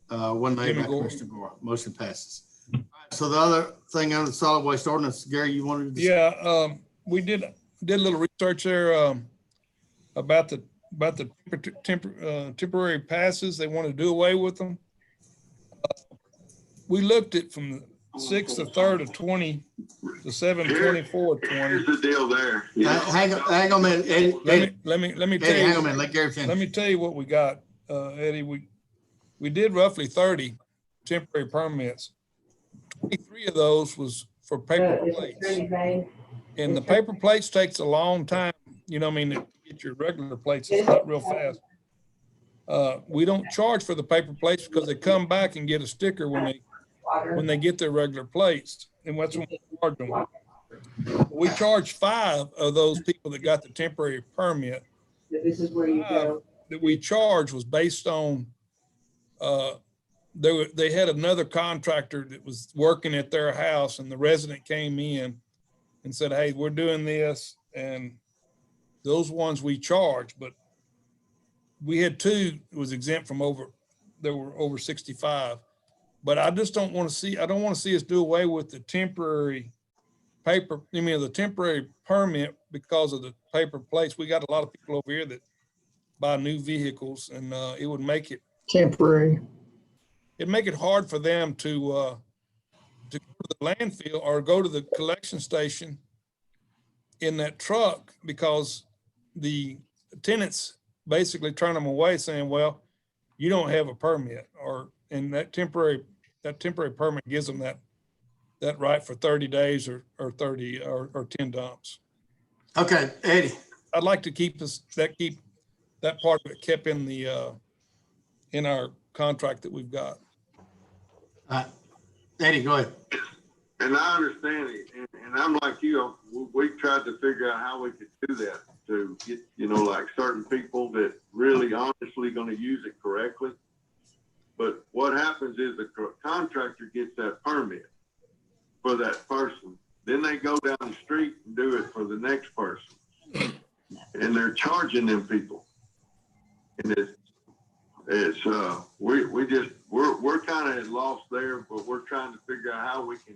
One nay Jimmy by Gore. Commissioner Gore. Motion passes. All right, so the other thing on the solid waste ordinance, Gary, you wanted to? Yeah, we did a little research there about the temporary passes. They want to do away with them. We looked at from the 6th of 3rd of 20 to 7/24 20. Here's the deal there. Hang on a minute, Eddie. Let me tell Eddie, you. hang on a minute. Let Gary finish. Let me tell you what we got, Eddie. We did roughly 30 temporary permits. 23 of those was for paper plates. And the paper plates takes a long time. You know, I mean, to get your regular plates, it's not real fast. We don't charge for the paper plates because they come back and get a sticker when they get their regular plates. And that's when we charge them. We charged 5 of those people that got the temporary permit. This is where you go. That we charged was based on, they had another contractor that was working at their house, and the resident came in and said, hey, we're doing this. And those ones we charged, but we had 2 that was exempt from they were over 65. But I just don't want to see us do away with the temporary the temporary permit because of the paper plates. We got a lot of people over here that buy new vehicles, and it would make it Temporary. it'd make it hard for them to go to the landfill or go to the collection station in that truck, because the tenants basically turn them away saying, well, you don't have a permit, and that temporary permit gives them that right for 30 days or 30 or 10 dumps. Okay, Eddie. I'd like to keep that part of it kept in in our contract that we've got. Eddie, go ahead. And I understand it, and I'm like you, we tried to figure out how we could do that to get, like certain people that really honestly going to use it correctly. But what happens is the contractor gets that permit for that person. Then they go down the street and do it for the next person. And they're charging them people. And we're kind of at loss there, but we're trying to figure out how we can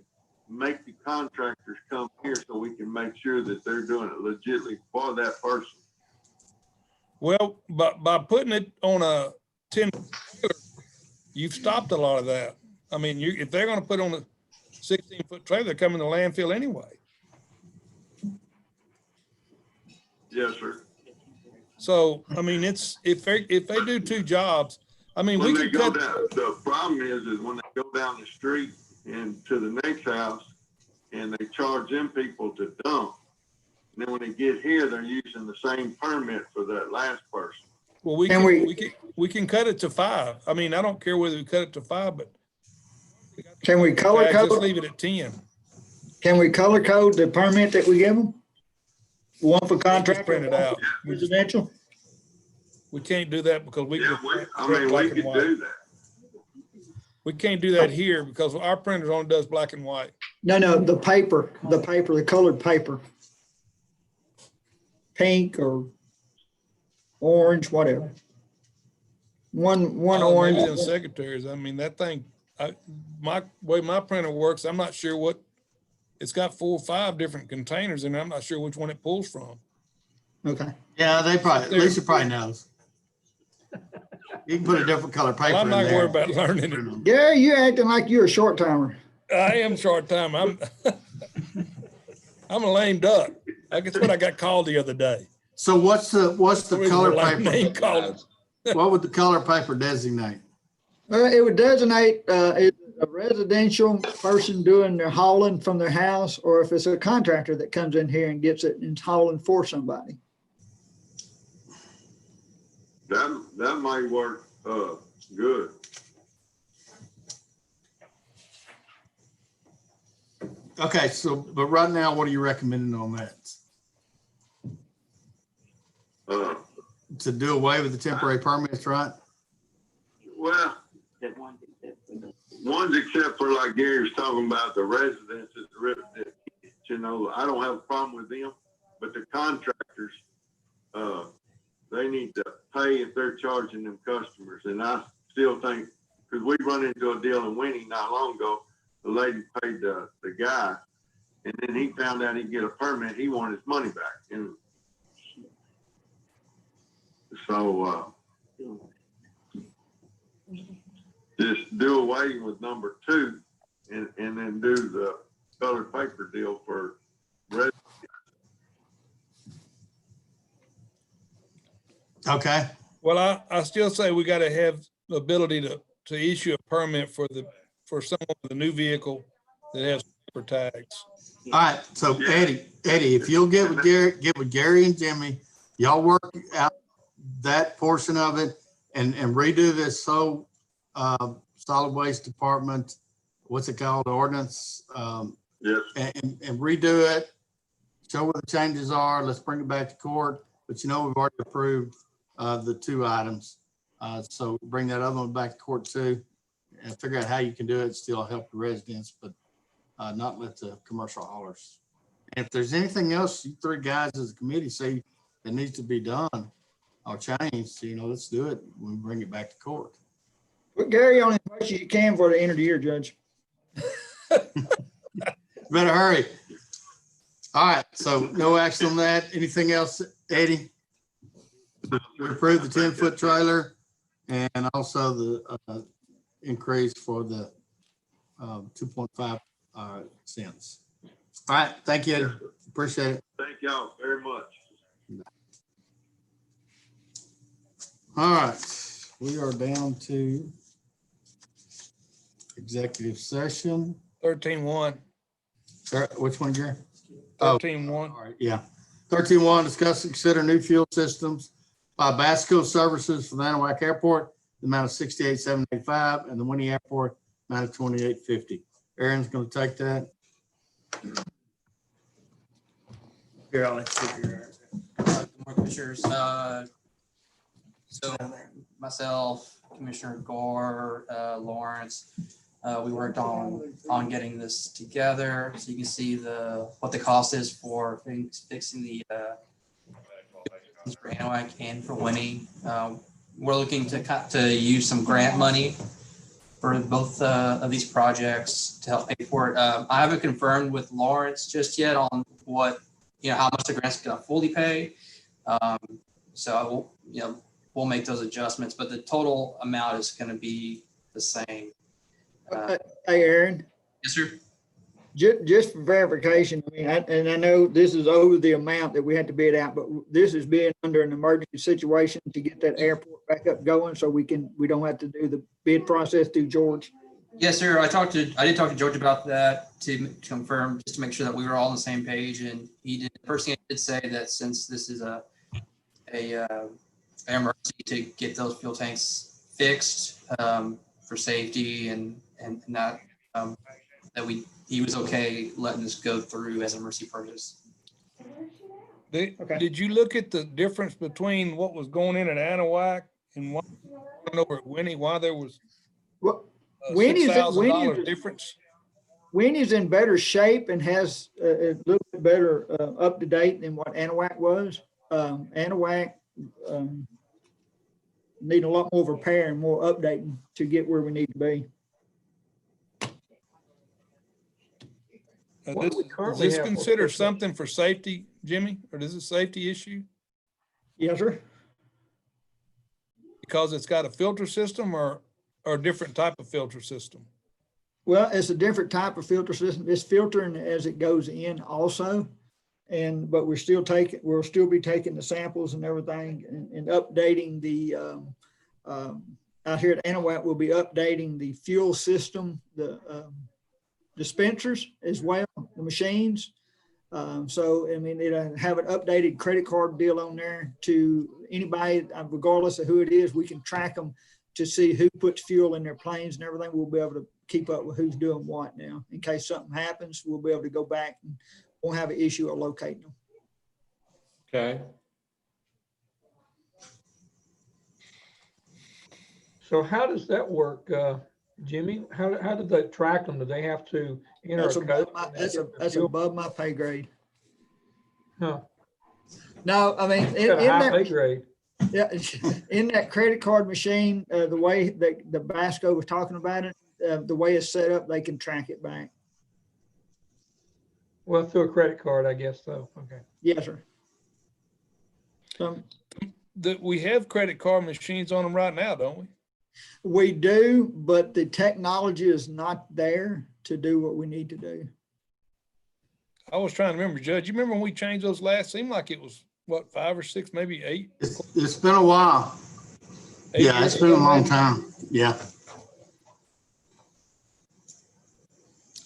make the contractors come here so we can make sure that they're doing it legitimately for that person. Well, but by putting it on a 10, you've stopped a lot of that. I mean, if they're going to put on a 16-foot trailer, they're coming to landfill anyway. Yes, sir. So, I mean, if they do 2 jobs, I mean, When we they can go cut. down, the problem is when they go down the street and to the next house and they charge them people to dump, And then when they get here, they're using the same permit for that last person. Well, we can cut it to 5. I mean, I don't care whether we cut it to 5, but Can we color just code? leave it at 10. Can we color code the permit that we give them? One for Just contractor, print it out. residential? We can't do that because we Yeah, can we could do that. We can't do that here because our printer only does black and white. No, the paper, the colored paper. Pink or orange, whatever. One Maybe orange. in secretaries. I mean, that thing, my way my printer works, I'm not sure what, it's got 4 or 5 different containers and I'm not sure which one it pulls from. Okay. Yeah, Lisa probably knows. You can put a different color paper Well, I'm in not there. worried about learning it. Gary, you're acting like you're a short timer. I am short time. I'm a lame duck. That's what I got called the other day. So what's the color Name paper? calling. What would the color paper designate? It would designate a residential person doing their hauling from their house, or if it's a contractor that comes in here and gets it and is hauling for somebody. That might work, good. Okay, so, but right now, what are you recommending on that? To do away with the temporary permits, right? Well, ones except for like Gary was talking about the residences, you know, I don't have a problem with them, but the contractors, they need to pay if they're charging them customers. And I still think, because we run into a deal in Winnie not long ago, the lady paid the guy, and then he found out he'd get a permit, he wanted his money back. And so, just do away with number 2 and then do the colored paper deal for residents. Okay. Well, I still say we got to have the ability to issue a permit for someone with a new vehicle that has paper tags. All right, so Eddie, if you'll get with Gary and Jimmy, y'all work out that portion of it and redo this solid waste department, what's it called, ordinance? Yes. And redo it, show what the changes are, let's bring it back to court. But you know, we've already approved the 2 items. So bring that other one back to court too, and figure out how you can do it, still help the residents, but not let the commercial haulers. And if there's anything else, you 3 guys as a committee say that needs to be done or changed, you know, let's do it. We bring it back to court. Put Gary on as much as you can for the end of the year, Judge. Better hurry. All right, so no action on that. Anything else, Eddie? We approved the 10-foot trailer and also the increase for the 2.5 cents. All right, thank you. Appreciate it. Thank y'all very much. All right, we are down to executive session. 13-1. Which one, Gary? 13-1. All right, yeah. 13-1, discuss and consider new fuel systems by Basco Services for the Anahuac Airport, the amount of $68,785, and the Winnie Airport, amount of $28.50. Aaron's going to take that. Here, I'll let you figure it out. More commissioners. So myself, Commissioner Gore, Lawrence, we worked on getting this together. So you can see what the cost is for fixing the for Anahuac and for Winnie. We're looking to use some grant money for both of these projects to help pay for it. I haven't confirmed with Lawrence just yet on how much the grant's going to fully pay. So I will, we'll make those adjustments, but the total amount is going to be the same. Hey, Aaron. Yes, sir. Just for verification, I mean, I know this is over the amount that we had to bid out, but this is being under an emergency situation to get that airport back up going, so we don't have to do the bid process through George. Yes, sir. I did talk to George about that to confirm, just to make sure that we were all on the same page. And he did, first thing he did say that since this is a emergency to get those fuel tanks fixed for safety and that, he was okay letting this go through as a mercy purchase. Did you look at the difference between what was going in at Anahuac and what went over at Winnie, why there was $6,000 difference? Winnie's in better shape and has a little bit better up to date than what Anahuac was. Anahuac need a lot more repair and more updating to get where we need to be. Does this consider something for safety, Jimmy, or is it a safety issue? Yes, sir. Because it's got a filter system or a different type of filter system? Well, it's a different type of filter system. It's filtering as it goes in also. But we'll still be taking the samples and everything and updating the, out here at Anahuac, we'll be updating the fuel system, the dispensers as well, the machines. So, I mean, it'll have an updated credit card deal on there to anybody, regardless of who it is, we can track them to see who puts fuel in their planes and everything. We'll be able to keep up with who's doing what now. In case something happens, we'll be able to go back and won't have an issue of locating them. Okay. So how does that work, Jimmy? How do they track them? Do they have to enter a code? That's above my pay grade. Huh. No, I mean, in pay grade. Yeah, in that credit card machine, the way that the Basco was talking about it, the way it's set up, they can track it back. Well, through a credit card, I guess so. Okay. Yes, sir. We have credit card machines on them right now, don't we? We do, but the technology is not there to do what we need to do. I was trying to remember, Judge. You remember when we changed those last? Seemed like it was what, 5 or 6, maybe 8? It's been a while. Yeah, it's been a long time. Yeah.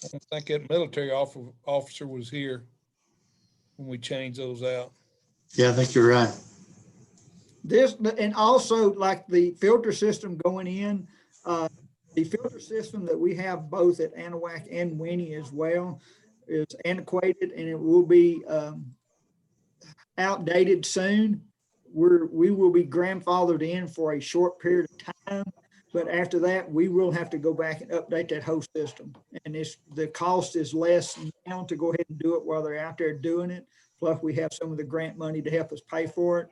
I don't think that military officer was here when we changed those out. Yeah, I think you're right. This, and also like the filter system going in, the filter system that we have both at Anahuac and Winnie as well is antiquated, and it will be outdated soon. We will be grandfathered in for a short period of time, but after that, we will have to go back and update that whole system. And the cost is less now to go ahead and do it while they're out there doing it. Plus, we have some of the grant money to help us pay for it,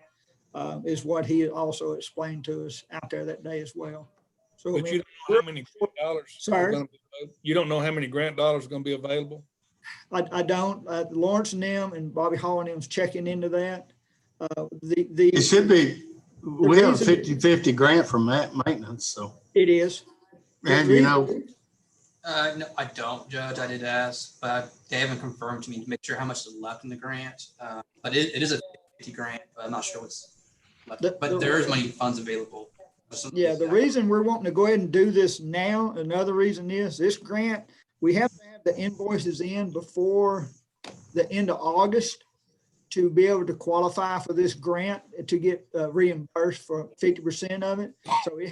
is what he also explained to us out there that day as well. So, but you don't know how many grant dollars. Sorry? You don't know how many grant dollars are going to be available? I don't. Lawrence and them and Bobby Hall and them's checking into that. It should be, we have a 50-50 grant from maintenance, so. It is. And you know. No, I don't, Judge. I did ask, but they haven't confirmed to me to make sure how much is left in the grant. But it is a 50 grant, but I'm not sure what's left. But there is money funds available. Yeah, the reason we're wanting to go ahead and do this now, another reason is this grant, we have to have the invoices in before the end of August to be able to qualify for this grant to get reimbursed for 50% of it. So it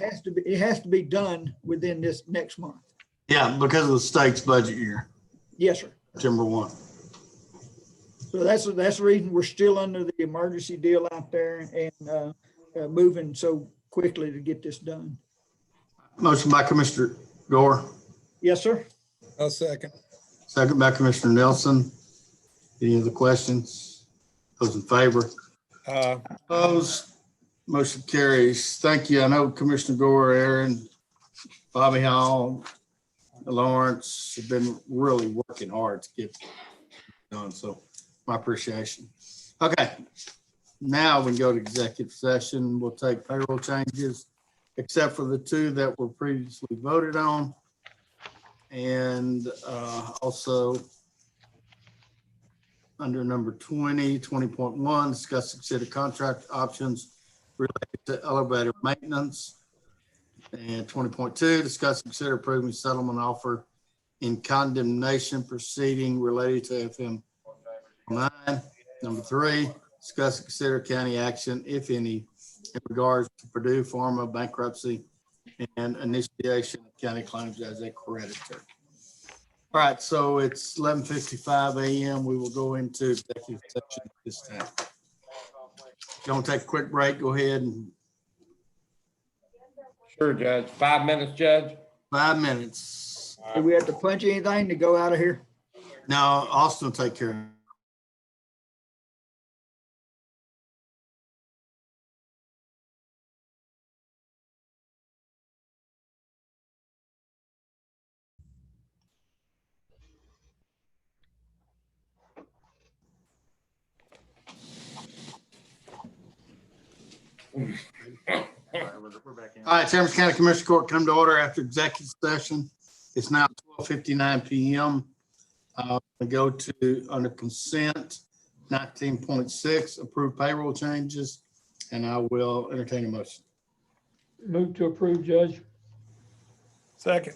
has to be done within this next month. Yeah, because of the state's budget year. Yes, sir. September 1. So that's the reason we're still under the emergency deal out there and moving so quickly to get this done. Motion by Commissioner Gore. Yes, sir. I'll second. Second by Commissioner Nelson. Any other questions? Those in favor? Opposed? Motion carries. Thank you. I know Commissioner Gore, Aaron, Bobby Hall, Lawrence have been really working hard to get it done. So my appreciation. Okay. Now we can go to executive session. We'll take payroll changes, except for the 2 that were previously voted on. And also under number 20.1, discuss consider contract options related to elevator maintenance. And 20.2, discuss and consider approving settlement offer in condemnation proceeding related to FM 9. Number 3, discuss and consider county action, if any, in regards to Purdue Pharma bankruptcy and initiation of county claims as a creditor. All right, so it's 11:55 a.m. We will go into executive session at this time. If you want to take a quick break, go ahead and Sure, Judge. 5 minutes, Judge? 5 minutes. Do we have to punch anything to go out of here? Now, Austin will take care of it. We're back in. All right, Chambers County Commissioner Court come to order after executive session. It's now 12:59 p.m. We go to under consent 19.6, approve payroll changes, and I will entertain a motion. Move to approve, Judge. Second.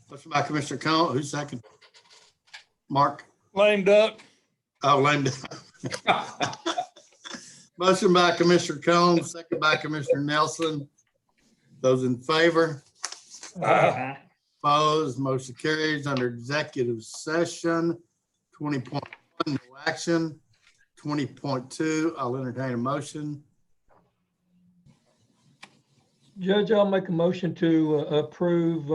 Motion by Commissioner Cone, who's second? Mark? Lame duck. Oh, lame duck. Motion by Commissioner Cone, second by Commissioner Nelson. Those in favor? Opposed, motion carries under executive session. 20.1, no action. 20.2, I'll entertain a motion. Judge, I'll make a motion to approve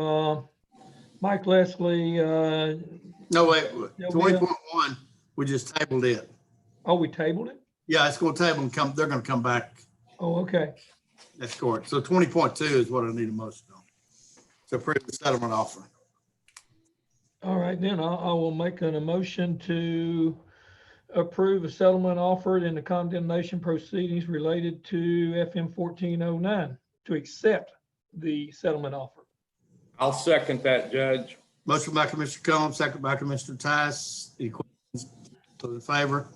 Mike Leslie. No, wait, 20.1, we just tabled it. Oh, we tabled it? Yeah, it's gonna table and come, they're gonna come back. Oh, okay. That's correct. So 20.2 is what I need a motion on. To approve the settlement offer. All right, then I will make a motion to approve a settlement offered in the condemnation proceedings related to FM 1409 to accept the settlement offer. I'll second that, Judge. Motion by Commissioner Combs, second by Commissioner Tice. Any questions? Those in favor?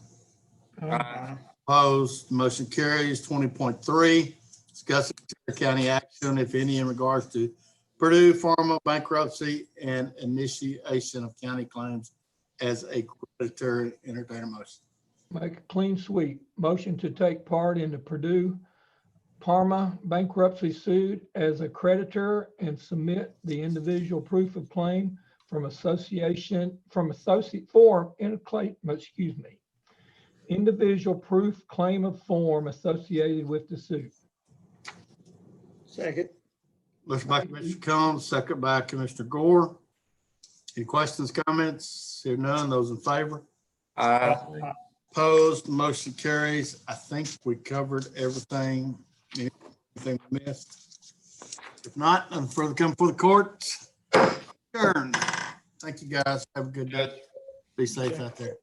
Opposed, motion carries. 20.3, discuss county action, if any, in regards to Purdue Pharma bankruptcy and initiation of county claims as a creditor. Entertain a motion. Make a clean sweep. Motion to take part in the Purdue Pharma bankruptcy suit as a creditor and submit the individual proof of claim from individual proof claim of form associated with the suit. Second. Motion by Commissioner Combs, second by Commissioner Gore. Any questions, comments? Hear none. Those in favor? Opposed, motion carries. I think we covered everything. Anything we missed? If not, nothing further come for the court. Adjourned. Thank you, guys. Have a good day. Be safe out there.